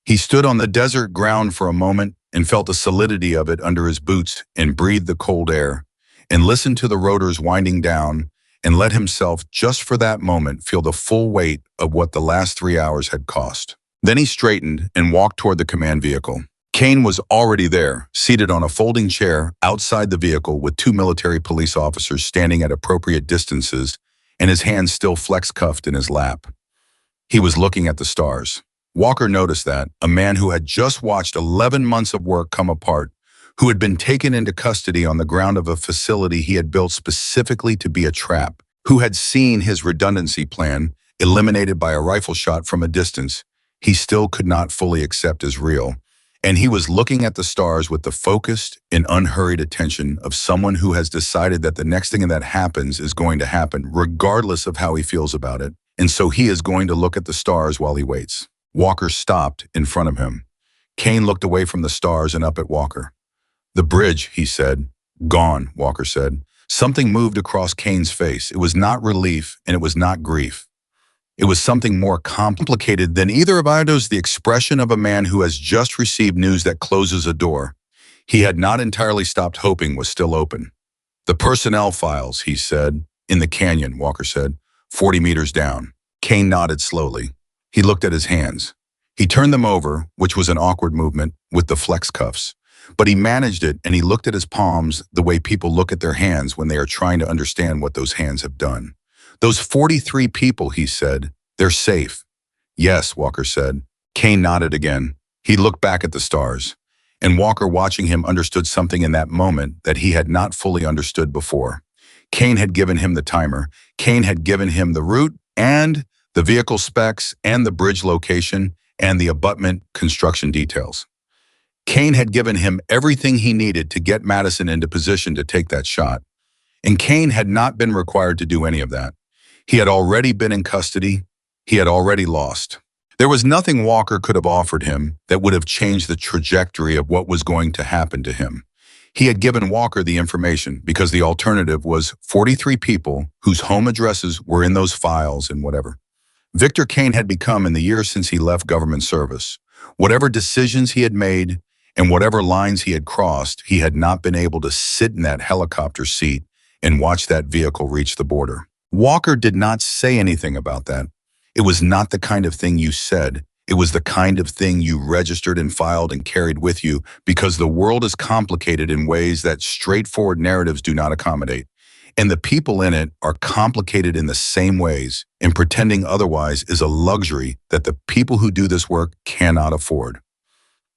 He stood on the desert ground for a moment and felt the solidity of it under his boots and breathed the cold air and listened to the rotors winding down and let himself, just for that moment, feel the full weight of what the last 3 hours had cost. Then he straightened and walked toward the command vehicle. Kane was already there, seated on a folding chair outside the vehicle with two military police officers standing at appropriate distances and his hands still flex-cuffed in his lap. He was looking at the stars. Walker noticed that, a man who had just watched 11 months of work come apart, who had been taken into custody on the ground of a facility he had built specifically to be a trap, who had seen his redundancy plan eliminated by a rifle shot from a distance, he still could not fully accept as real. And he was looking at the stars with the focused and unhurried attention of someone who has decided that the next thing that happens is going to happen, regardless of how he feels about it. And so he is going to look at the stars while he waits. Walker stopped in front of him. Kane looked away from the stars and up at Walker. "The bridge," he said. "Gone," Walker said. Something moved across Kane's face. It was not relief and it was not grief. It was something more complicated than either of those, the expression of a man who has just received news that closes a door he had not entirely stopped hoping was still open. "The personnel files," he said. "In the canyon," Walker said. 40 meters down." Kane nodded slowly. He looked at his hands. He turned them over, which was an awkward movement, with the flex cuffs. But he managed it, and he looked at his palms the way people look at their hands when they are trying to understand what those hands have done. "Those 43 people," he said, "they're safe." "Yes," Walker said. Kane nodded again. He looked back at the stars. And Walker, watching him, understood something in that moment that he had not fully understood before. Kane had given him the timer. Kane had given him the route and the vehicle specs and the bridge location and the abutment construction details. Kane had given him everything he needed to get Madison into position to take that shot. And Kane had not been required to do any of that. He had already been in custody. He had already lost. There was nothing Walker could have offered him that would have changed the trajectory of what was going to happen to him. He had given Walker the information because the alternative was 43 people whose home addresses were in those files and whatever. Victor Kane had become in the years since he left government service. Whatever decisions he had made and whatever lines he had crossed, he had not been able to sit in that helicopter seat and watch that vehicle reach the border. Walker did not say anything about that. It was not the kind of thing you said. It was the kind of thing you registered and filed and carried with you because the world is complicated in ways that straightforward narratives do not accommodate. And the people in it are complicated in the same ways, and pretending otherwise is a luxury that the people who do this work cannot afford.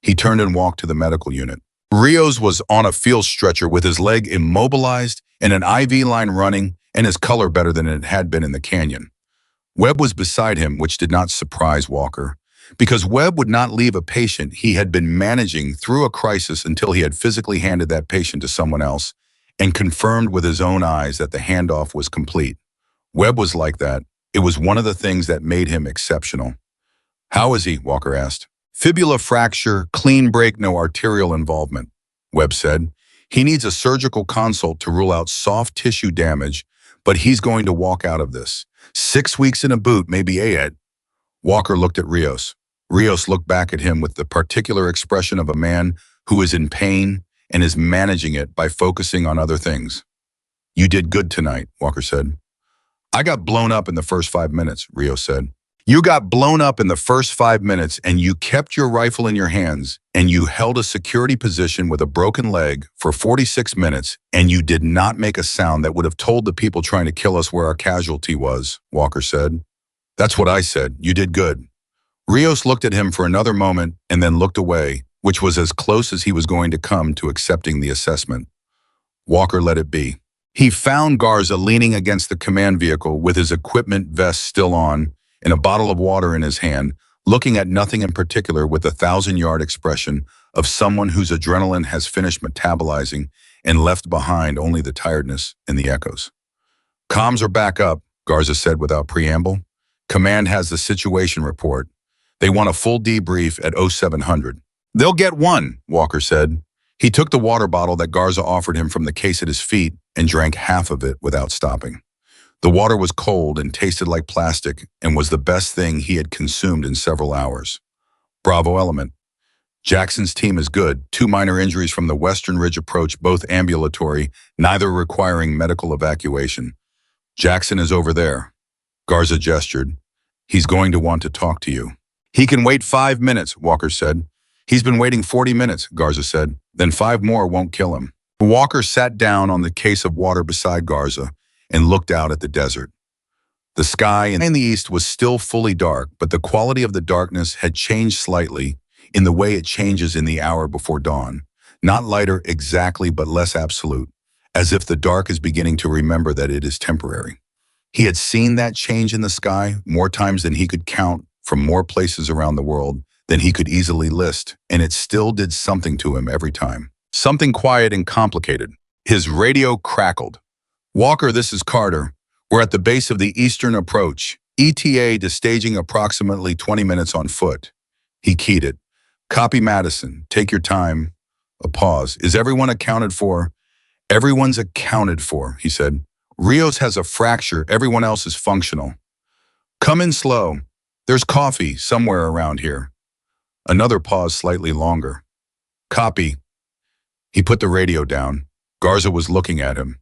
He turned and walked to the medical unit. Rios was on a field stretcher with his leg immobilized and an IV line running and his color better than it had been in the canyon. Webb was beside him, which did not surprise Walker, because Webb would not leave a patient he had been managing through a crisis until he had physically handed that patient to someone else and confirmed with his own eyes that the handoff was complete. Webb was like that. It was one of the things that made him exceptional. "How is he?" Walker asked. "Fibula fracture, clean break, no arterial involvement," Webb said. "He needs a surgical consult to rule out soft tissue damage, but he's going to walk out of this. 6 weeks in a boot, maybe 8. Walker looked at Rios. Rios looked back at him with the particular expression of a man who is in pain and is managing it by focusing on other things. "You did good tonight," Walker said. "I got blown up in the first 5 minutes," Rios said. "You got blown up in the first 5 minutes and you kept your rifle in your hands and you held a security position with a broken leg for 46 minutes and you did not make a sound that would have told the people trying to kill us where our casualty was," Walker said. "That's what I said. You did good." Rios looked at him for another moment and then looked away, which was as close as he was going to come to accepting the assessment. Walker let it be. He found Garza leaning against the command vehicle with his equipment vest still on and a bottle of water in his hand, looking at nothing in particular with a 1,000-yard expression of someone whose adrenaline has finished metabolizing and left behind only the tiredness and the echoes. "Comms are back up," Garza said without preamble. "Command has the situation report. They want a full debrief at 0700. "They'll get one," Walker said. He took the water bottle that Garza offered him from the case at his feet and drank half of it without stopping. The water was cold and tasted like plastic and was the best thing he had consumed in several hours. "Bravo element. Jackson's team is good. 2 minor injuries from the Western Ridge approach, both ambulatory, neither requiring medical evacuation. Jackson is over there." Garza gestured. "He's going to want to talk to you." "He can wait 5 minutes, Walker said. "He's been waiting 40 minutes, Garza said. "Then 5 more won't kill him." Walker sat down on the case of water beside Garza and looked out at the desert. The sky in the east was still fully dark, but the quality of the darkness had changed slightly in the way it changes in the hour before dawn. Not lighter exactly, but less absolute, as if the dark is beginning to remember that it is temporary. He had seen that change in the sky more times than he could count from more places around the world than he could easily list, and it still did something to him every time. Something quiet and complicated. His radio crackled. "Walker, this is Carter. We're at the base of the eastern approach. ETA to staging approximately 20 minutes on foot." He keyed it. "Copy Madison. Take your time." A pause. "Is everyone accounted for?" "Everyone's accounted for," he said. "Rios has a fracture. Everyone else is functional." "Come in slow. There's coffee somewhere around here." Another pause, slightly longer. "Copy." He put the radio down. Garza was looking at him.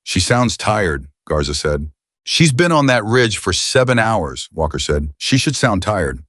"She sounds tired," Garza said. "She's been on that ridge for 7 hours, Walker said. "She should sound tired."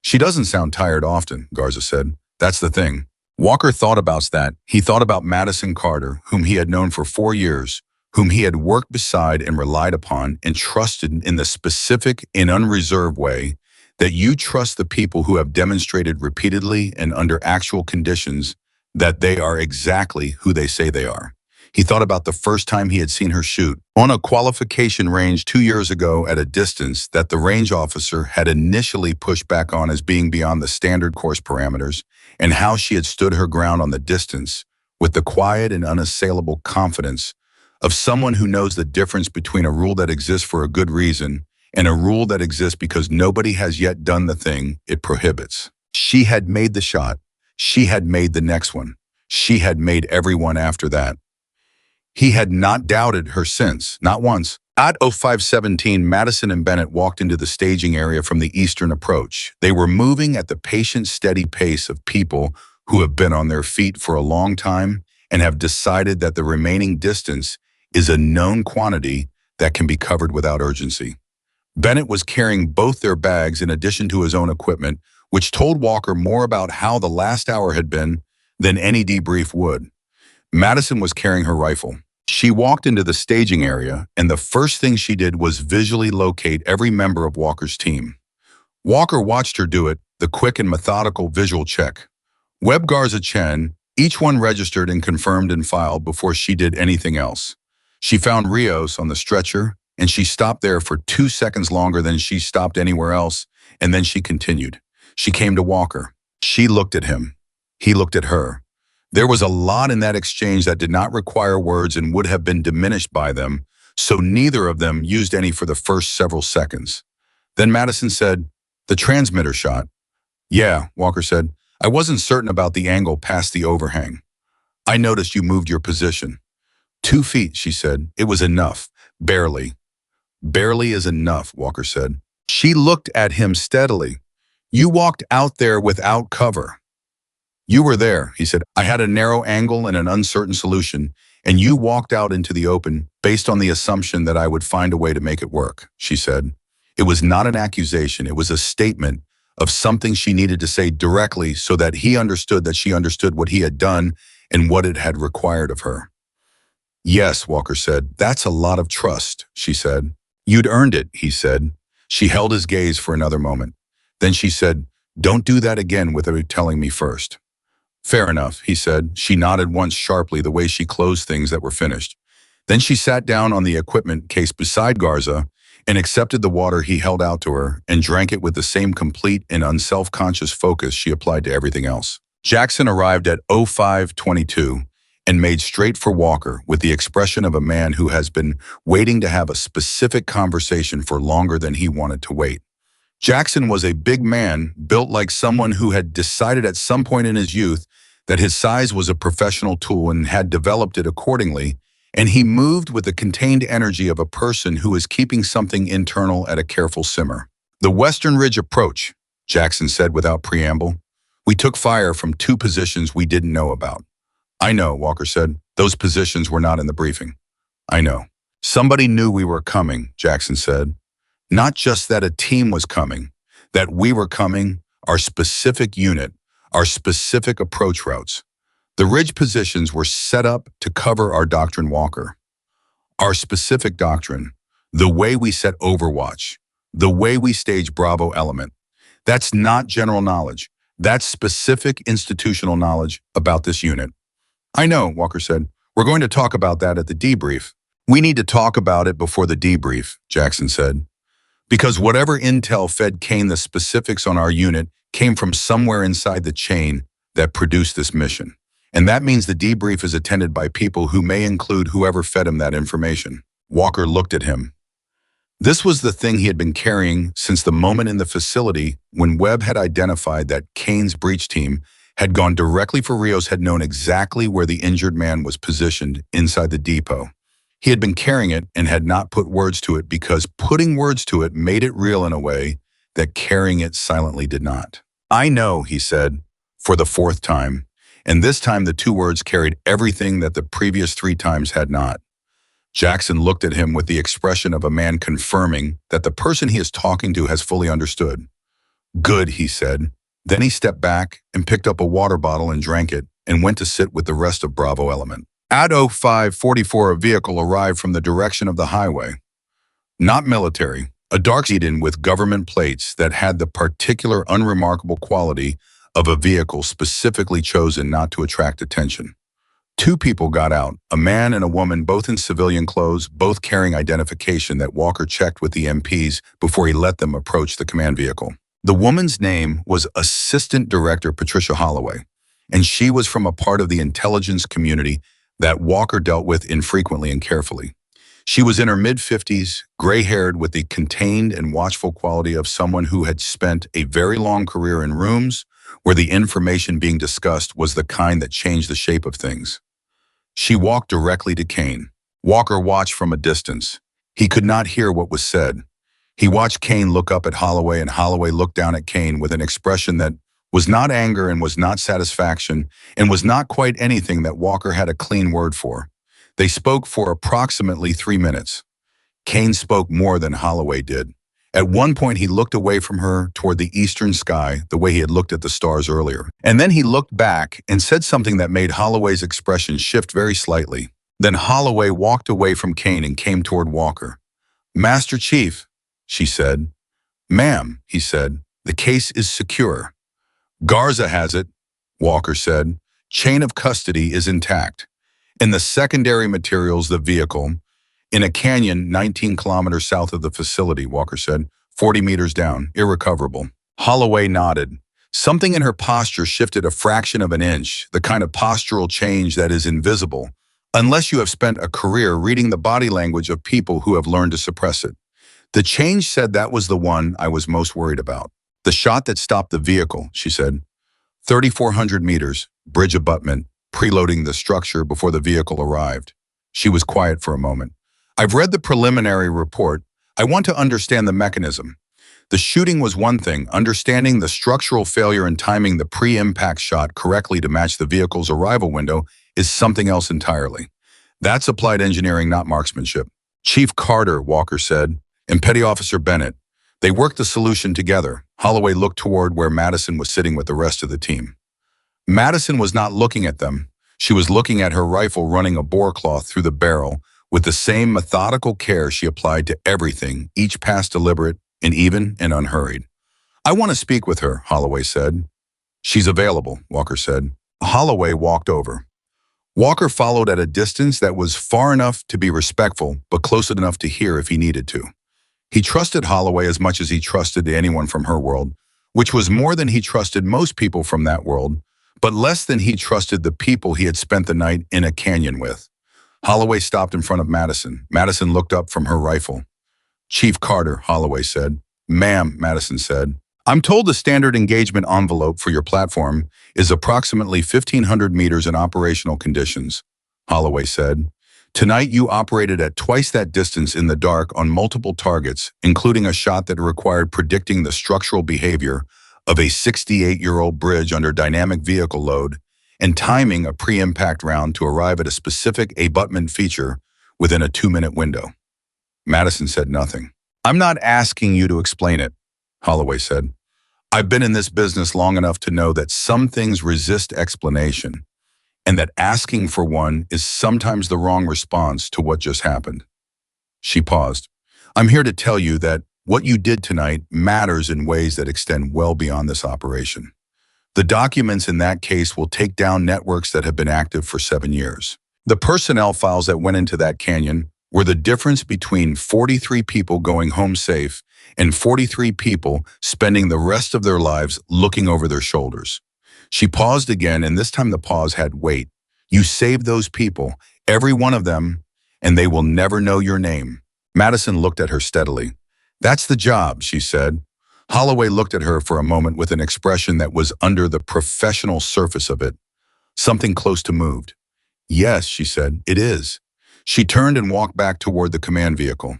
"She doesn't sound tired often," Garza said. "That's the thing." Walker thought about that. He thought about Madison Carter, whom he had known for 4 years, whom he had worked beside and relied upon and trusted in the specific and unreserved way that you trust the people who have demonstrated repeatedly and under actual conditions that they are exactly who they say they are. He thought about the first time he had seen her shoot on a qualification range 2 years ago at a distance that the range officer had initially pushed back on as being beyond the standard course parameters, and how she had stood her ground on the distance with the quiet and unassailable confidence of someone who knows the difference between a rule that exists for a good reason and a rule that exists because nobody has yet done the thing it prohibits. She had made the shot. She had made the next one. She had made everyone after that. He had not doubted her since, not once. At 0517, Madison and Bennett walked into the staging area from the eastern approach. They were moving at the patient, steady pace of people who have been on their feet for a long time and have decided that the remaining distance is a known quantity that can be covered without urgency. Bennett was carrying both their bags in addition to his own equipment, which told Walker more about how the last hour had been than any debrief would. Madison was carrying her rifle. She walked into the staging area, and the first thing she did was visually locate every member of Walker's team. Walker watched her do it, the quick and methodical visual check. Webb, Garza, Chen, each one registered and confirmed and filed before she did anything else. She found Rios on the stretcher, and she stopped there for 2 seconds longer than she stopped anywhere else, and then she continued. She came to Walker. She looked at him. He looked at her. There was a lot in that exchange that did not require words and would have been diminished by them, so neither of them used any for the first several seconds. Then Madison said, "The transmitter shot." "Yeah," Walker said. "I wasn't certain about the angle past the overhang. I noticed you moved your position." 2 feet, she said. "It was enough. Barely." "Barely is enough," Walker said. She looked at him steadily. "You walked out there without cover." "You were there," he said. "I had a narrow angle and an uncertain solution, and you walked out into the open based on the assumption that I would find a way to make it work," she said. It was not an accusation. It was a statement of something she needed to say directly so that he understood that she understood what he had done and what it had required of her. "Yes," Walker said. "That's a lot of trust," she said. "You'd earned it," he said. She held his gaze for another moment. Then she said, "Don't do that again without telling me first." "Fair enough," he said. She nodded once sharply the way she closed things that were finished. Then she sat down on the equipment case beside Garza and accepted the water he held out to her and drank it with the same complete and unself-conscious focus she applied to everything else. Jackson arrived at 05:22 and made straight for Walker with the expression of a man who has been waiting to have a specific conversation for longer than he wanted to wait. Jackson was a big man, built like someone who had decided at some point in his youth that his size was a professional tool and had developed it accordingly, and he moved with the contained energy of a person who is keeping something internal at a careful simmer. "The Western Ridge approach," Jackson said without preamble. "We took fire from 2 positions we didn't know about." "I know," Walker said. "Those positions were not in the briefing." "I know." "Somebody knew we were coming," Jackson said. "Not just that a team was coming, that we were coming, our specific unit, our specific approach routes. The ridge positions were set up to cover our doctrine, Walker. Our specific doctrine, the way we set Overwatch, the way we stage Bravo element. That's not general knowledge. That's specific institutional knowledge about this unit." "I know," Walker said. "We're going to talk about that at the debrief." "We need to talk about it before the debrief," Jackson said. "Because whatever intel fed Kane the specifics on our unit came from somewhere inside the chain that produced this mission. And that means the debrief is attended by people who may include whoever fed him that information." Walker looked at him. This was the thing he had been carrying since the moment in the facility when Webb had identified that Kane's breach team had gone directly for Rios, had known exactly where the injured man was positioned inside the depot. He had been carrying it and had not put words to it because putting words to it made it real in a way that carrying it silently did not. "I know," he said, for the 4th time, and this time the 2 words carried everything that the previous 3 times had not. Jackson looked at him with the expression of a man confirming that the person he is talking to has fully understood. "Good," he said. Then he stepped back and picked up a water bottle and drank it and went to sit with the rest of Bravo element. At 05:44, a vehicle arrived from the direction of the highway. Not military, a dark sedan with government plates that had the particular unremarkable quality of a vehicle specifically chosen not to attract attention. 2 people got out, a man and a woman, both in civilian clothes, both carrying identification that Walker checked with the MPs before he let them approach the command vehicle. The woman's name was Assistant Director Patricia Holloway, and she was from a part of the intelligence community that Walker dealt with infrequently and carefully. She was in her mid-50s, gray-haired, with the contained and watchful quality of someone who had spent a very long career in rooms where the information being discussed was the kind that changed the shape of things. She walked directly to Kane. Walker watched from a distance. He could not hear what was said. He watched Kane look up at Holloway, and Holloway looked down at Kane with an expression that was not anger and was not satisfaction and was not quite anything that Walker had a clean word for. They spoke for approximately 3 minutes. Kane spoke more than Holloway did, At one point, he looked away from her toward the eastern sky, the way he had looked at the stars earlier. And then he looked back and said something that made Holloway's expression shift very slightly. Then Holloway walked away from Kane and came toward Walker. "Master Chief," she said. "Ma'am," he said, "the case is secure." "Garza has it," Walker said. "Chain of custody is intact. In the secondary materials, the vehicle, in a canyon 19 kilometers south of the facility," Walker said, "40 meters down, irrecoverable." Holloway nodded. Something in her posture shifted a fraction of an inch, the kind of postural change that is invisible, unless you have spent a career reading the body language of people who have learned to suppress it. The change said that was the one I was most worried about. "The shot that stopped the vehicle," she said. 3,400 meters, bridge abutment, preloading the structure before the vehicle arrived. She was quiet for a moment. "I've read the preliminary report. I want to understand the mechanism. The shooting was one thing. Understanding the structural failure and timing the pre-impact shot correctly to match the vehicle's arrival window is something else entirely. That's applied engineering, not marksmanship." "Chief Carter," Walker said, "and Petty Officer Bennett. They worked the solution together." Holloway looked toward where Madison was sitting with the rest of the team. Madison was not looking at them. She was looking at her rifle running a bore cloth through the barrel with the same methodical care she applied to everything, each pass deliberate and even and unhurried. "I want to speak with her," Holloway said. "She's available," Walker said. Holloway walked over. Walker followed at a distance that was far enough to be respectful, but close enough to hear if he needed to. He trusted Holloway as much as he trusted anyone from her world, which was more than he trusted most people from that world, but less than he trusted the people he had spent the night in a canyon with. Holloway stopped in front of Madison. Madison looked up from her rifle. "Chief Carter," Holloway said. "Ma'am," Madison said. "I'm told the standard engagement envelope for your platform is approximately 1,500 meters in operational conditions," Holloway said. "Tonight you operated at twice that distance in the dark on multiple targets, including a shot that required predicting the structural behavior of a 68-year-old bridge under dynamic vehicle load and timing a pre-impact round to arrive at a specific abutment feature within a 2-minute window." Madison said nothing. "I'm not asking you to explain it," Holloway said. "I've been in this business long enough to know that some things resist explanation, and that asking for one is sometimes the wrong response to what just happened." She paused. "I'm here to tell you that what you did tonight matters in ways that extend well beyond this operation. The documents in that case will take down networks that have been active for 7 years. The personnel files that went into that canyon were the difference between 43 people going home safe and 43 people spending the rest of their lives looking over their shoulders." She paused again, and this time the pause had weight. "You saved those people, every one of them, and they will never know your name." Madison looked at her steadily. "That's the job," she said. Holloway looked at her for a moment with an expression that was under the professional surface of it. Something close to moved. "Yes," she said, "it is." She turned and walked back toward the command vehicle.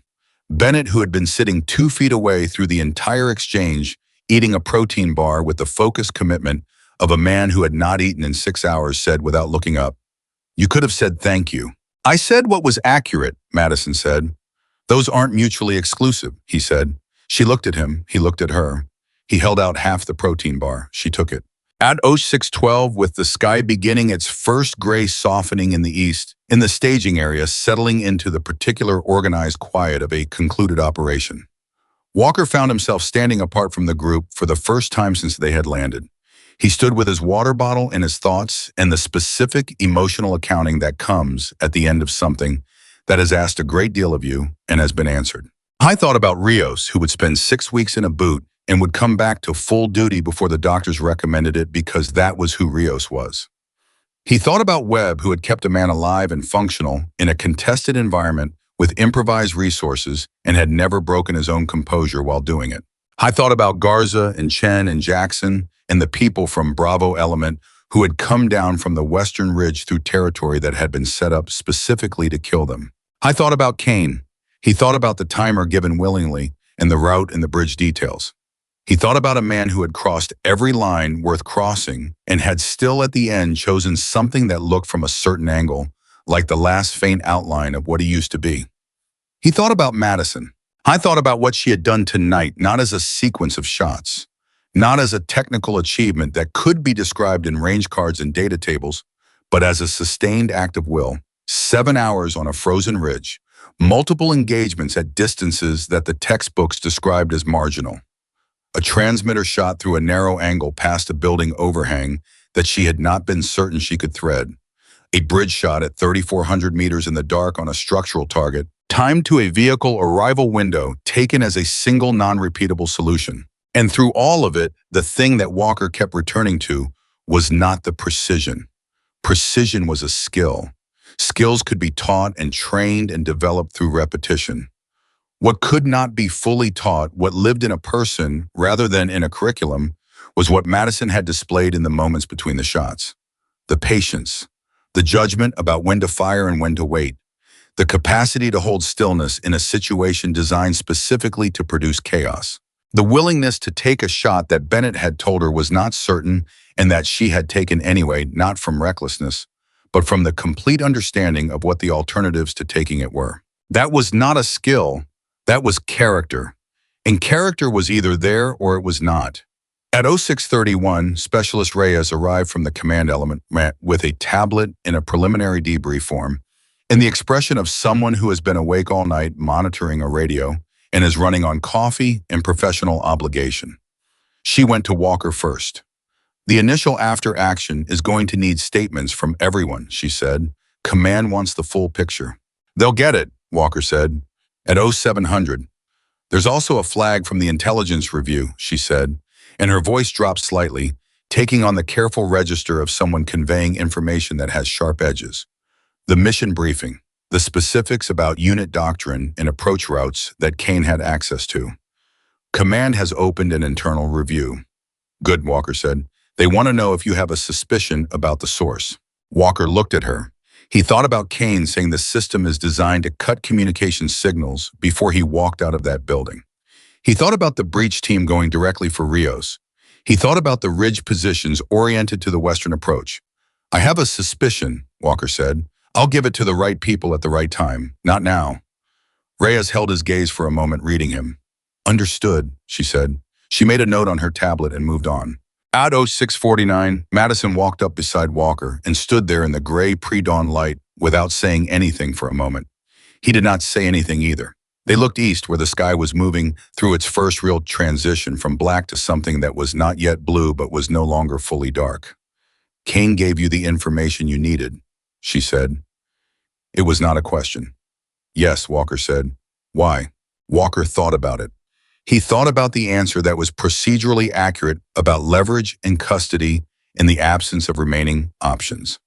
Bennett, who had been sitting 2 feet away through the entire exchange, eating a protein bar with the focused commitment of a man who had not eaten in 6 hours, said without looking up, "You could have said thank you." "I said what was accurate," Madison said. "Those aren't mutually exclusive," he said. She looked at him. He looked at her. He held out half the protein bar. She took it. At 0612, with the sky beginning its first gray softening in the east, in the staging area settling into the particular organized quiet of a concluded operation, Walker found himself standing apart from the group for the first time since they had landed. He stood with his water bottle and his thoughts and the specific emotional accounting that comes at the end of something that has asked a great deal of you and has been answered. I thought about Rios, who would spend 6 weeks in a boot and would come back to full duty before the doctors recommended it because that was who Rios was. He thought about Webb, who had kept a man alive and functional in a contested environment with improvised resources and had never broken his own composure while doing it. I thought about Garza and Chen and Jackson and the people from Bravo Element who had come down from the western ridge through territory that had been set up specifically to kill them. I thought about Kane. He thought about the timer given willingly and the route and the bridge details. He thought about a man who had crossed every line worth crossing and had still at the end chosen something that looked from a certain angle, like the last faint outline of what he used to be. He thought about Madison. I thought about what she had done tonight, not as a sequence of shots, not as a technical achievement that could be described in range cards and data tables, but as a sustained act of will. 7 hours on a frozen ridge, multiple engagements at distances that the textbooks described as marginal. A transmitter shot through a narrow angle past a building overhang that she had not been certain she could thread. A bridge shot at 3,400 meters in the dark on a structural target, timed to a vehicle arrival window taken as a single non-repeatable solution. And through all of it, the thing that Walker kept returning to was not the precision. Precision was a skill. Skills could be taught and trained and developed through repetition. What could not be fully taught, what lived in a person rather than in a curriculum, was what Madison had displayed in the moments between the shots. The patience, the judgment about when to fire and when to wait, the capacity to hold stillness in a situation designed specifically to produce chaos, the willingness to take a shot that Bennett had told her was not certain and that she had taken anyway, not from recklessness, but from the complete understanding of what the alternatives to taking it were. That was not a skill, that was character. And character was either there or it was not. At 0631, Specialist Reyes arrived from the command element with a tablet in a preliminary debrief form, in the expression of someone who has been awake all night monitoring a radio and is running on coffee and professional obligation. She went to Walker first. The initial after action is going to need statements from everyone, she said. Command wants the full picture. They'll get it, Walker said. At 0700, there's also a flag from the intelligence review, she said, and her voice dropped slightly, taking on the careful register of someone conveying information that has sharp edges. The mission briefing, the specifics about unit doctrine and approach routes that Kane had access to. Command has opened an internal review. Good, Walker said. They want to know if you have a suspicion about the source. Walker looked at her. He thought about Kane saying the system is designed to cut communication signals before he walked out of that building. He thought about the breach team going directly for Rios. He thought about the ridge positions oriented to the western approach. I have a suspicion, Walker said. I'll give it to the right people at the right time, not now. Reyes held his gaze for a moment, reading him. Understood, she said. She made a note on her tablet and moved on. At 0649, Madison walked up beside Walker and stood there in the gray pre-dawn light without saying anything for a moment. He did not say anything either. They looked east where the sky was moving through its first real transition from black to something that was not yet blue but was no longer fully dark. Kane gave you the information you needed, she said. It was not a question. Yes, Walker said. Why? Walker thought about it. He thought about the answer that was procedurally accurate about leverage and custody in the absence of remaining options.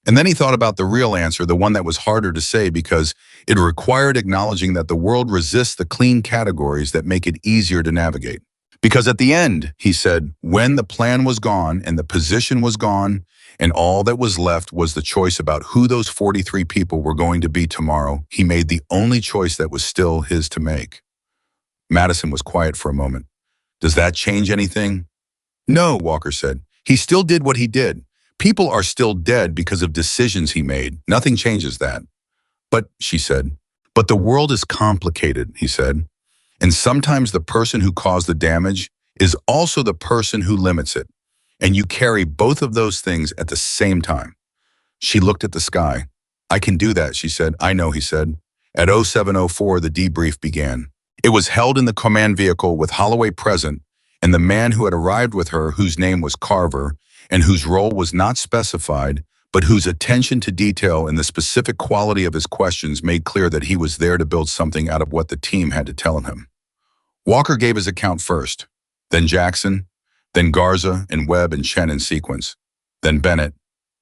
And then he thought about the real answer, the one that was harder to say because it required acknowledging that the world resists the clean categories that make it easier to navigate. Because at the end, he said, when the plan was gone and the position was gone and all that was left was the choice about who those 43 people were going to be tomorrow, he made the only choice that was still his to make. Madison was quiet for a moment. Does that change anything? No, Walker said. He still did what he did. People are still dead because of decisions he made. Nothing changes that. But, she said, but the world is complicated, he said. And sometimes the person who caused the damage is also the person who limits it. And you carry both of those things at the same time. She looked at the sky. I can do that, she said. I know, he said. At 0704, the debrief began. It was held in the command vehicle with Holloway present, and the man who had arrived with her, whose name was Carver, and whose role was not specified, but whose attention to detail and the specific quality of his questions made clear that he was there to build something out of what the team had to tell him. Walker gave his account first, then Jackson, then Garza and Webb and Chen in sequence, then Bennett,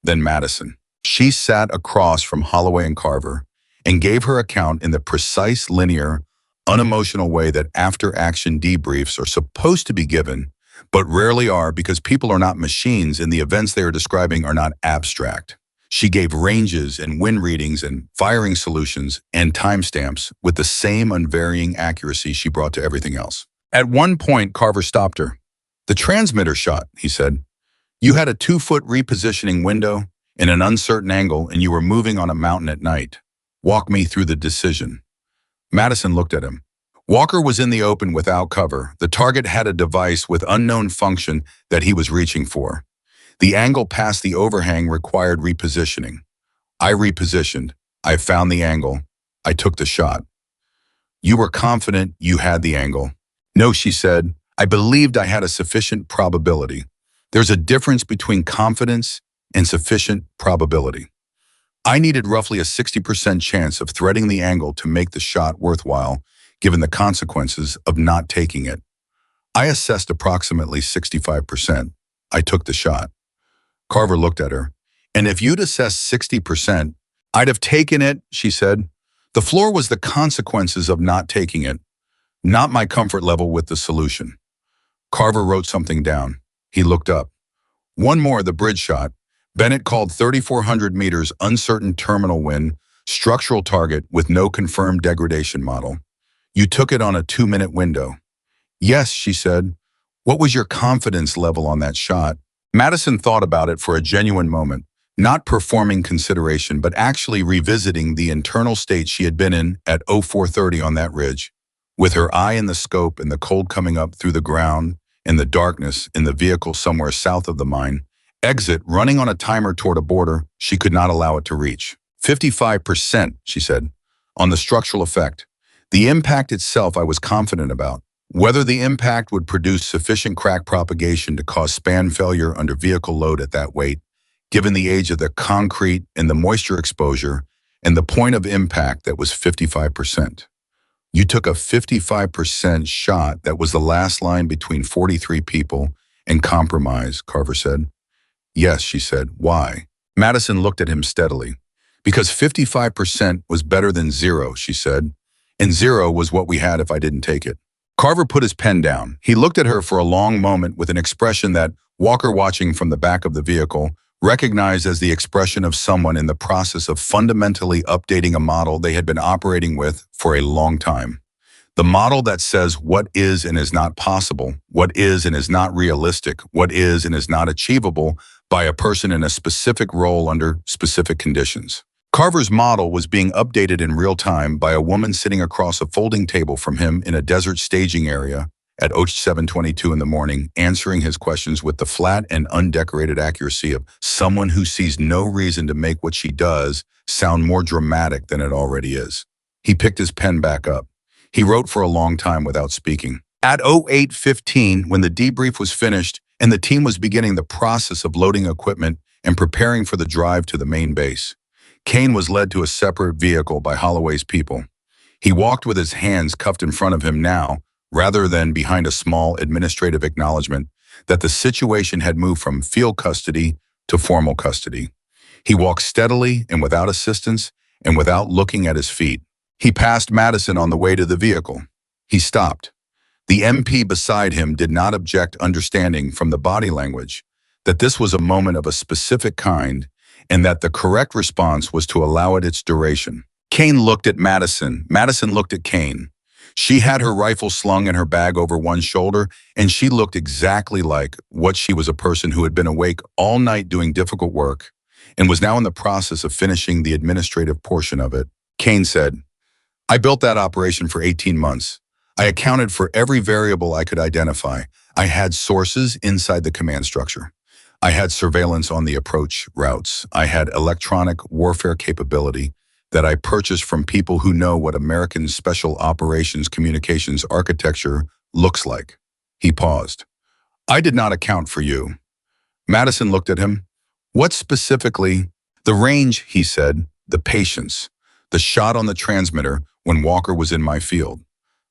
then Madison. She sat across from Holloway and Carver and gave her account in the precise, linear, unemotional way that after-action debriefs are supposed to be given, but rarely are because people are not machines and the events they are describing are not abstract. She gave ranges and wind readings and firing solutions and timestamps with the same unvarying accuracy she brought to everything else. At one point, Carver stopped her. The transmitter shot, he said. You had a 2-foot repositioning window in an uncertain angle and you were moving on a mountain at night. Walk me through the decision. Madison looked at him. Walker was in the open without cover. The target had a device with unknown function that he was reaching for. The angle past the overhang required repositioning. I repositioned. I found the angle. I took the shot. You were confident you had the angle. No, she said. I believed I had a sufficient probability. There's a difference between confidence and sufficient probability. I needed roughly a 60% chance of threading the angle to make the shot worthwhile, given the consequences of not taking it. I assessed approximately 65%. I took the shot. Carver looked at her. And if you'd assessed 60%, I'd have taken it, she said. The floor was the consequences of not taking it, not my comfort level with the solution. Carver wrote something down. He looked up. One more, the bridge shot. Bennett called 3,400 meters uncertain terminal wind, structural target with no confirmed degradation model. You took it on a 2-minute window. Yes, she said. What was your confidence level on that shot? Madison thought about it for a genuine moment, not performing consideration, but actually revisiting the internal state she had been in at 0430 on that ridge. With her eye in the scope and the cold coming up through the ground and the darkness in the vehicle somewhere south of the mine, exit running on a timer toward a border she could not allow it to reach. 55%, she said, on the structural effect. The impact itself I was confident about. Whether the impact would produce sufficient crack propagation to cause span failure under vehicle load at that weight, given the age of the concrete and the moisture exposure, and the point of impact that was 55%. You took a 55% shot that was the last line between 43 people and compromise, Carver said. Yes, she said. Why? Madison looked at him steadily. Because 55% was better than 0, she said. And 0 was what we had if I didn't take it. Carver put his pen down. He looked at her for a long moment with an expression that Walker, watching from the back of the vehicle, recognized as the expression of someone in the process of fundamentally updating a model they had been operating with for a long time. The model that says what is and is not possible, what is and is not realistic, what is and is not achievable by a person in a specific role under specific conditions. Carver's model was being updated in real time by a woman sitting across a folding table from him in a desert staging area at 07:22 in the morning, answering his questions with the flat and undecorated accuracy of someone who sees no reason to make what she does sound more dramatic than it already is. He picked his pen back up. He wrote for a long time without speaking. At 08:15, when the debrief was finished and the team was beginning the process of loading equipment and preparing for the drive to the main base, Kane was led to a separate vehicle by Holloway's people. He walked with his hands cuffed in front of him now, rather than behind a small administrative acknowledgement that the situation had moved from field custody to formal custody. He walked steadily and without assistance and without looking at his feet. He passed Madison on the way to the vehicle. He stopped. The MP beside him did not object, understanding from the body language that this was a moment of a specific kind and that the correct response was to allow it its duration. Kane looked at Madison. Madison looked at Kane. She had her rifle slung in her bag over one shoulder, and she looked exactly like what she was, a person who had been awake all night doing difficult work and was now in the process of finishing the administrative portion of it. Kane said, I built that operation for 18 months. I accounted for every variable I could identify. I had sources inside the command structure. I had surveillance on the approach routes. I had electronic warfare capability that I purchased from people who know what American Special Operations Communications architecture looks like. He paused. I did not account for you. Madison looked at him. What specifically? The range, he said, the patience, the shot on the transmitter when Walker was in my field,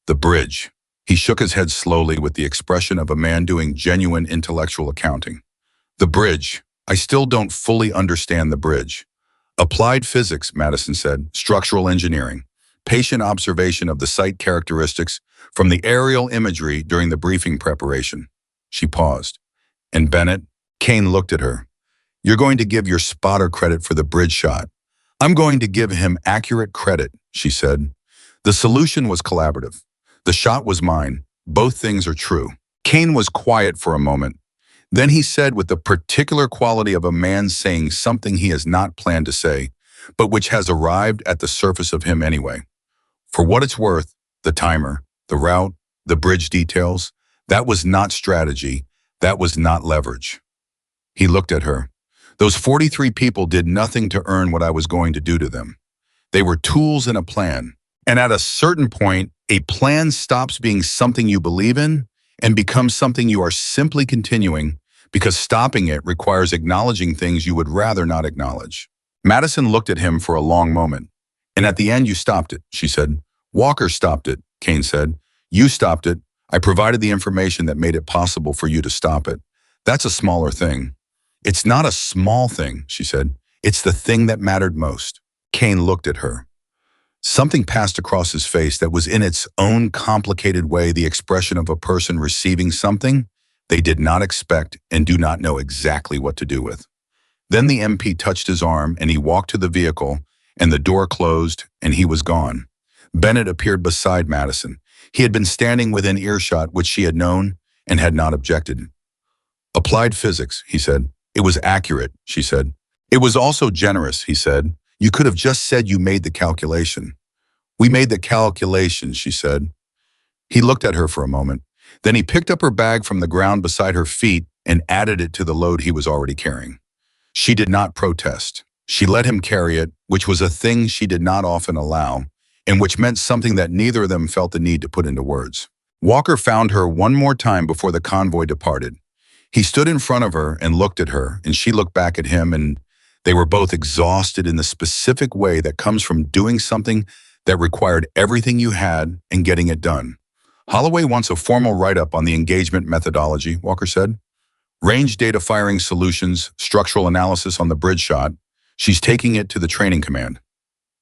the bridge. He shook his head slowly with the expression of a man doing genuine intellectual accounting. The bridge. I still don't fully understand the bridge. Applied physics, Madison said, structural engineering, patient observation of the site characteristics from the aerial imagery during the briefing preparation. She paused. And Bennett? Kane looked at her. You're going to give your spotter credit for the bridge shot. I'm going to give him accurate credit, she said. The solution was collaborative. The shot was mine. Both things are true. Kane was quiet for a moment. Then he said, with the particular quality of a man saying something he has not planned to say, but which has arrived at the surface of him anyway. For what it's worth, the timer, the route, the bridge details. That was not strategy. That was not leverage. He looked at her. Those 43 people did nothing to earn what I was going to do to them. They were tools in a plan. And at a certain point, a plan stops being something you believe in and becomes something you are simply continuing because stopping it requires acknowledging things you would rather not acknowledge. Madison looked at him for a long moment. And at the end, you stopped it, she said. Walker stopped it, Kane said. You stopped it. I provided the information that made it possible for you to stop it. That's a smaller thing. It's not a small thing, she said. It's the thing that mattered most. Kane looked at her. Something passed across his face that was in its own complicated way the expression of a person receiving something they did not expect and do not know exactly what to do with. Then the MP touched his arm and he walked to the vehicle and the door closed and he was gone. Bennett appeared beside Madison. He had been standing within earshot, which she had known and had not objected. Applied physics, he said. It was accurate, she said. It was also generous, he said. You could have just said you made the calculation. We made the calculation, she said. He looked at her for a moment. Then he picked up her bag from the ground beside her feet and added it to the load he was already carrying. She did not protest. She let him carry it, which was a thing she did not often allow, and which meant something that neither of them felt the need to put into words. Walker found her one more time before the convoy departed. He stood in front of her and looked at her, and she looked back at him, and they were both exhausted in the specific way that comes from doing something that required everything you had and getting it done. Holloway wants a formal write-up on the engagement methodology, Walker said. Range data firing solutions, structural analysis on the bridge shot. She's taking it to the training command.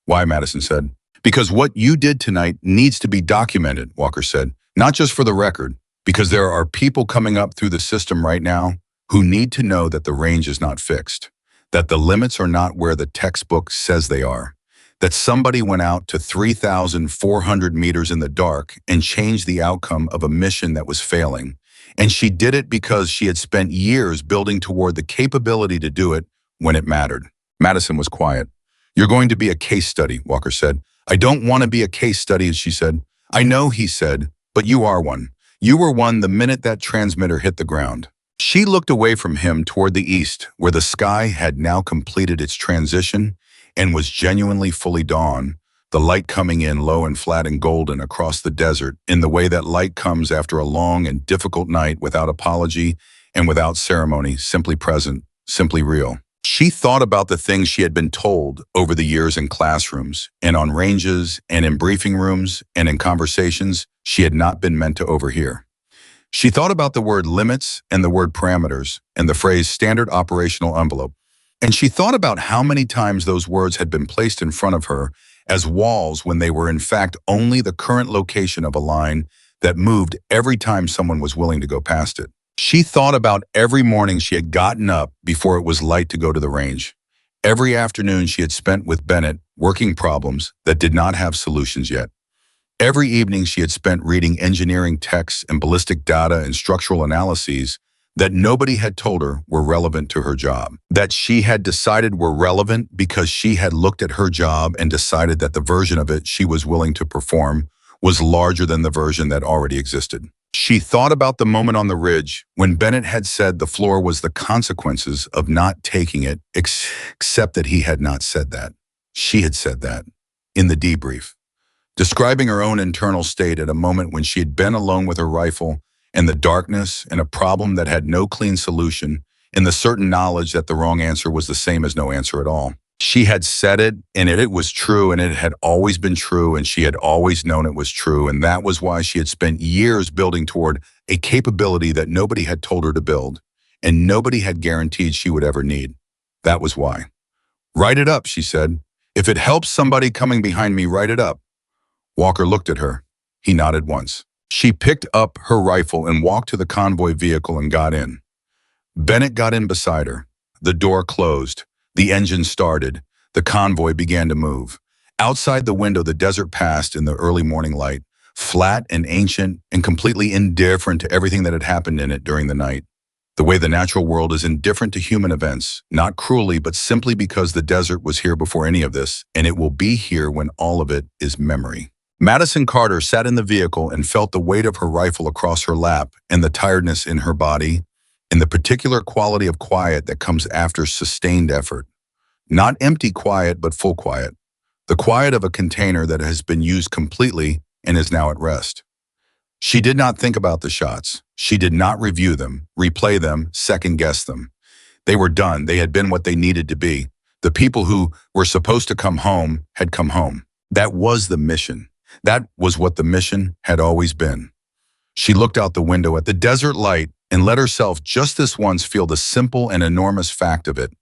Why, Madison said. Because what you did tonight needs to be documented, Walker said. Not just for the record, because there are people coming up through the system right now who need to know that the range is not fixed, that the limits are not where the textbook says they are, that somebody went out to 3,400 meters in the dark and changed the outcome of a mission that was failing. And she did it because she had spent years building toward the capability to do it when it mattered. Madison was quiet. You're going to be a case study, Walker said. I don't want to be a case study, she said. I know, he said, but you are one. You were one the minute that transmitter hit the ground. She looked away from him toward the east, where the sky had now completed its transition and was genuinely fully dawn, the light coming in low and flat and golden across the desert in the way that light comes after a long and difficult night without apology and without ceremony, simply present, simply real. She thought about the things she had been told over the years in classrooms and on ranges and in briefing rooms and in conversations she had not been meant to overhear. She thought about the word limits and the word parameters and the phrase standard operational envelope. And she thought about how many times those words had been placed in front of her as walls when they were in fact only the current location of a line that moved every time someone was willing to go past it. She thought about every morning she had gotten up before it was light to go to the range. Every afternoon she had spent with Bennett working problems that did not have solutions yet. Every evening she had spent reading engineering texts and ballistic data and structural analyses that nobody had told her were relevant to her job, that she had decided were relevant because she had looked at her job and decided that the version of it she was willing to perform was larger than the version that already existed. She thought about the moment on the ridge when Bennett had said the floor was the consequences of not taking it, except that he had not said that. She had said that in the debrief, describing her own internal state at a moment when she had been alone with her rifle and the darkness and a problem that had no clean solution, and the certain knowledge that the wrong answer was the same as no answer at all. She had said it, and it was true, and it had always been true, and she had always known it was true, and that was why she had spent years building toward a capability that nobody had told her to build, and nobody had guaranteed she would ever need. That was why. Write it up, she said. If it helps somebody coming behind me, write it up. Walker looked at her. He nodded once. She picked up her rifle and walked to the convoy vehicle and got in. Bennett got in beside her. The door closed. The engine started. The convoy began to move. Outside the window, the desert passed in the early morning light, flat and ancient and completely indifferent to everything that had happened in it during the night. The way the natural world is indifferent to human events, not cruelly, but simply because the desert was here before any of this, and it will be here when all of it is memory. Madison Carter sat in the vehicle and felt the weight of her rifle across her lap and the tiredness in her body, and the particular quality of quiet that comes after sustained effort. Not empty quiet, but full quiet. The quiet of a container that has been used completely and is now at rest. She did not think about the shots. She did not review them, replay them, second-guess them. They were done. They had been what they needed to be. The people who were supposed to come home had come home. That was the mission. That was what the mission had always been. She looked out the window at the desert light and let herself just this once feel the simple and enormous fact of it.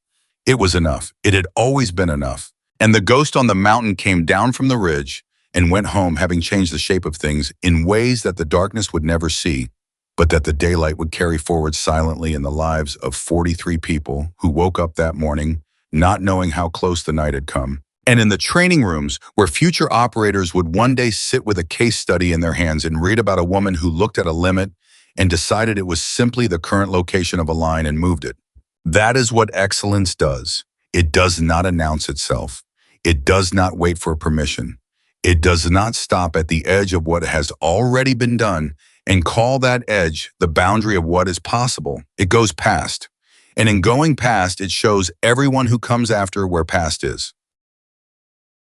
It was enough. It had always been enough. And the ghost on the mountain came down from the ridge and went home, having changed the shape of things in ways that the darkness would never see, but that the daylight would carry forward silently in the lives of 43 people who woke up that morning not knowing how close the night had come. And in the training rooms where future operators would one day sit with a case study in their hands and read about a woman who looked at a limit and decided it was simply the current location of a line and moved it. That is what excellence does. It does not announce itself. It does not wait for permission. It does not stop at the edge of what has already been done and call that edge the boundary of what is possible. It goes past. And in going past, it shows everyone who comes after where past is.